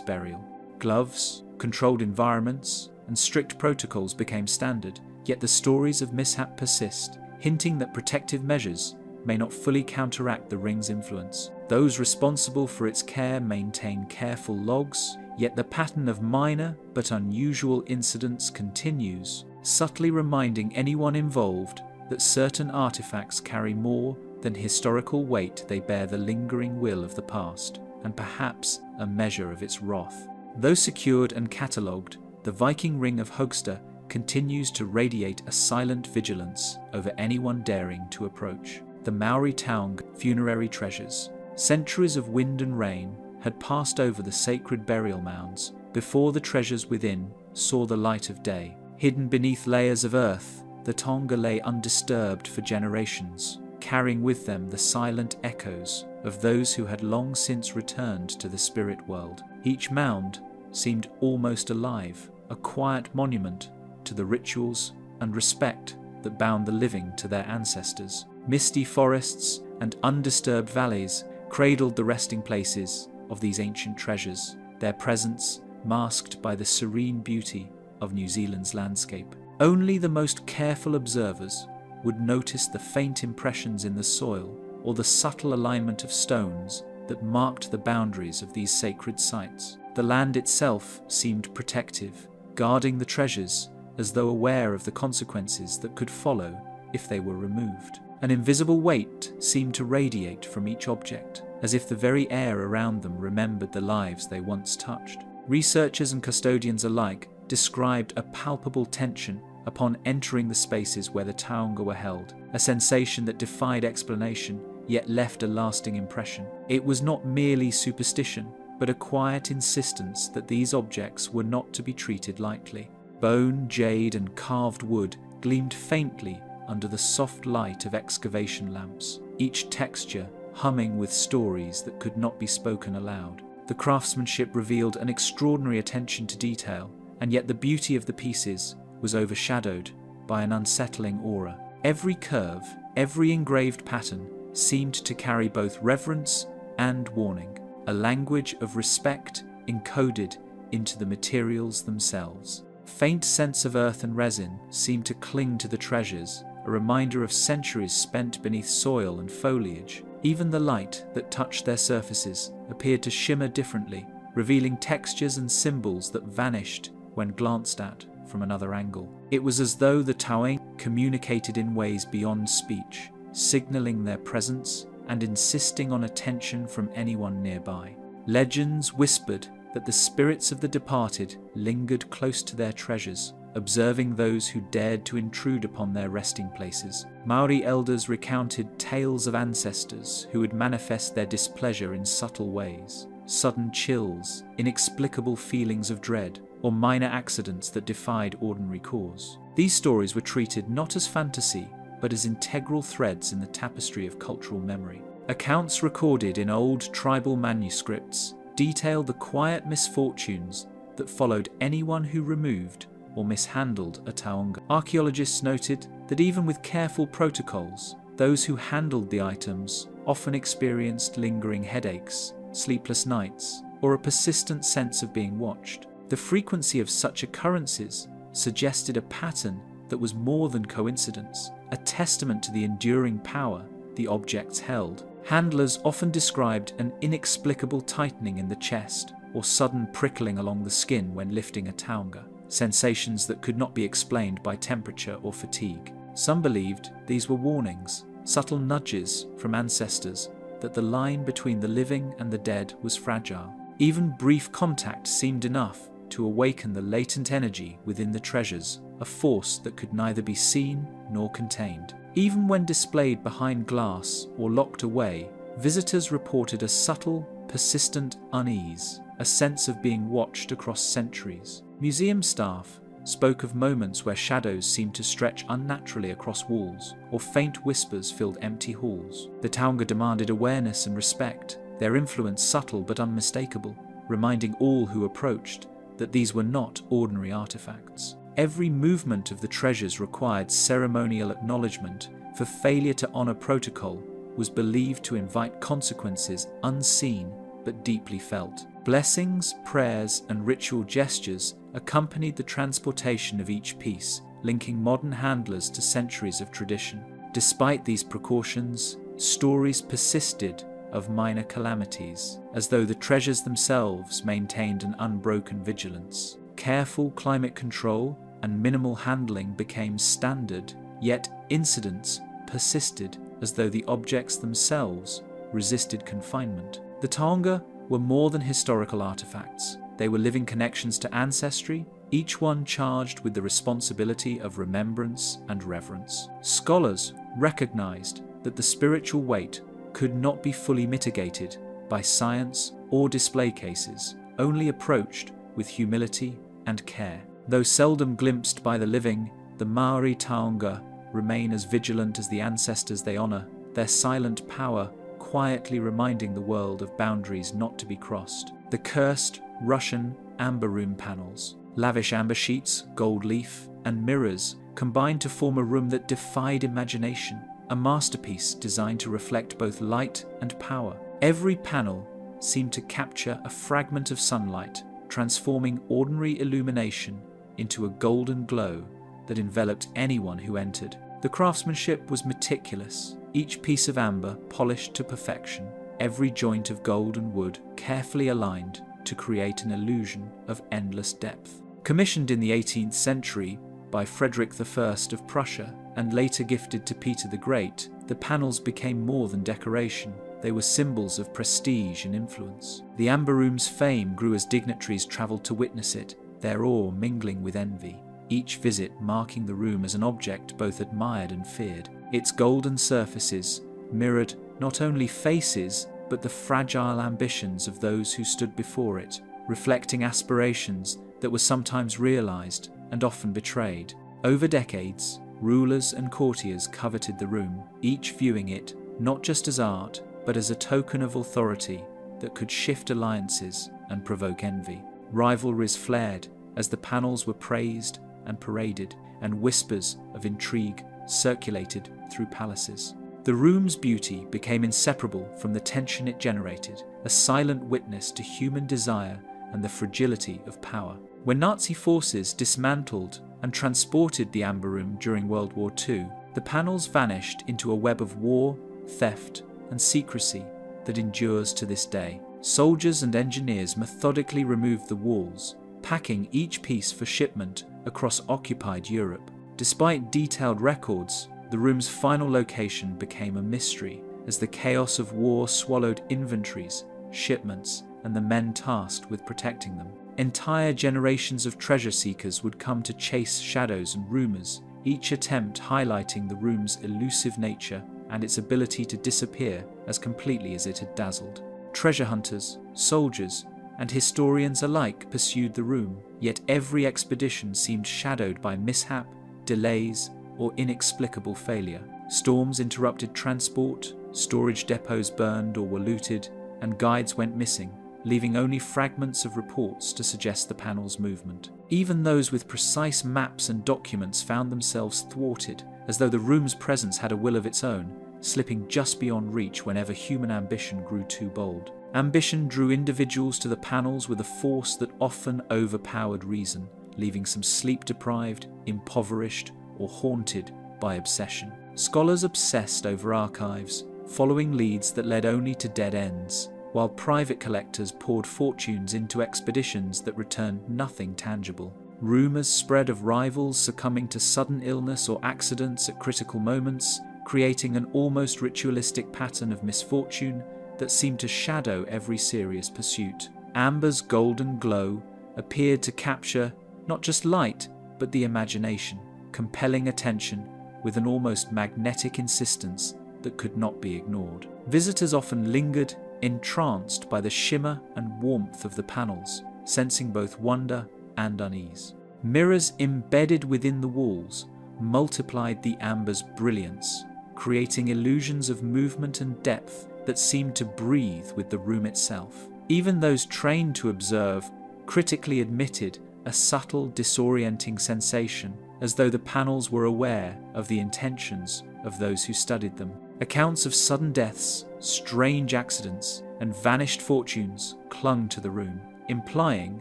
burial. Gloves, controlled environments, and strict protocols became standard, yet the stories of mishap persist, hinting that protective measures may not fully counteract the ring's influence. Those responsible for its care maintain careful logs, yet the pattern of minor but unusual incidents continues, subtly reminding anyone involved that certain artifacts carry more than historical weight. They bear the lingering will of the past, and perhaps a measure of its wrath. Though secured and catalogued, the Viking Ring of Högsta continues to radiate a silent vigilance over anyone daring to approach. The Maori Taung funerary treasures. Centuries of wind and rain had passed over the sacred burial mounds before the treasures within saw the light of day. Hidden beneath layers of earth, the Tonga lay undisturbed for generations, carrying with them the silent echoes of those who had long since returned to the spirit world. Each mound seemed almost alive, a quiet monument to the rituals and respect that bound the living to their ancestors. Misty forests and undisturbed valleys cradled the resting places of these ancient treasures, their presence masked by the serene beauty of New Zealand's landscape. Only the most careful observers would notice the faint impressions in the soil or the subtle alignment of stones that marked the boundaries of these sacred sites. The land itself seemed protective, guarding the treasures as though aware of the consequences that could follow if they were removed. An invisible weight seemed to radiate from each object, as if the very air around them remembered the lives they once touched. Researchers and custodians alike described a palpable tension upon entering the spaces where the taonga were held, a sensation that defied explanation yet left a lasting impression. It was not merely superstition, but a quiet insistence that these objects were not to be treated lightly. Bone, jade, and carved wood gleamed faintly under the soft light of excavation lamps, each texture humming with stories that could not be spoken aloud. The craftsmanship revealed an extraordinary attention to detail, and yet the beauty of the pieces was overshadowed by an unsettling aura. Every curve, every engraved pattern seemed to carry both reverence and warning, a language of respect encoded into the materials themselves. Faint scents of earth and resin seemed to cling to the treasures, a reminder of centuries spent beneath soil and foliage. Even the light that touched their surfaces appeared to shimmer differently, revealing textures and symbols that vanished when glanced at from another angle. It was as though the Taoing communicated in ways beyond speech, signaling their presence and insisting on attention from anyone nearby. Legends whispered that the spirits of the departed lingered close to their treasures, observing those who dared to intrude upon their resting places. Maori elders recounted tales of ancestors who would manifest their displeasure in subtle ways. Sudden chills, inexplicable feelings of dread, or minor accidents that defied ordinary cause. These stories were treated not as fantasy, but as integral threads in the tapestry of cultural memory. Accounts recorded in old tribal manuscripts detail the quiet misfortunes that followed anyone who removed or mishandled a taonga. Archaeologists noted that even with careful protocols, those who handled the items often experienced lingering headaches, sleepless nights, or a persistent sense of being watched. The frequency of such occurrences suggested a pattern that was more than coincidence, a testament to the enduring power the objects held. Handlers often described an inexplicable tightening in the chest or sudden prickling along the skin when lifting a taonga, sensations that could not be explained by temperature or fatigue. Some believed these were warnings, subtle nudges from ancestors that the line between the living and the dead was fragile. Even brief contact seemed enough to awaken the latent energy within the treasures, a force that could neither be seen nor contained. Even when displayed behind glass or locked away, visitors reported a subtle, persistent unease, a sense of being watched across centuries. Museum staff spoke of moments where shadows seemed to stretch unnaturally across walls, or faint whispers filled empty halls. The Taonga demanded awareness and respect, their influence subtle but unmistakable, reminding all who approached that these were not ordinary artifacts. Every movement of the treasures required ceremonial acknowledgement, for failure to honor protocol was believed to invite consequences unseen but deeply felt. Blessings, prayers, and ritual gestures accompanied the transportation of each piece, linking modern handlers to centuries of tradition. Despite these precautions, stories persisted of minor calamities, as though the treasures themselves maintained an unbroken vigilance. Careful climate control and minimal handling became standard, yet incidents persisted as though the objects themselves resisted confinement. The Taonga were more than historical artifacts. They were living connections to ancestry, each one charged with the responsibility of remembrance and reverence. Scholars recognized that the spiritual weight could not be fully mitigated by science or display cases, only approached with humility and care. Though seldom glimpsed by the living, the Maori Taonga remain as vigilant as the ancestors they honor, their silent power quietly reminding the world of boundaries not to be crossed. The cursed Russian amber room panels, lavish amber sheets, gold leaf, and mirrors combined to form a room that defied imagination, a masterpiece designed to reflect both light and power. Every panel seemed to capture a fragment of sunlight, transforming ordinary illumination into a golden glow that enveloped anyone who entered. The craftsmanship was meticulous, each piece of amber polished to perfection, every joint of gold and wood carefully aligned to create an illusion of endless depth. Commissioned in the 18th century by Frederick I of Prussia and later gifted to Peter the Great, the panels became more than decoration. They were symbols of prestige and influence. The amber room's fame grew as dignitaries travelled to witness it, their awe mingling with envy, each visit marking the room as an object both admired and feared. Its golden surfaces mirrored not only faces but the fragile ambitions of those who stood before it, reflecting aspirations that were sometimes realized and often betrayed. Over decades, rulers and courtiers coveted the room, each viewing it not just as art but as a token of authority that could shift alliances and provoke envy. Rivalries flared as the panels were praised and paraded, and whispers of intrigue circulated through palaces. The room's beauty became inseparable from the tension it generated, a silent witness to human desire and the fragility of power. When Nazi forces dismantled and transported the amber room during World War II, the panels vanished into a web of war, theft, and secrecy that endures to this day. Soldiers and engineers methodically removed the walls, packing each piece for shipment across occupied Europe. Despite detailed records, the room's final location became a mystery as the chaos of war swallowed inventories, shipments, and the men tasked with protecting them. Entire generations of treasure seekers would come to chase shadows and rumors, each attempt highlighting the room's elusive nature and its ability to disappear as completely as it had dazzled. Treasure hunters, soldiers, and historians alike pursued the room, yet every expedition seemed shadowed by mishap, delays, or inexplicable failure. Storms interrupted transport, storage depots burned or were looted, and guides went missing, leaving only fragments of reports to suggest the panel's movement. Even those with precise maps and documents found themselves thwarted, as though the room's presence had a will of its own, slipping just beyond reach whenever human ambition grew too bold. Ambition drew individuals to the panels with a force that often overpowered reason, leaving some sleep-deprived, impoverished, or haunted by obsession. Scholars obsessed over archives, following leads that led only to dead ends, while private collectors poured fortunes into expeditions that returned nothing tangible. Rumors spread of rivals succumbing to sudden illness or accidents at critical moments, creating an almost ritualistic pattern of misfortune that seemed to shadow every serious pursuit. Amber's golden glow appeared to capture not just light, but the imagination, compelling attention with an almost magnetic insistence that could not be ignored. Visitors often lingered, entranced by the shimmer and warmth of the panels, sensing both wonder and unease. Mirrors embedded within the walls multiplied the amber's brilliance, creating illusions of movement and depth that seemed to breathe with the room itself. Even those trained to observe critically admitted a subtle, disorienting sensation, as though the panels were aware of the intentions of those who studied them. Accounts of sudden deaths, strange accidents, and vanished fortunes clung to the room, implying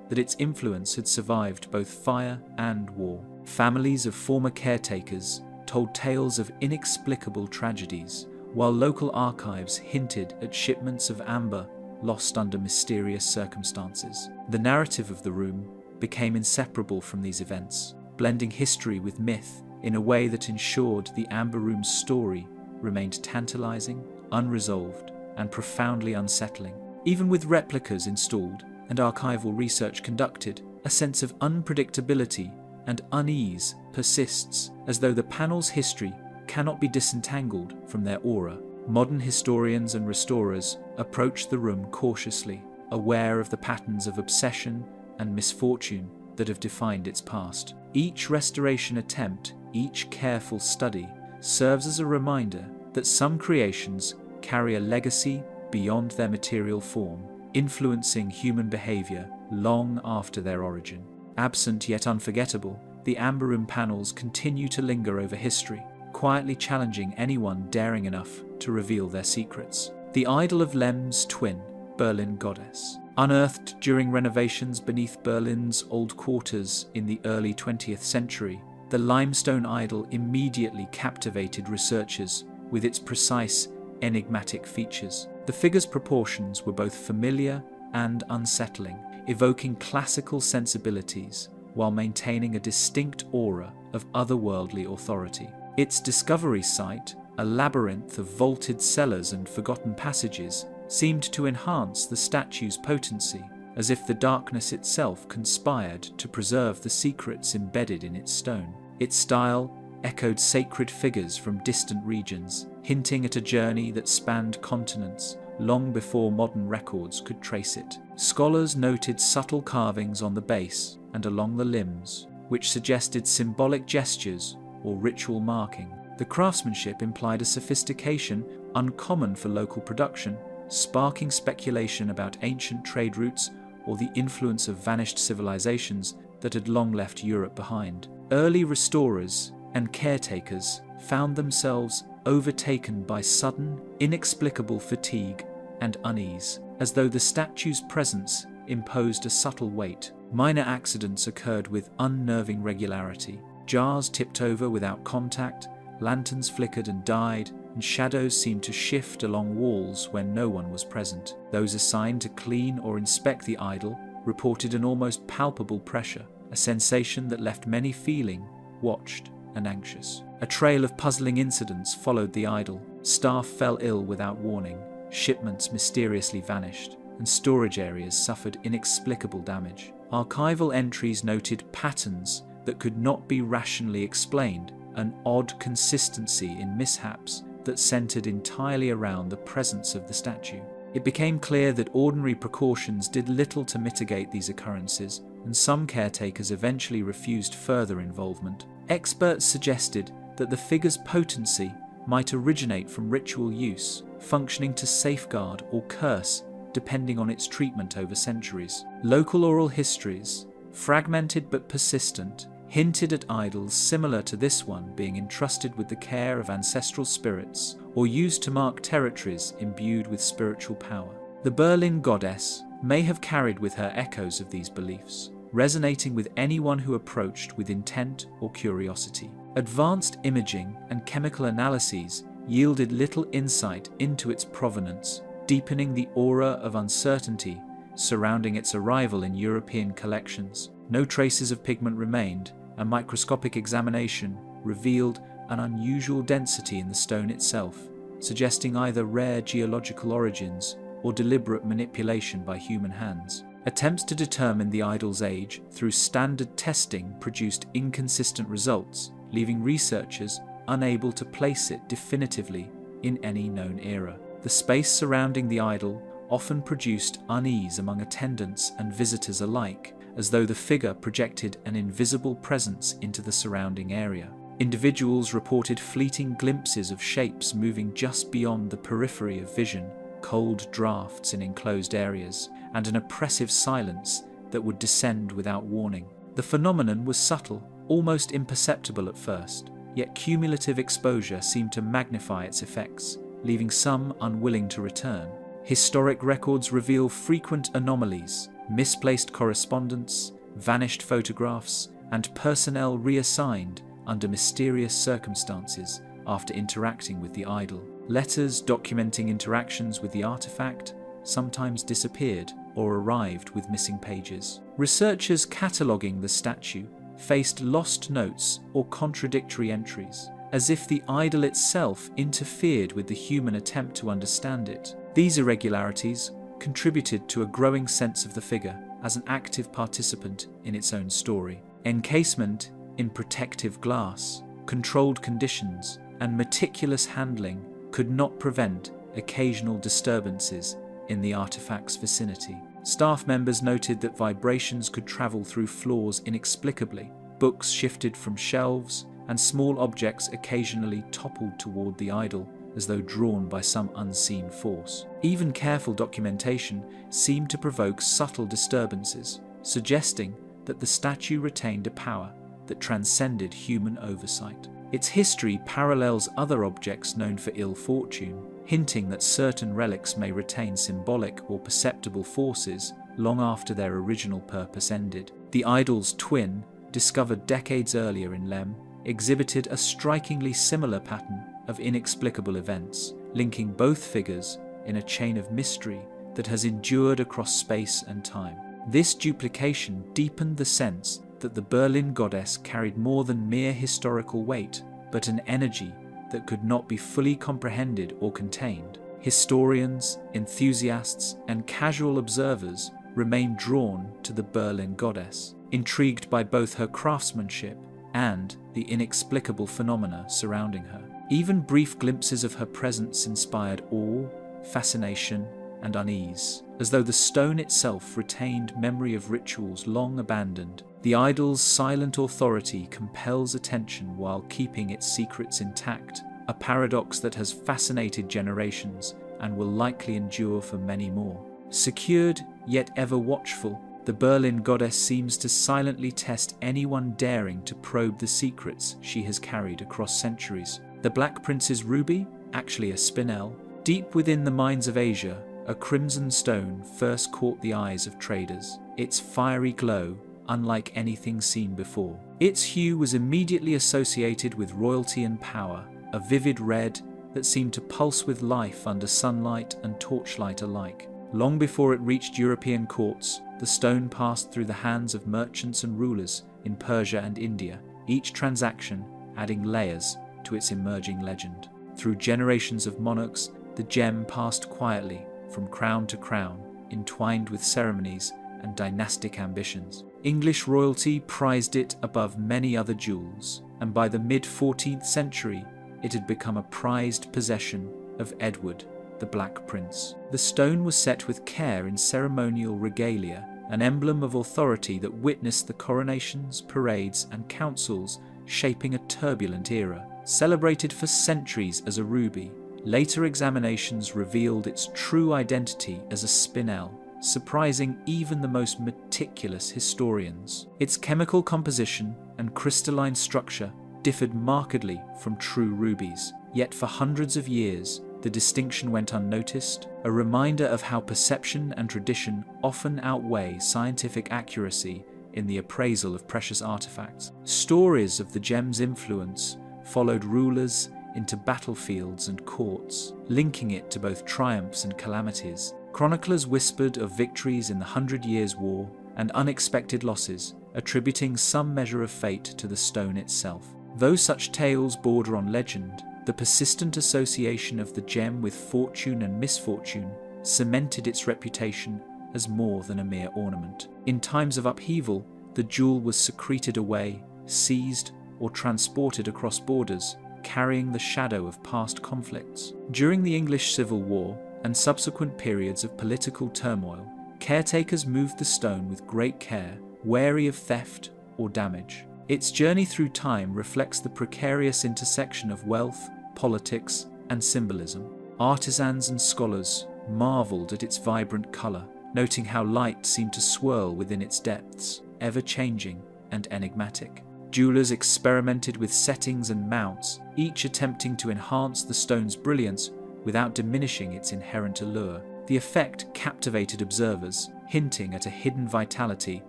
that its influence had survived both fire and war. Families of former caretakers told tales of inexplicable tragedies, while local archives hinted at shipments of amber lost under mysterious circumstances. The narrative of the room became inseparable from these events, blending history with myth in a way that ensured the amber room's story remained tantalizing, unresolved, and profoundly unsettling. Even with replicas installed and archival research conducted, a sense of unpredictability and unease persists, as though the panel's history cannot be disentangled from their aura. Modern historians and restorers approach the room cautiously, aware of the patterns of obsession and misfortune that have defined its past. Each restoration attempt, each careful study, serves as a reminder that some creations carry a legacy beyond their material form, influencing human behavior long after their origin. Absent yet unforgettable, the amber room panels continue to linger over history, quietly challenging anyone daring enough to reveal their secrets. The idol of Lem's twin, Berlin goddess. Unearthed during renovations beneath Berlin's old quarters in the early 20th century, the limestone idol immediately captivated researchers with its precise, enigmatic features. The figure's proportions were both familiar and unsettling, evoking classical sensibilities while maintaining a distinct aura of otherworldly authority. Its discovery site, a labyrinth of vaulted cellars and forgotten passages, seemed to enhance the statue's potency, as if the darkness itself conspired to preserve the secrets embedded in its stone. Its style echoed sacred figures from distant regions, hinting at a journey that spanned continents long before modern records could trace it. Scholars noted subtle carvings on the base and along the limbs, which suggested symbolic gestures or ritual marking. The craftsmanship implied a sophistication uncommon for local production, sparking speculation about ancient trade routes or the influence of vanished civilizations that had long left Europe behind. Early restorers and caretakers found themselves overtaken by sudden, inexplicable fatigue and unease, as though the statue's presence imposed a subtle weight. Minor accidents occurred with unnerving regularity. Jars tipped over without contact, lanterns flickered and died, and shadows seemed to shift along walls when no one was present. Those assigned to clean or inspect the idol reported an almost palpable pressure, a sensation that left many feeling watched and anxious. A trail of puzzling incidents followed the idol. Staff fell ill without warning, shipments mysteriously vanished, and storage areas suffered inexplicable damage. Archival entries noted patterns that could not be rationally explained, an odd consistency in mishaps that centered entirely around the presence of the statue. It became clear that ordinary precautions did little to mitigate these occurrences, and some caretakers eventually refused further involvement. Experts suggested that the figure's potency might originate from ritual use, functioning to safeguard or curse depending on its treatment over centuries. Local oral histories, fragmented but persistent, hinted at idols similar to this one being entrusted with the care of ancestral spirits or used to mark territories imbued with spiritual power. The Berlin goddess may have carried with her echoes of these beliefs, resonating with anyone who approached with intent or curiosity. Advanced imaging and chemical analyses yielded little insight into its provenance, deepening the aura of uncertainty surrounding its arrival in European collections. No traces of pigment remained, and microscopic examination revealed an unusual density in the stone itself, suggesting either rare geological origins or deliberate manipulation by human hands. Attempts to determine the idol's age through standard testing produced inconsistent results, leaving researchers unable to place it definitively in any known era. The space surrounding the idol often produced unease among attendants and visitors alike, as though the figure projected an invisible presence into the surrounding area. Individuals reported fleeting glimpses of shapes moving just beyond the periphery of vision, cold drafts in enclosed areas, and an oppressive silence that would descend without warning. The phenomenon was subtle, almost imperceptible at first, yet cumulative exposure seemed to magnify its effects, leaving some unwilling to return. Historic records reveal frequent anomalies, misplaced correspondence, vanished photographs, and personnel reassigned under mysterious circumstances after interacting with the idol. Letters documenting interactions with the artifact sometimes disappeared or arrived with missing pages. Researchers cataloguing the statue faced lost notes or contradictory entries, as if the idol itself interfered with the human attempt to understand it. These irregularities contributed to a growing sense of the figure as an active participant in its own story. Encasement in protective glass, controlled conditions, and meticulous handling could not prevent occasional disturbances in the artifact's vicinity. Staff members noted that vibrations could travel through floors inexplicably, books shifted from shelves, and small objects occasionally toppled toward the idol as though drawn by some unseen force. Even careful documentation seemed to provoke subtle disturbances, suggesting that the statue retained a power that transcended human oversight. Its history parallels other objects known for ill fortune, hinting that certain relics may retain symbolic or perceptible forces long after their original purpose ended. The idol's twin, discovered decades earlier in Lem, exhibited a strikingly similar pattern of inexplicable events, linking both figures in a chain of mystery that has endured across space and time. This duplication deepened the sense that the Berlin goddess carried more than mere historical weight, but an energy that could not be fully comprehended or contained. Historians, enthusiasts, and casual observers remained drawn to the Berlin goddess, intrigued by both her craftsmanship and the inexplicable phenomena surrounding her. Even brief glimpses of her presence inspired awe, fascination, and unease, as though the stone itself retained memory of rituals long abandoned. The idol's silent authority compels attention while keeping its secrets intact, a paradox that has fascinated generations and will likely endure for many more. Secured, yet ever watchful, the Berlin goddess seems to silently test anyone daring to probe the secrets she has carried across centuries. The Black Prince's ruby, actually a spinel, deep within the mines of Asia, a crimson stone first caught the eyes of traders, its fiery glow unlike anything seen before. Its hue was immediately associated with royalty and power, a vivid red that seemed to pulse with life under sunlight and torchlight alike. Long before it reached European courts, the stone passed through the hands of merchants and rulers in Persia and India, each transaction adding layers to its emerging legend. Through generations of monarchs, the gem passed quietly from crown to crown, entwined with ceremonies and dynastic ambitions. English royalty prized it above many other jewels, and by the mid-14th century, it had become a prized possession of Edward, the Black Prince. The stone was set with care in ceremonial regalia, an emblem of authority that witnessed the coronations, parades, and councils shaping a turbulent era. Celebrated for centuries as a ruby, later examinations revealed its true identity as a spinel, surprising even the most meticulous historians. Its chemical composition and crystalline structure differed markedly from true rubies, yet for hundreds of years the distinction went unnoticed, a reminder of how perception and tradition often outweigh scientific accuracy in the appraisal of precious artifacts. Stories of the gem's influence followed rulers into battlefields and courts, linking it to both triumphs and calamities. Chroniclers whispered of victories in the 100 Years' War and unexpected losses, attributing some measure of fate to the stone itself. Though such tales border on legend, the persistent association of the gem with fortune and misfortune cemented its reputation as more than a mere ornament. In times of upheaval, the jewel was secreted away, seized, or transported across borders, carrying the shadow of past conflicts. During the English Civil War and subsequent periods of political turmoil, caretakers moved the stone with great care wary of theft or damage. Its journey through time reflects the precarious intersection of wealth, politics, and symbolism. Artisans and scholars marveled at its vibrant color, noting how light seemed to swirl within its depths, ever-changing and enigmatic. Jewelers experimented with settings and mounts, each attempting to enhance the stone's brilliance without diminishing its inherent allure. The effect captivated observers, hinting at a hidden vitality,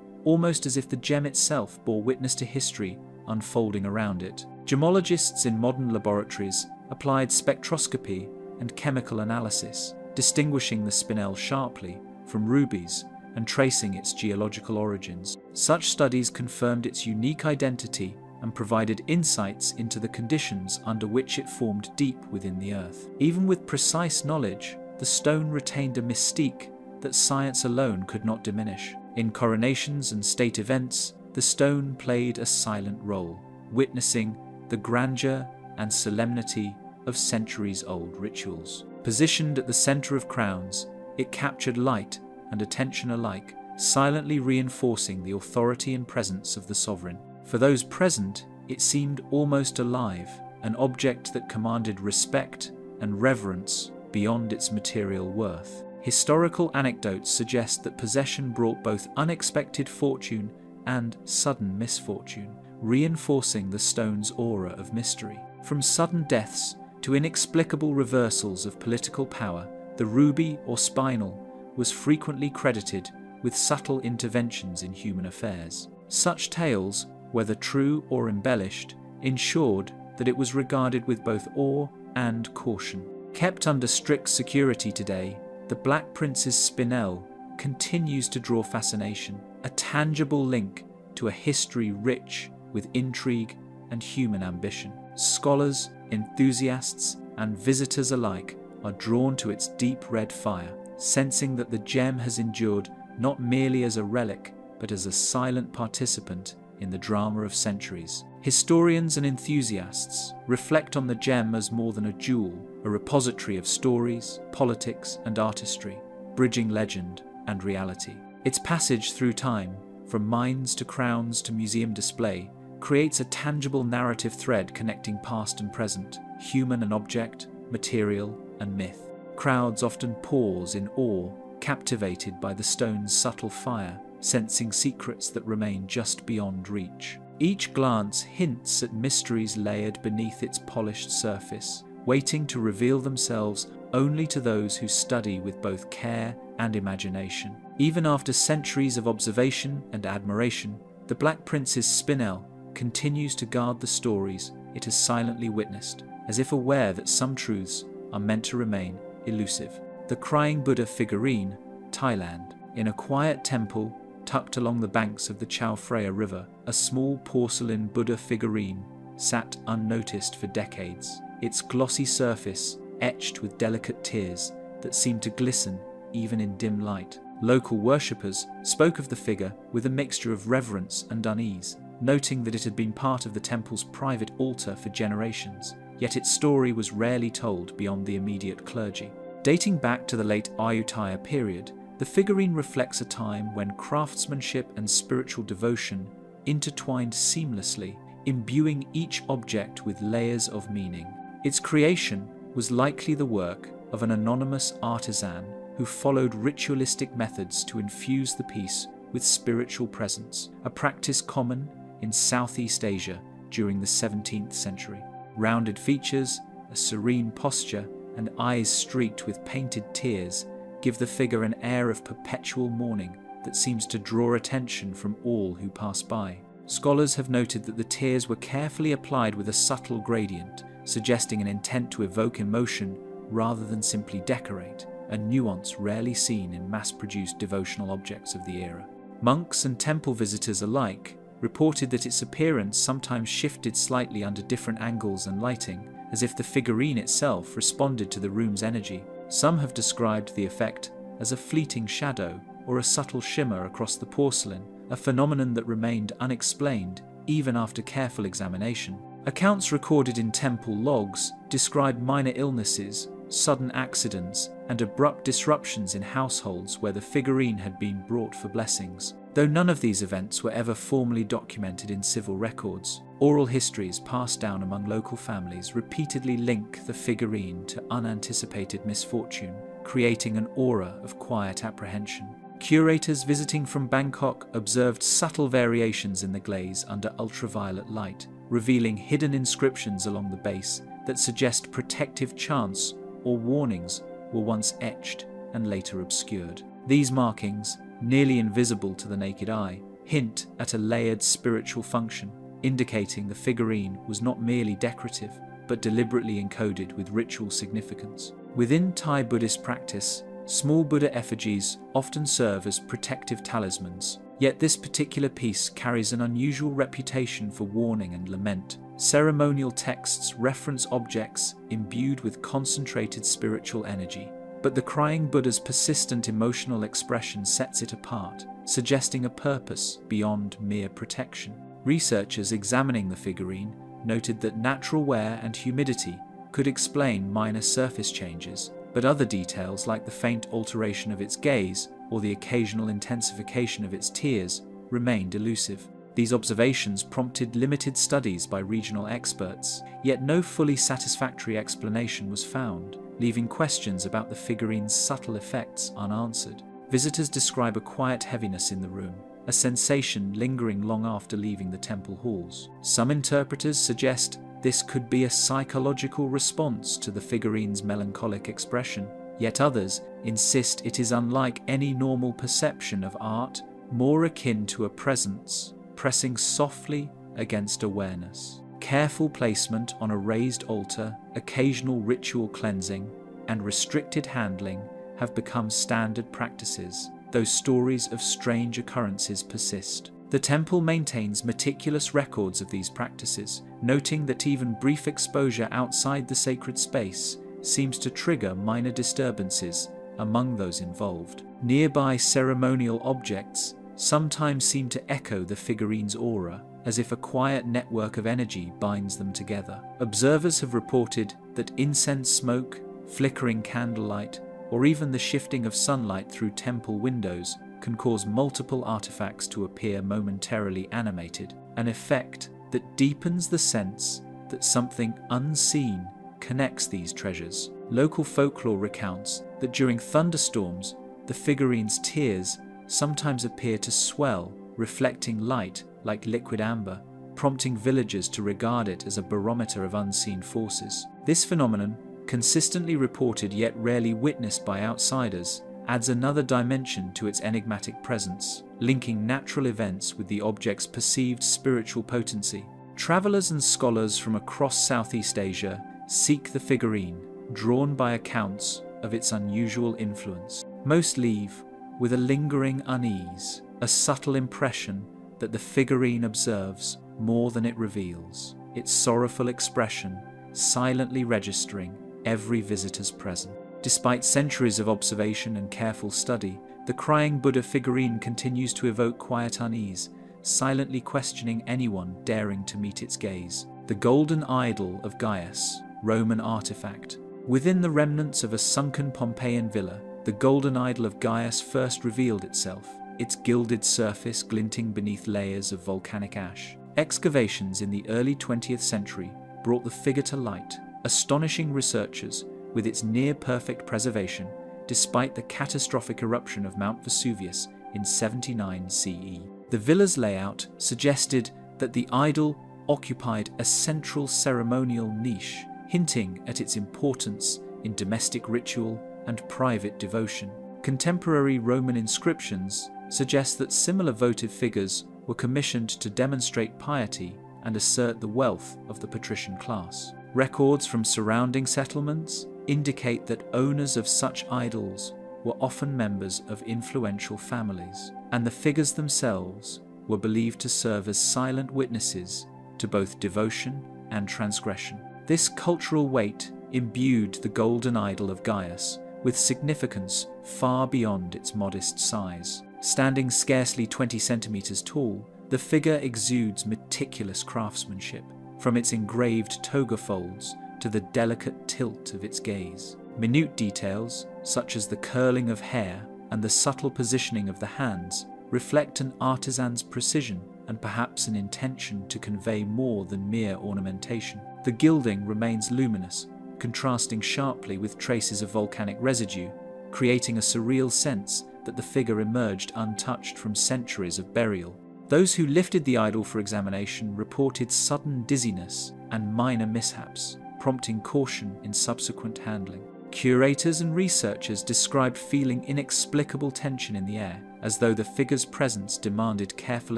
almost as if the gem itself bore witness to history unfolding around it. Gemologists in modern laboratories applied spectroscopy and chemical analysis, distinguishing the spinel sharply from rubies and tracing its geological origins. Such studies confirmed its unique identity and provided insights into the conditions under which it formed deep within the earth. Even with precise knowledge, the stone retained a mystique that science alone could not diminish. In coronations and state events, the stone played a silent role, witnessing the grandeur and solemnity of centuries-old rituals. Positioned at the center of crowns, it captured light and attention alike, silently reinforcing the authority and presence of the sovereign. For those present, it seemed almost alive, an object that commanded respect and reverence beyond its material worth. Historical anecdotes suggest that possession brought both unexpected fortune and sudden misfortune, reinforcing the stone's aura of mystery. From sudden deaths to inexplicable reversals of political power, the ruby or spinel was frequently credited with subtle interventions in human affairs. Such tales, whether true or embellished, ensured that it was regarded with both awe and caution. Kept under strict security today, the Black Prince's spinel continues to draw fascination, a tangible link to a history rich with intrigue and human ambition. Scholars, enthusiasts, and visitors alike are drawn to its deep red fire, sensing that the gem has endured not merely as a relic, but as a silent participant in the drama of centuries. Historians and enthusiasts reflect on the gem as more than a jewel, a repository of stories, politics, and artistry, bridging legend and reality. Its passage through time, from mines to crowns to museum display, creates a tangible narrative thread connecting past and present, human and object, material and myth. Crowds often pause in awe, captivated by the stone's subtle fire, sensing secrets that remain just beyond reach. Each glance hints at mysteries layered beneath its polished surface, waiting to reveal themselves only to those who study with both care and imagination. Even after centuries of observation and admiration, the Black Prince's spinel continues to guard the stories it has silently witnessed, as if aware that some truths are meant to remain elusive. The Crying Buddha figurine, Thailand. In a quiet temple tucked along the banks of the Chao Phraya River, a small porcelain Buddha figurine sat unnoticed for decades, its glossy surface etched with delicate tears that seemed to glisten even in dim light. Local worshippers spoke of the figure with a mixture of reverence and unease, noting that it had been part of the temple's private altar for generations, yet its story was rarely told beyond the immediate clergy. Dating back to the late Ayutthaya period, the figurine reflects a time when craftsmanship and spiritual devotion intertwined seamlessly, imbuing each object with layers of meaning. Its creation was likely the work of an anonymous artisan who followed ritualistic methods to infuse the piece with spiritual presence, a practice common in Southeast Asia during the 17th century. Rounded features, a serene posture, and eyes streaked with painted tears give the figure an air of perpetual mourning that seems to draw attention from all who pass by. Scholars have noted that the tears were carefully applied with a subtle gradient, suggesting an intent to evoke emotion rather than simply decorate, a nuance rarely seen in mass-produced devotional objects of the era. Monks and temple visitors alike reported that its appearance sometimes shifted slightly under different angles and lighting, as if the figurine itself responded to the room's energy. Some have described the effect as a fleeting shadow or a subtle shimmer across the porcelain, a phenomenon that remained unexplained even after careful examination. Accounts recorded in temple logs describe minor illnesses, sudden accidents, and abrupt disruptions in households where the figurine had been brought for blessings. Though none of these events were ever formally documented in civil records, oral histories passed down among local families repeatedly link the figurine to unanticipated misfortune, creating an aura of quiet apprehension. Curators visiting from Bangkok observed subtle variations in the glaze under ultraviolet light, revealing hidden inscriptions along the base that suggest protective chants or warnings were once etched and later obscured. These markings, nearly invisible to the naked eye, hint at a layered spiritual function, indicating the figurine was not merely decorative, but deliberately encoded with ritual significance. Within Thai Buddhist practice, small Buddha effigies often serve as protective talismans, yet this particular piece carries an unusual reputation for warning and lament. Ceremonial texts reference objects imbued with concentrated spiritual energy, but the crying Buddha's persistent emotional expression sets it apart, suggesting a purpose beyond mere protection. Researchers examining the figurine noted that natural wear and humidity could explain minor surface changes, but other details like the faint alteration of its gaze or the occasional intensification of its tears remained elusive. These observations prompted limited studies by regional experts, yet no fully satisfactory explanation was found, leaving questions about the figurine's subtle effects unanswered. Visitors describe a quiet heaviness in the room, a sensation lingering long after leaving the temple halls. Some interpreters suggest this could be a psychological response to the figurine's melancholic expression, yet others insist it is unlike any normal perception of art, more akin to a presence pressing softly against awareness. Careful placement on a raised altar, occasional ritual cleansing, and restricted handling have become standard practices, though stories of strange occurrences persist. The temple maintains meticulous records of these practices, noting that even brief exposure outside the sacred space seems to trigger minor disturbances among those involved. Nearby ceremonial objects sometimes seem to echo the figurine's aura, as if a quiet network of energy binds them together. Observers have reported that incense smoke, flickering candlelight, or even the shifting of sunlight through temple windows can cause multiple artifacts to appear momentarily animated, an effect that deepens the sense that something unseen connects these treasures. Local folklore recounts that during thunderstorms, the figurine's tears sometimes appear to swell, reflecting light like liquid amber, prompting villagers to regard it as a barometer of unseen forces. This phenomenon, consistently reported yet rarely witnessed by outsiders, adds another dimension to its enigmatic presence, linking natural events with the object's perceived spiritual potency. Travelers and scholars from across Southeast Asia seek the figurine, drawn by accounts of its unusual influence. Most leave with a lingering unease, a subtle impression that the figurine observes more than it reveals, its sorrowful expression silently registering every visitor's presence. Despite centuries of observation and careful study, the crying Buddha figurine continues to evoke quiet unease, silently questioning anyone daring to meet its gaze. The golden idol of Gaius, Roman artifact. Within the remnants of a sunken Pompeian villa, the golden idol of Gaius first revealed itself, its gilded surface glinting beneath layers of volcanic ash. Excavations in the early 20th century brought the figure to light, astonishing researchers with its near-perfect preservation, despite the catastrophic eruption of Mount Vesuvius in 79 CE. The villa's layout suggested that the idol occupied a central ceremonial niche, hinting at its importance in domestic ritual and private devotion. Contemporary Roman inscriptions suggest that similar votive figures were commissioned to demonstrate piety and assert the wealth of the patrician class. Records from surrounding settlements indicate that owners of such idols were often members of influential families, and the figures themselves were believed to serve as silent witnesses to both devotion and transgression. This cultural weight imbued the golden idol of Gaius with significance far beyond its modest size. Standing scarcely 20 centimeters tall, the figure exudes meticulous craftsmanship, from its engraved toga folds to the delicate tilt of its gaze. Minute details, such as the curling of hair and the subtle positioning of the hands, reflect an artisan's precision and perhaps an intention to convey more than mere ornamentation. The gilding remains luminous, contrasting sharply with traces of volcanic residue, creating a surreal sense that the figure emerged untouched from centuries of burial. Those who lifted the idol for examination reported sudden dizziness and minor mishaps, prompting caution in subsequent handling. Curators and researchers described feeling inexplicable tension in the air, as though the figure's presence demanded careful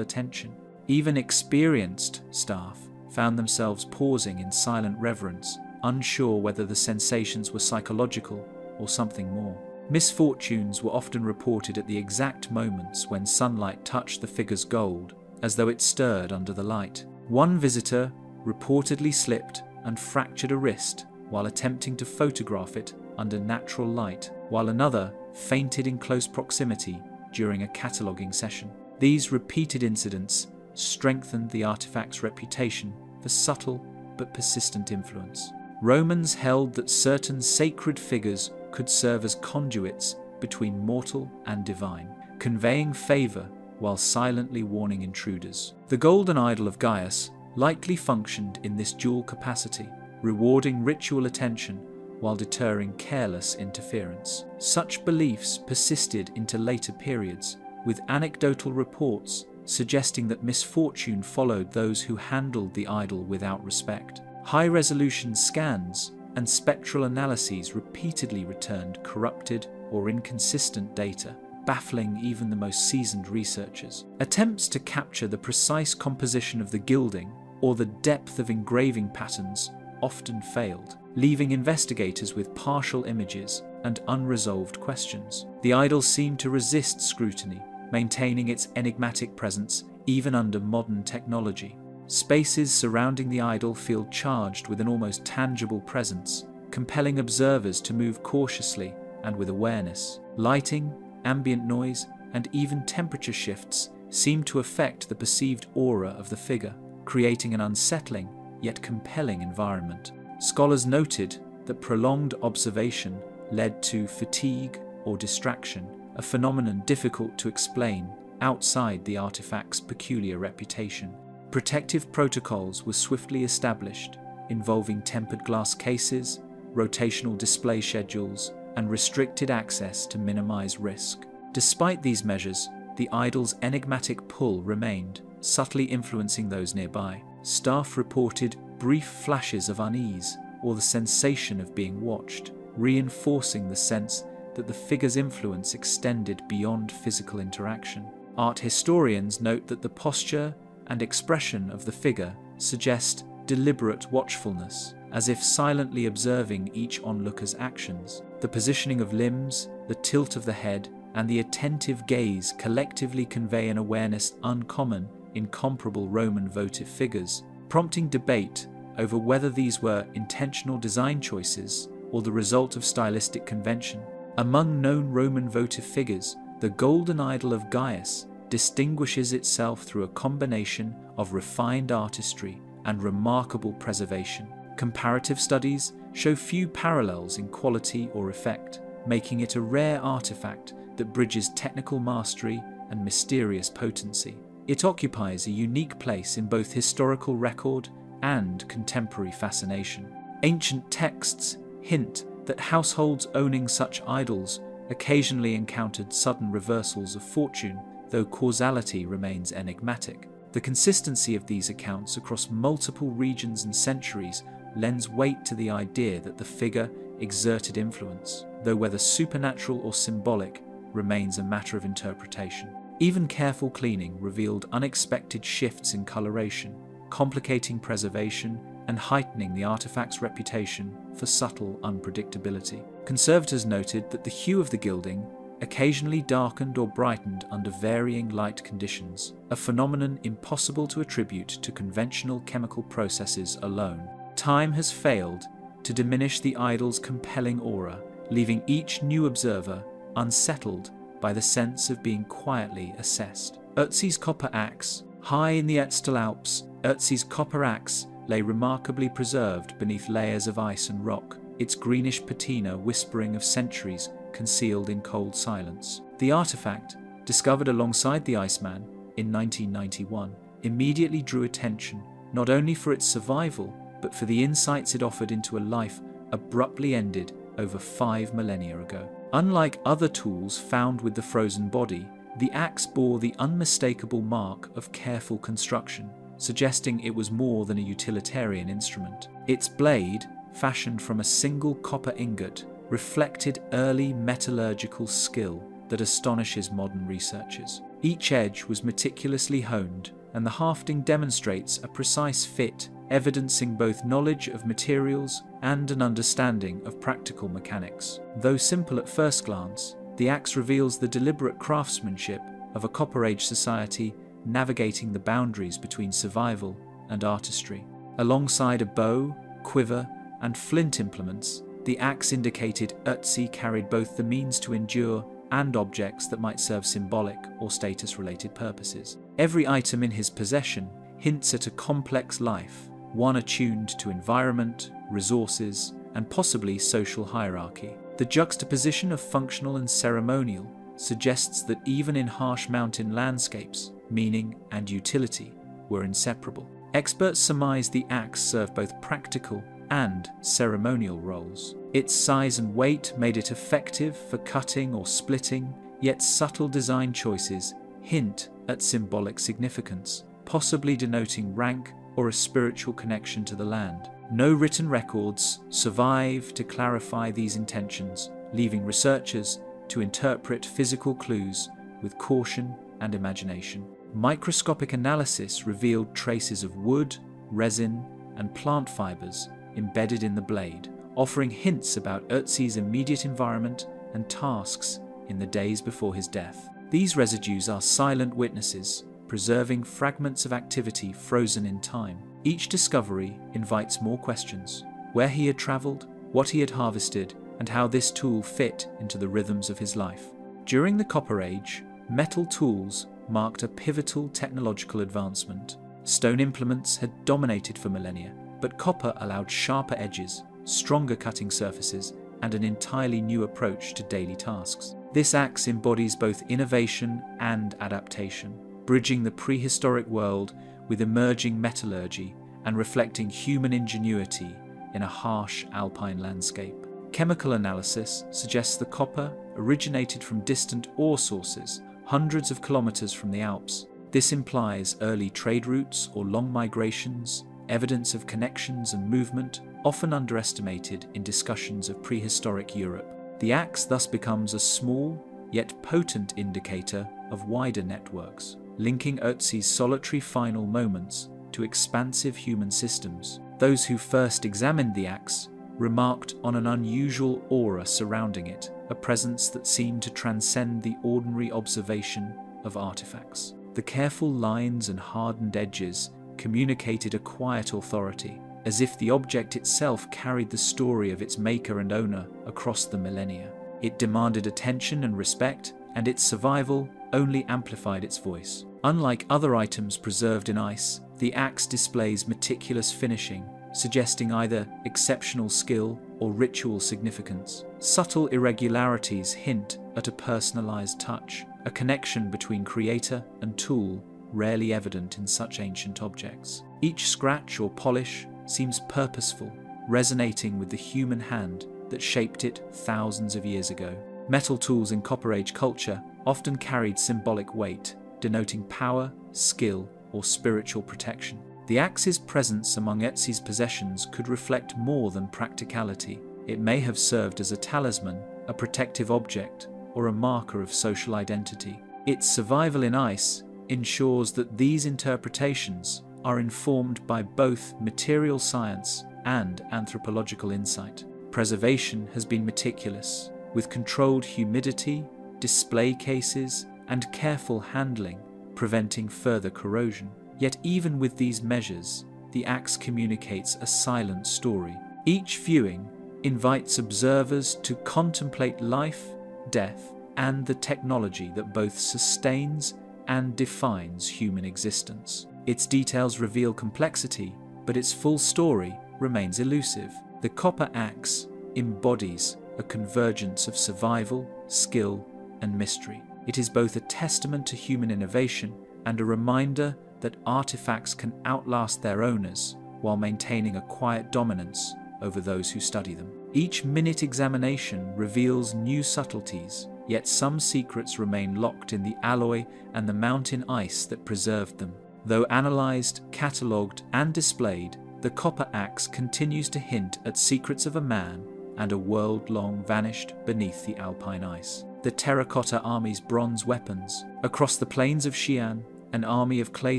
attention. Even experienced staff found themselves pausing in silent reverence, unsure whether the sensations were psychological or something more. Misfortunes were often reported at the exact moments when sunlight touched the figure's gold, as though it stirred under the light. One visitor reportedly slipped and fractured a wrist while attempting to photograph it under natural light, while another fainted in close proximity during a cataloguing session. These repeated incidents strengthened the artifact's reputation for subtle but persistent influence. Romans held that certain sacred figures could serve as conduits between mortal and divine, conveying favour while silently warning intruders. The golden idol of Gaius likely functioned in this dual capacity, rewarding ritual attention while deterring careless interference. Such beliefs persisted into later periods, with anecdotal reports suggesting that misfortune followed those who handled the idol without respect. High-resolution scans and spectral analyses repeatedly returned corrupted or inconsistent data, baffling even the most seasoned researchers. Attempts to capture the precise composition of the gilding or the depth of engraving patterns often failed, leaving investigators with partial images and unresolved questions. The idol seemed to resist scrutiny, maintaining its enigmatic presence even under modern technology. Spaces surrounding the idol feel charged with an almost tangible presence, compelling observers to move cautiously and with awareness. Lighting, ambient noise, and even temperature shifts seem to affect the perceived aura of the figure, creating an unsettling yet compelling environment. Scholars noted that prolonged observation led to fatigue or distraction, a phenomenon difficult to explain outside the artifact's peculiar reputation. Protective protocols were swiftly established, involving tempered glass cases, rotational display schedules, and restricted access to minimize risk. Despite these measures, the idol's enigmatic pull remained, subtly influencing those nearby. Staff reported brief flashes of unease or the sensation of being watched, reinforcing the sense that the figure's influence extended beyond physical interaction. Art historians note that the posture and expression of the figure suggest deliberate watchfulness, as if silently observing each onlooker's actions. The positioning of limbs, the tilt of the head, and the attentive gaze collectively convey an awareness uncommon in comparable Roman votive figures, prompting debate over whether these were intentional design choices or the result of stylistic convention. Among known Roman votive figures, the golden idol of Gaius distinguishes itself through a combination of refined artistry and remarkable preservation. Comparative studies show few parallels in quality or effect, making it a rare artifact that bridges technical mastery and mysterious potency. It occupies a unique place in both historical record and contemporary fascination. Ancient texts hint that households owning such idols occasionally encountered sudden reversals of fortune, though causality remains enigmatic. The consistency of these accounts across multiple regions and centuries lends weight to the idea that the figure exerted influence, though whether supernatural or symbolic remains a matter of interpretation. Even careful cleaning revealed unexpected shifts in coloration, complicating preservation and heightening the artifact's reputation for subtle unpredictability. Conservators noted that the hue of the gilding occasionally darkened or brightened under varying light conditions, a phenomenon impossible to attribute to conventional chemical processes alone. Time has failed to diminish the idol's compelling aura, leaving each new observer unsettled by the sense of being quietly assessed. Ötzi's copper axe. High in the Ötztal Alps, Ötzi's copper axe lay remarkably preserved beneath layers of ice and rock, its greenish patina whispering of centuries concealed in cold silence. The artifact discovered alongside the Iceman in 1991, immediately drew attention not only for its survival, but for the insights it offered into a life abruptly ended over 5 millennia ago. Unlike other tools found with the frozen body, the axe bore the unmistakable mark of careful construction, suggesting it was more than a utilitarian instrument. Its blade, fashioned from a single copper ingot, reflected early metallurgical skill that astonishes modern researchers. Each edge was meticulously honed, and the hafting demonstrates a precise fit, evidencing both knowledge of materials and an understanding of practical mechanics. Though simple at first glance, the axe reveals the deliberate craftsmanship of a Copper Age society navigating the boundaries between survival and artistry. Alongside a bow, quiver, and flint implements, the axe indicated Ötzi carried both the means to endure and objects that might serve symbolic or status-related purposes. Every item in his possession hints at a complex life, one attuned to environment, resources, and possibly social hierarchy. The juxtaposition of functional and ceremonial suggests that even in harsh mountain landscapes, meaning and utility were inseparable. Experts surmise the axe served both practical and ceremonial roles. Its size and weight made it effective for cutting or splitting, yet subtle design choices hint at symbolic significance, possibly denoting rank or a spiritual connection to the land. No written records survive to clarify these intentions, leaving researchers to interpret physical clues with caution and imagination. Microscopic analysis revealed traces of wood, resin, and plant fibers embedded in the blade, offering hints about Ötzi's immediate environment and tasks in the days before his death. These residues are silent witnesses, preserving fragments of activity frozen in time. Each discovery invites more questions: where he had travelled, what he had harvested, and how this tool fit into the rhythms of his life. During the Copper Age, metal tools marked a pivotal technological advancement. Stone implements had dominated for millennia, but copper allowed sharper edges, stronger cutting surfaces, and an entirely new approach to daily tasks. This axe embodies both innovation and adaptation, bridging the prehistoric world with emerging metallurgy and reflecting human ingenuity in a harsh alpine landscape. Chemical analysis suggests the copper originated from distant ore sources, hundreds of kilometers from the Alps. This implies early trade routes or long migrations, evidence of connections and movement often underestimated in discussions of prehistoric Europe. The axe thus becomes a small yet potent indicator of wider networks, linking Ötzi's solitary final moments to expansive human systems. Those who first examined the axe remarked on an unusual aura surrounding it, a presence that seemed to transcend the ordinary observation of artifacts. The careful lines and hardened edges communicated a quiet authority, as if the object itself carried the story of its maker and owner across the millennia. It demanded attention and respect, and its survival only amplified its voice. Unlike other items preserved in ice, the axe displays meticulous finishing, suggesting either exceptional skill or ritual significance. Subtle irregularities hint at a personalized touch, a connection between creator and tool rarely evident in such ancient objects. Each scratch or polish seems purposeful, resonating with the human hand that shaped it thousands of years ago. Metal tools in Copper Age culture often carried symbolic weight, denoting power, skill, or spiritual protection. The axe's presence among Ötzi's possessions could reflect more than practicality. It may have served as a talisman, a protective object, or a marker of social identity. Its survival in ice ensures that these interpretations are informed by both material science and anthropological insight. Preservation has been meticulous, with controlled humidity, display cases, and careful handling preventing further corrosion. Yet even with these measures, the axe communicates a silent story. Each viewing invites observers to contemplate life, death, and the technology that both sustains and defines human existence. Its details reveal complexity, but its full story remains elusive. The copper axe embodies a convergence of survival, skill, and mystery. It is both a testament to human innovation and a reminder that artifacts can outlast their owners while maintaining a quiet dominance over those who study them. Each minute examination reveals new subtleties, yet some secrets remain locked in the alloy and the mountain ice that preserved them. Though analysed, catalogued, and displayed, the copper axe continues to hint at secrets of a man and a world long vanished beneath the alpine ice. The terracotta army's bronze weapons. Across the plains of Xi'an, an army of clay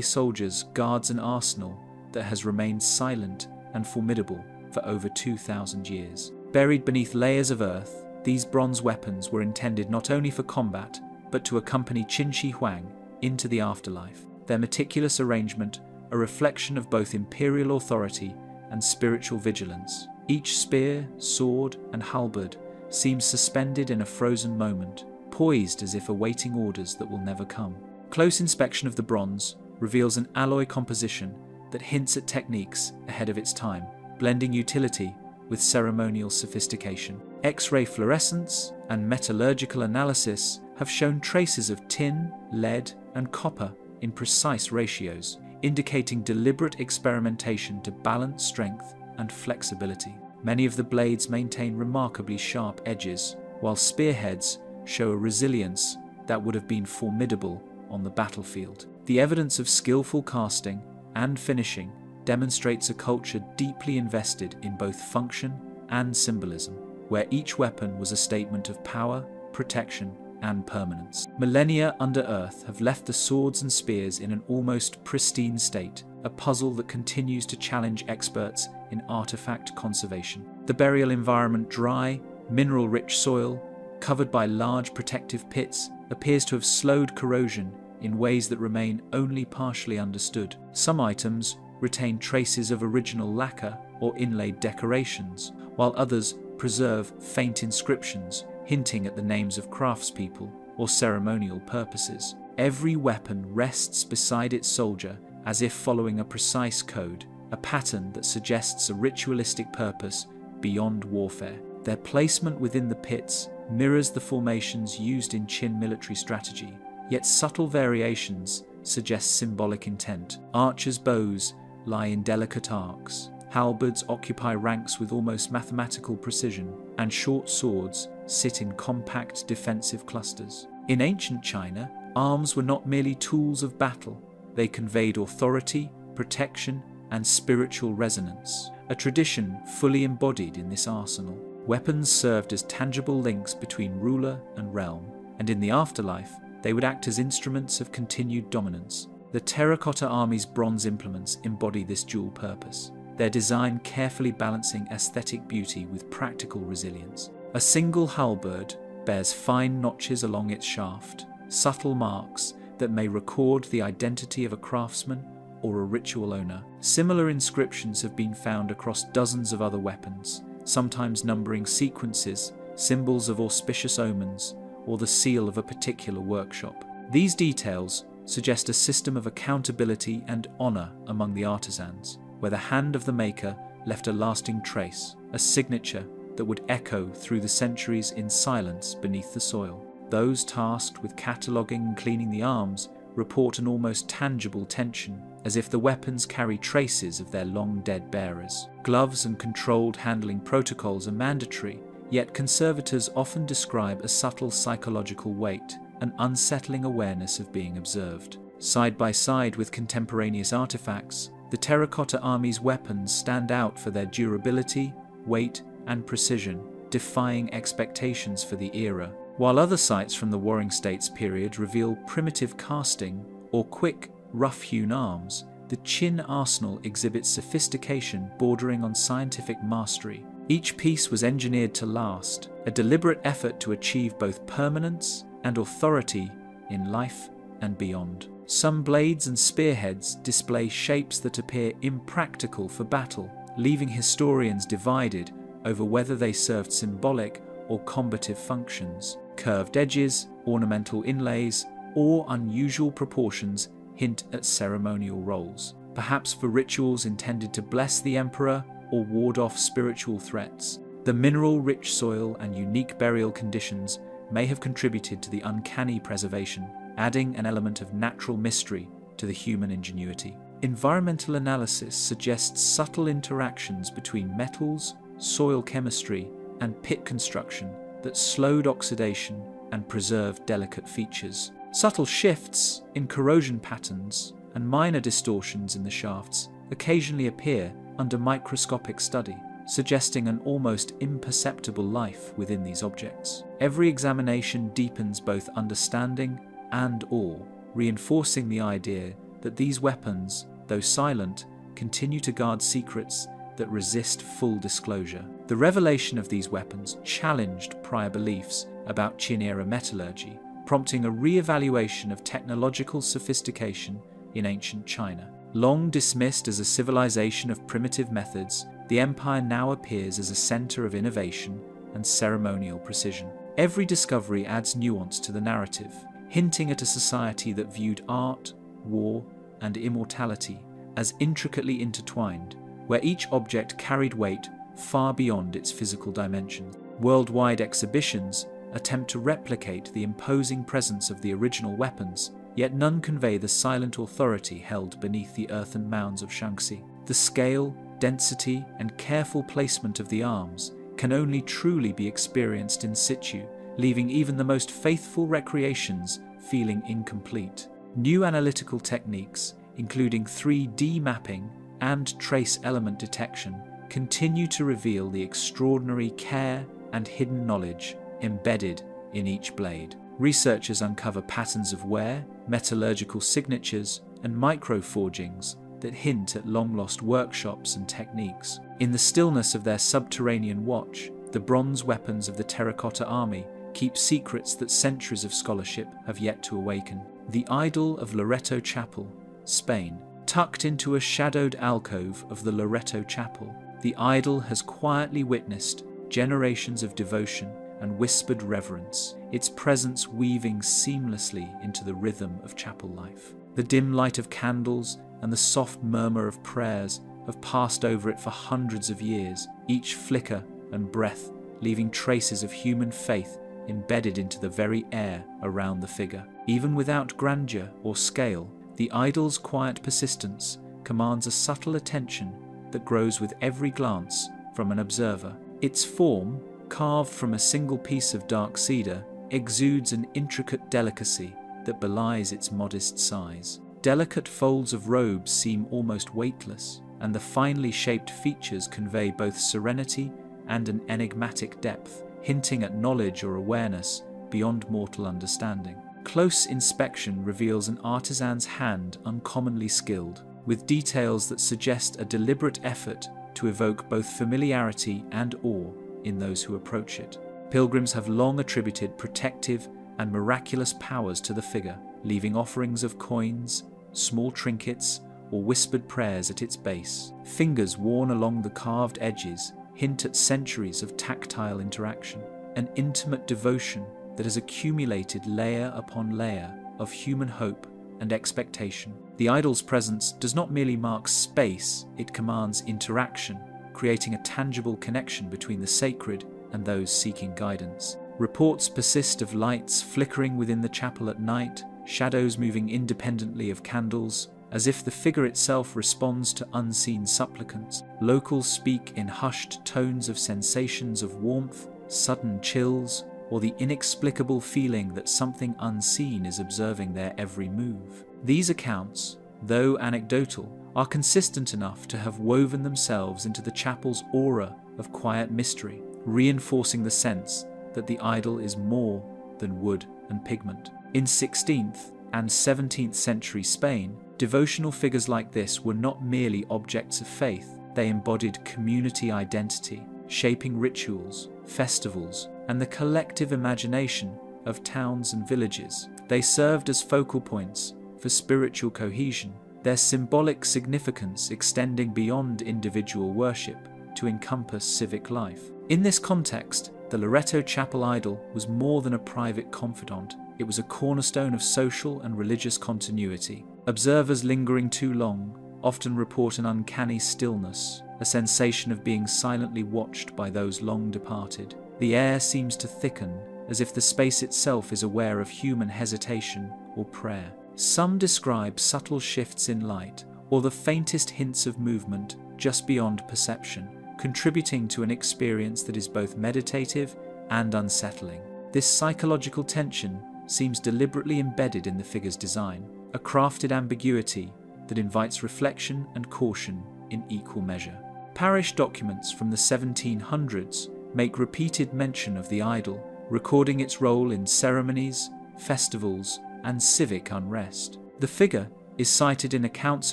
soldiers guards an arsenal that has remained silent and formidable for over 2,000 years. Buried beneath layers of earth, these bronze weapons were intended not only for combat, but to accompany Qin Shi Huang into the afterlife. Their meticulous arrangement, a reflection of both imperial authority and spiritual vigilance. Each spear, sword, and halberd seems suspended in a frozen moment, poised as if awaiting orders that will never come. Close inspection of the bronze reveals an alloy composition that hints at techniques ahead of its time, blending utility with ceremonial sophistication. X-ray fluorescence and metallurgical analysis have shown traces of tin, lead, and copper in precise ratios, indicating deliberate experimentation to balance strength and flexibility. Many of the blades maintain remarkably sharp edges, while spearheads show a resilience that would have been formidable on the battlefield. The evidence of skillful casting and finishing demonstrates a culture deeply invested in both function and symbolism, where each weapon was a statement of power, protection, and permanence. Millennia under Earth have left the swords and spears in an almost pristine state, a puzzle that continues to challenge experts in artifact conservation. The burial environment, dry, mineral-rich soil, covered by large protective pits, appears to have slowed corrosion in ways that remain only partially understood. Some items retain traces of original lacquer or inlaid decorations, while others preserve faint inscriptions hinting at the names of craftspeople or ceremonial purposes. Every weapon rests beside its soldier as if following a precise code, a pattern that suggests a ritualistic purpose beyond warfare. Their placement within the pits mirrors the formations used in Qin military strategy, yet subtle variations suggest symbolic intent. Archers' bows lie in delicate arcs, halberds occupy ranks with almost mathematical precision, and short swords sit in compact defensive clusters. In ancient China, arms were not merely tools of battle, they conveyed authority, protection, and spiritual resonance, a tradition fully embodied in this arsenal. Weapons served as tangible links between ruler and realm, and in the afterlife, they would act as instruments of continued dominance. The terracotta army's bronze implements embody this dual purpose, their design carefully balancing aesthetic beauty with practical resilience. A single halberd bears fine notches along its shaft, subtle marks that may record the identity of a craftsman or a ritual owner. Similar inscriptions have been found across dozens of other weapons, sometimes numbering sequences, symbols of auspicious omens, or the seal of a particular workshop. These details suggest a system of accountability and honor among the artisans, where the hand of the maker left a lasting trace, a signature that would echo through the centuries in silence beneath the soil. Those tasked with cataloguing and cleaning the arms report an almost tangible tension, as if the weapons carry traces of their long-dead bearers. Gloves and controlled handling protocols are mandatory, yet conservators often describe a subtle psychological weight, an unsettling awareness of being observed. Side by side with contemporaneous artifacts, the terracotta army's weapons stand out for their durability, weight, and precision, defying expectations for the era. While other sites from the Warring States period reveal primitive casting or quick, rough-hewn arms, the Qin arsenal exhibits sophistication bordering on scientific mastery. Each piece was engineered to last, a deliberate effort to achieve both permanence and authority in life and beyond. Some blades and spearheads display shapes that appear impractical for battle, leaving historians divided over whether they served symbolic or combative functions. Curved edges, ornamental inlays, or unusual proportions hint at ceremonial roles, perhaps for rituals intended to bless the emperor or ward off spiritual threats. The mineral-rich soil and unique burial conditions may have contributed to the uncanny preservation, adding an element of natural mystery to the human ingenuity. Environmental analysis suggests subtle interactions between metals, soil chemistry, and pit construction that slowed oxidation and preserved delicate features. Subtle shifts in corrosion patterns and minor distortions in the shafts occasionally appear under microscopic study, suggesting an almost imperceptible life within these objects. Every examination deepens both understanding and awe, reinforcing the idea that these weapons, though silent, continue to guard secrets that resist full disclosure. The revelation of these weapons challenged prior beliefs about Qin-era metallurgy, prompting a re-evaluation of technological sophistication in ancient China. Long dismissed as a civilization of primitive methods, the empire now appears as a center of innovation and ceremonial precision. Every discovery adds nuance to the narrative, hinting at a society that viewed art, war, and immortality as intricately intertwined, where each object carried weight far beyond its physical dimension. Worldwide exhibitions attempt to replicate the imposing presence of the original weapons, yet none convey the silent authority held beneath the earthen mounds of Shaanxi. The scale, density, and careful placement of the arms can only truly be experienced in situ, leaving even the most faithful recreations feeling incomplete. New analytical techniques, including 3D mapping and trace element detection, continue to reveal the extraordinary care and hidden knowledge embedded in each blade. Researchers uncover patterns of wear, metallurgical signatures, and micro-forgings that hint at long-lost workshops and techniques. In the stillness of their subterranean watch, the bronze weapons of the terracotta army keep secrets that centuries of scholarship have yet to awaken. The idol of Loretto Chapel, Spain. Tucked into a shadowed alcove of the Loretto Chapel, the idol has quietly witnessed generations of devotion and whispered reverence, its presence weaving seamlessly into the rhythm of chapel life. The dim light of candles and the soft murmur of prayers have passed over it for hundreds of years, each flicker and breath leaving traces of human faith embedded into the very air around the figure. Even without grandeur or scale, the idol's quiet persistence commands a subtle attention that grows with every glance from an observer. Its form, carved from a single piece of dark cedar, exudes an intricate delicacy that belies its modest size. Delicate folds of robes seem almost weightless, and the finely shaped features convey both serenity and an enigmatic depth, hinting at knowledge or awareness beyond mortal understanding. Close inspection reveals an artisan's hand uncommonly skilled, with details that suggest a deliberate effort to evoke both familiarity and awe in those who approach it. Pilgrims have long attributed protective and miraculous powers to the figure, leaving offerings of coins, small trinkets, or whispered prayers at its base. Fingers worn along the carved edges hint at centuries of tactile interaction, an intimate devotion that has accumulated layer upon layer of human hope and expectation. The idol's presence does not merely mark space, it commands interaction, creating a tangible connection between the sacred and those seeking guidance. Reports persist of lights flickering within the chapel at night, shadows moving independently of candles, as if the figure itself responds to unseen supplicants. Locals speak in hushed tones of sensations of warmth, sudden chills, or the inexplicable feeling that something unseen is observing their every move. These accounts, though anecdotal, are consistent enough to have woven themselves into the chapel's aura of quiet mystery, reinforcing the sense that the idol is more than wood and pigment. In 16th and 17th century Spain, devotional figures like this were not merely objects of faith, they embodied community identity, shaping rituals, festivals, and the collective imagination of towns and villages. They served as focal points for spiritual cohesion, their symbolic significance extending beyond individual worship to encompass civic life. In this context, the Loretto Chapel idol was more than a private confidant. It was a cornerstone of social and religious continuity. Observers lingering too long often report an uncanny stillness, a sensation of being silently watched by those long departed. The air seems to thicken as if the space itself is aware of human hesitation or prayer. Some describe subtle shifts in light or the faintest hints of movement just beyond perception, contributing to an experience that is both meditative and unsettling. This psychological tension seems deliberately embedded in the figure's design, a crafted ambiguity that invites reflection and caution in equal measure. Parish documents from the 1700s make repeated mention of the idol, recording its role in ceremonies, festivals, and civic unrest. The figure is cited in accounts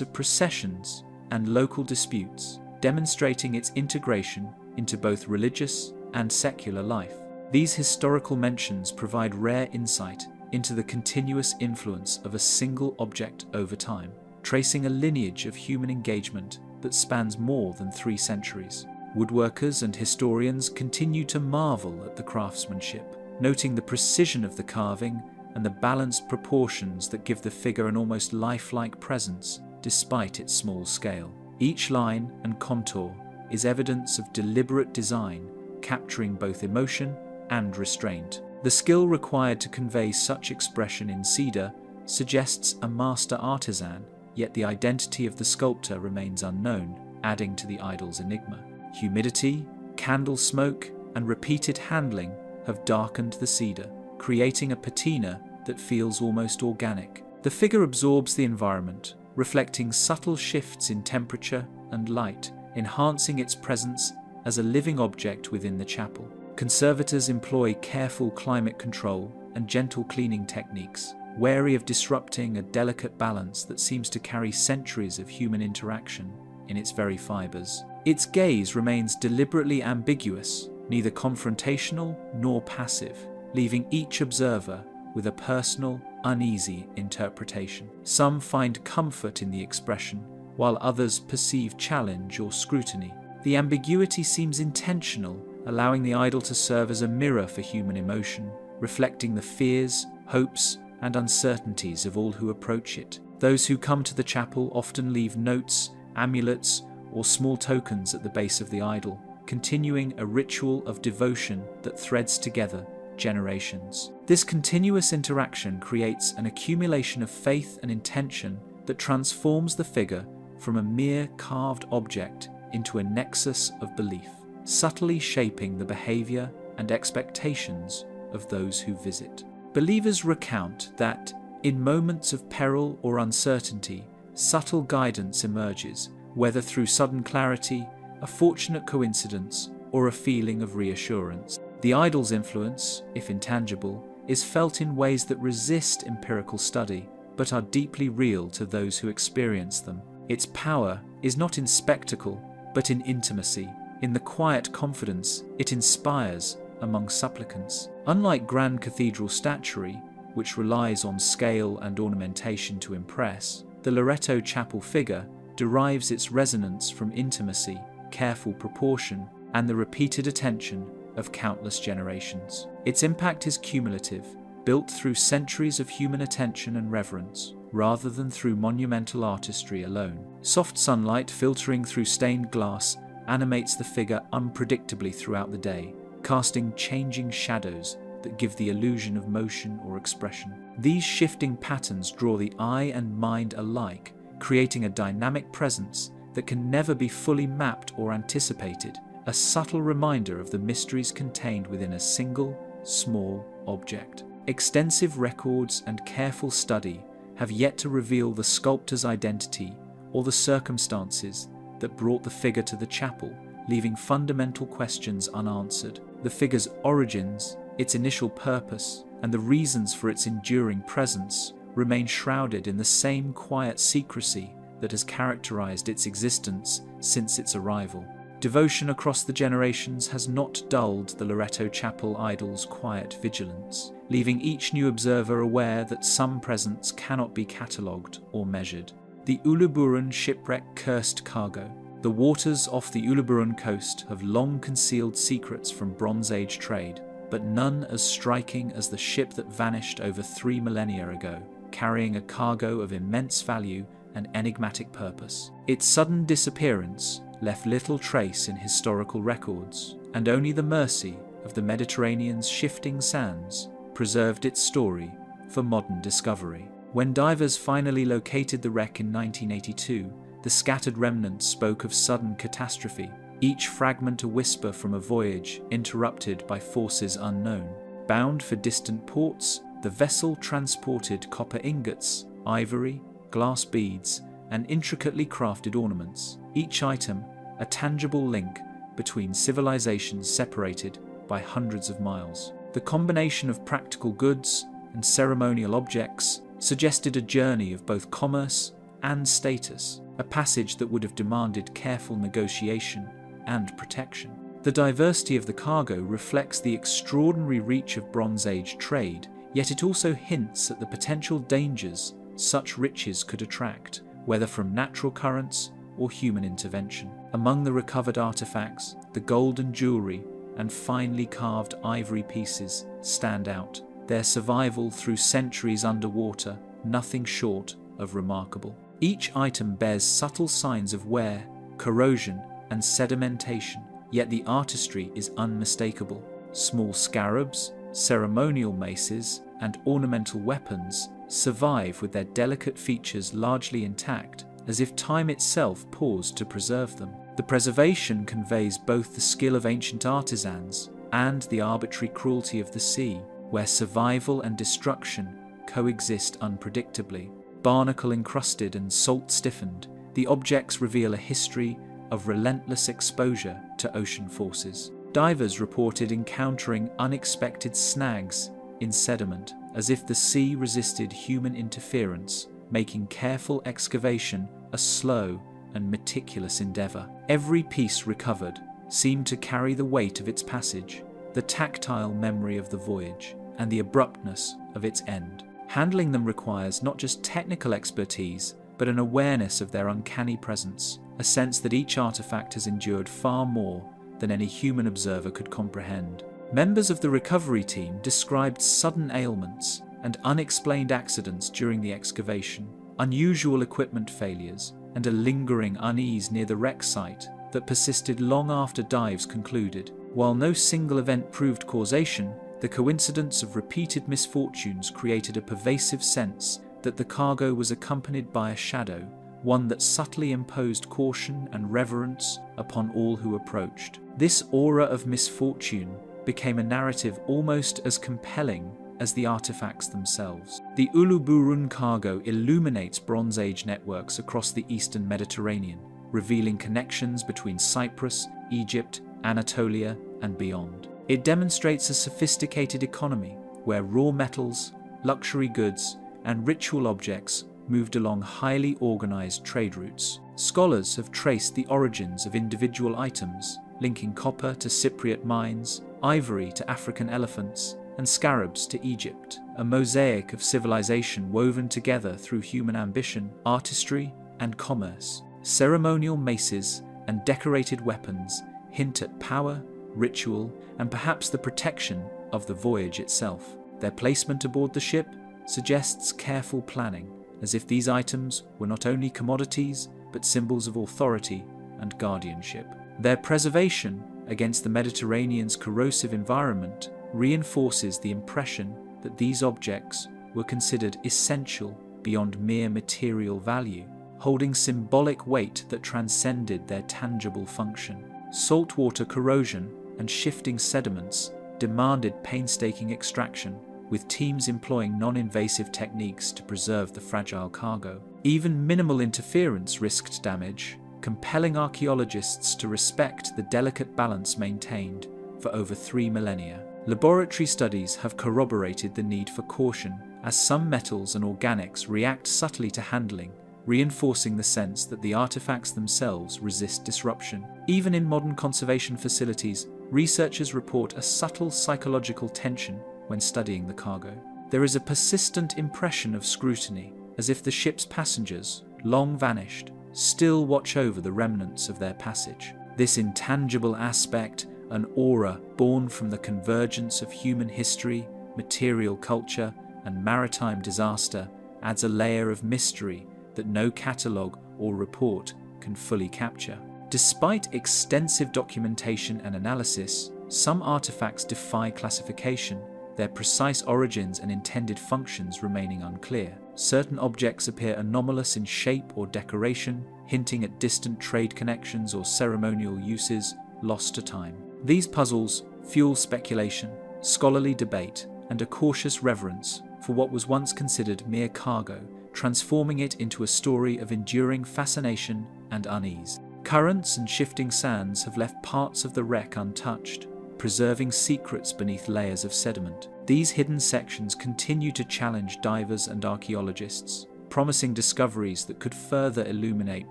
of processions and local disputes, demonstrating its integration into both religious and secular life. These historical mentions provide rare insight into the continuous influence of a single object over time, tracing a lineage of human engagement that spans more than 3 centuries. Woodworkers and historians continue to marvel at the craftsmanship, noting the precision of the carving and the balanced proportions that give the figure an almost lifelike presence despite its small scale. Each line and contour is evidence of deliberate design, capturing both emotion and restraint. The skill required to convey such expression in cedar suggests a master artisan, yet the identity of the sculptor remains unknown, adding to the idol's enigma. Humidity, candle smoke, and repeated handling have darkened the cedar, creating a patina that feels almost organic. The figure absorbs the environment, reflecting subtle shifts in temperature and light, enhancing its presence as a living object within the chapel. Conservators employ careful climate control and gentle cleaning techniques, wary of disrupting a delicate balance that seems to carry centuries of human interaction in its very fibers. Its gaze remains deliberately ambiguous, neither confrontational nor passive, leaving each observer with a personal, uneasy interpretation. Some find comfort in the expression, while others perceive challenge or scrutiny. The ambiguity seems intentional, allowing the idol to serve as a mirror for human emotion, reflecting the fears, hopes, and uncertainties of all who approach it. Those who come to the chapel often leave notes, amulets, or small tokens at the base of the idol, continuing a ritual of devotion that threads together generations. This continuous interaction creates an accumulation of faith and intention that transforms the figure from a mere carved object into a nexus of belief, subtly shaping the behavior and expectations of those who visit. Believers recount that, in moments of peril or uncertainty, subtle guidance emerges, whether through sudden clarity, a fortunate coincidence, or a feeling of reassurance. The idol's influence, if intangible, is felt in ways that resist empirical study, but are deeply real to those who experience them. Its power is not in spectacle, but in intimacy, in the quiet confidence it inspires among supplicants. Unlike grand cathedral statuary, which relies on scale and ornamentation to impress, the Loretto Chapel figure derives its resonance from intimacy, careful proportion, and the repeated attention of countless generations. Its impact is cumulative, built through centuries of human attention and reverence, rather than through monumental artistry alone. Soft sunlight filtering through stained glass animates the figure unpredictably throughout the day, casting changing shadows that give the illusion of motion or expression. These shifting patterns draw the eye and mind alike, creating a dynamic presence that can never be fully mapped or anticipated, a subtle reminder of the mysteries contained within a single, small object. Extensive records and careful study have yet to reveal the sculptor's identity or the circumstances that brought the figure to the chapel, leaving fundamental questions unanswered. The figure's origins, its initial purpose, and the reasons for its enduring presence remain shrouded in the same quiet secrecy that has characterized its existence since its arrival. Devotion across the generations has not dulled the Loretto Chapel idol's quiet vigilance, leaving each new observer aware that some presence cannot be catalogued or measured. The Uluburun shipwreck cursed cargo. The waters off the Uluburun coast have long concealed secrets from Bronze Age trade, but none as striking as the ship that vanished over 3 millennia ago, carrying a cargo of immense value and enigmatic purpose. Its sudden disappearance left little trace in historical records, and only the mercy of the Mediterranean's shifting sands preserved its story for modern discovery. When divers finally located the wreck in 1982, the scattered remnants spoke of sudden catastrophe, each fragment a whisper from a voyage interrupted by forces unknown. Bound for distant ports, the vessel transported copper ingots, ivory, glass beads, and intricately crafted ornaments, each item a tangible link between civilizations separated by hundreds of miles. The combination of practical goods and ceremonial objects suggested a journey of both commerce and status, a passage that would have demanded careful negotiation and protection. The diversity of the cargo reflects the extraordinary reach of Bronze Age trade, yet it also hints at the potential dangers such riches could attract, whether from natural currents or human intervention. Among the recovered artifacts, the golden jewelry and finely carved ivory pieces stand out, their survival through centuries underwater nothing short of remarkable. Each item bears subtle signs of wear, corrosion, and sedimentation, yet the artistry is unmistakable. Small scarabs, ceremonial maces, and ornamental weapons survive with their delicate features largely intact, as if time itself paused to preserve them. The preservation conveys both the skill of ancient artisans and the arbitrary cruelty of the sea, where survival and destruction coexist unpredictably. Barnacle-encrusted and salt-stiffened, the objects reveal a history of relentless exposure to ocean forces. Divers reported encountering unexpected snags in sediment, as if the sea resisted human interference, making careful excavation a slow and meticulous endeavor. Every piece recovered seemed to carry the weight of its passage, the tactile memory of the voyage, and the abruptness of its end. Handling them requires not just technical expertise, but an awareness of their uncanny presence, a sense that each artifact has endured far more than any human observer could comprehend. Members of the recovery team described sudden ailments and unexplained accidents during the excavation, unusual equipment failures, and a lingering unease near the wreck site that persisted long after dives concluded. While no single event proved causation, the coincidence of repeated misfortunes created a pervasive sense that the cargo was accompanied by a shadow, one that subtly imposed caution and reverence upon all who approached. This aura of misfortune became a narrative almost as compelling as the artifacts themselves. The Uluburun cargo illuminates Bronze Age networks across the eastern Mediterranean, revealing connections between Cyprus, Egypt, Anatolia, and beyond. It demonstrates a sophisticated economy where raw metals, luxury goods, and ritual objects moved along highly organized trade routes. Scholars have traced the origins of individual items, linking copper to Cypriot mines, ivory to African elephants, and scarabs to Egypt, a mosaic of civilization woven together through human ambition, artistry, and commerce. Ceremonial maces and decorated weapons hint at power, ritual, and perhaps the protection of the voyage itself. Their placement aboard the ship suggests careful planning, as if these items were not only commodities, but symbols of authority and guardianship. Their preservation against the Mediterranean's corrosive environment reinforces the impression that these objects were considered essential beyond mere material value, holding symbolic weight that transcended their tangible function. Saltwater corrosion and shifting sediments demanded painstaking extraction, with teams employing non-invasive techniques to preserve the fragile cargo. Even minimal interference risked damage, compelling archaeologists to respect the delicate balance maintained for over 3 millennia. Laboratory studies have corroborated the need for caution, as some metals and organics react subtly to handling, reinforcing the sense that the artifacts themselves resist disruption. Even in modern conservation facilities, researchers report a subtle psychological tension when studying the cargo. There is a persistent impression of scrutiny, as if the ship's passengers, long vanished, still watch over the remnants of their passage. This intangible aspect, an aura born from the convergence of human history, material culture, and maritime disaster, adds a layer of mystery that no catalogue or report can fully capture. Despite extensive documentation and analysis, Some artifacts defy classification, their precise origins and intended functions remaining unclear. Certain objects appear anomalous in shape or decoration, hinting at distant trade connections or ceremonial uses lost to time. These puzzles fuel speculation, scholarly debate, and a cautious reverence for what was once considered mere cargo, transforming it into a story of enduring fascination and unease. Currents and shifting sands have left parts of the wreck untouched, preserving secrets beneath layers of sediment. These hidden sections continue to challenge divers and archaeologists, promising discoveries that could further illuminate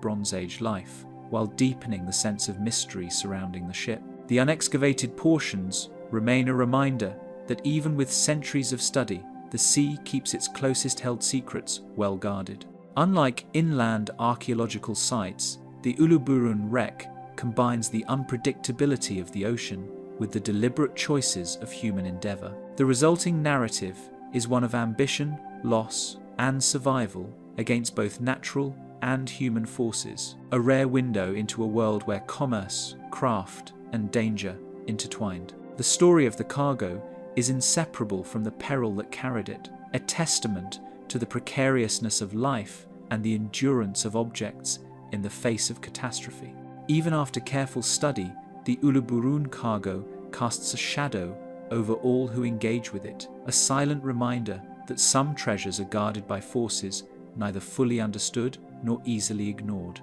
Bronze Age life, while deepening the sense of mystery surrounding the ship. The unexcavated portions remain a reminder that even with centuries of study, the sea keeps its closest held secrets well guarded. Unlike inland archaeological sites, the Uluburun wreck combines the unpredictability of the ocean with the deliberate choices of human endeavour. The resulting narrative is one of ambition, loss, and survival against both natural and human forces, a rare window into a world where commerce, craft, and danger intertwined. The story of the cargo is inseparable from the peril that carried it, a testament to the precariousness of life and the endurance of objects in the face of catastrophe. Even after careful study, the Uluburun cargo casts a shadow over all who engage with it, a silent reminder that some treasures are guarded by forces neither fully understood nor easily ignored.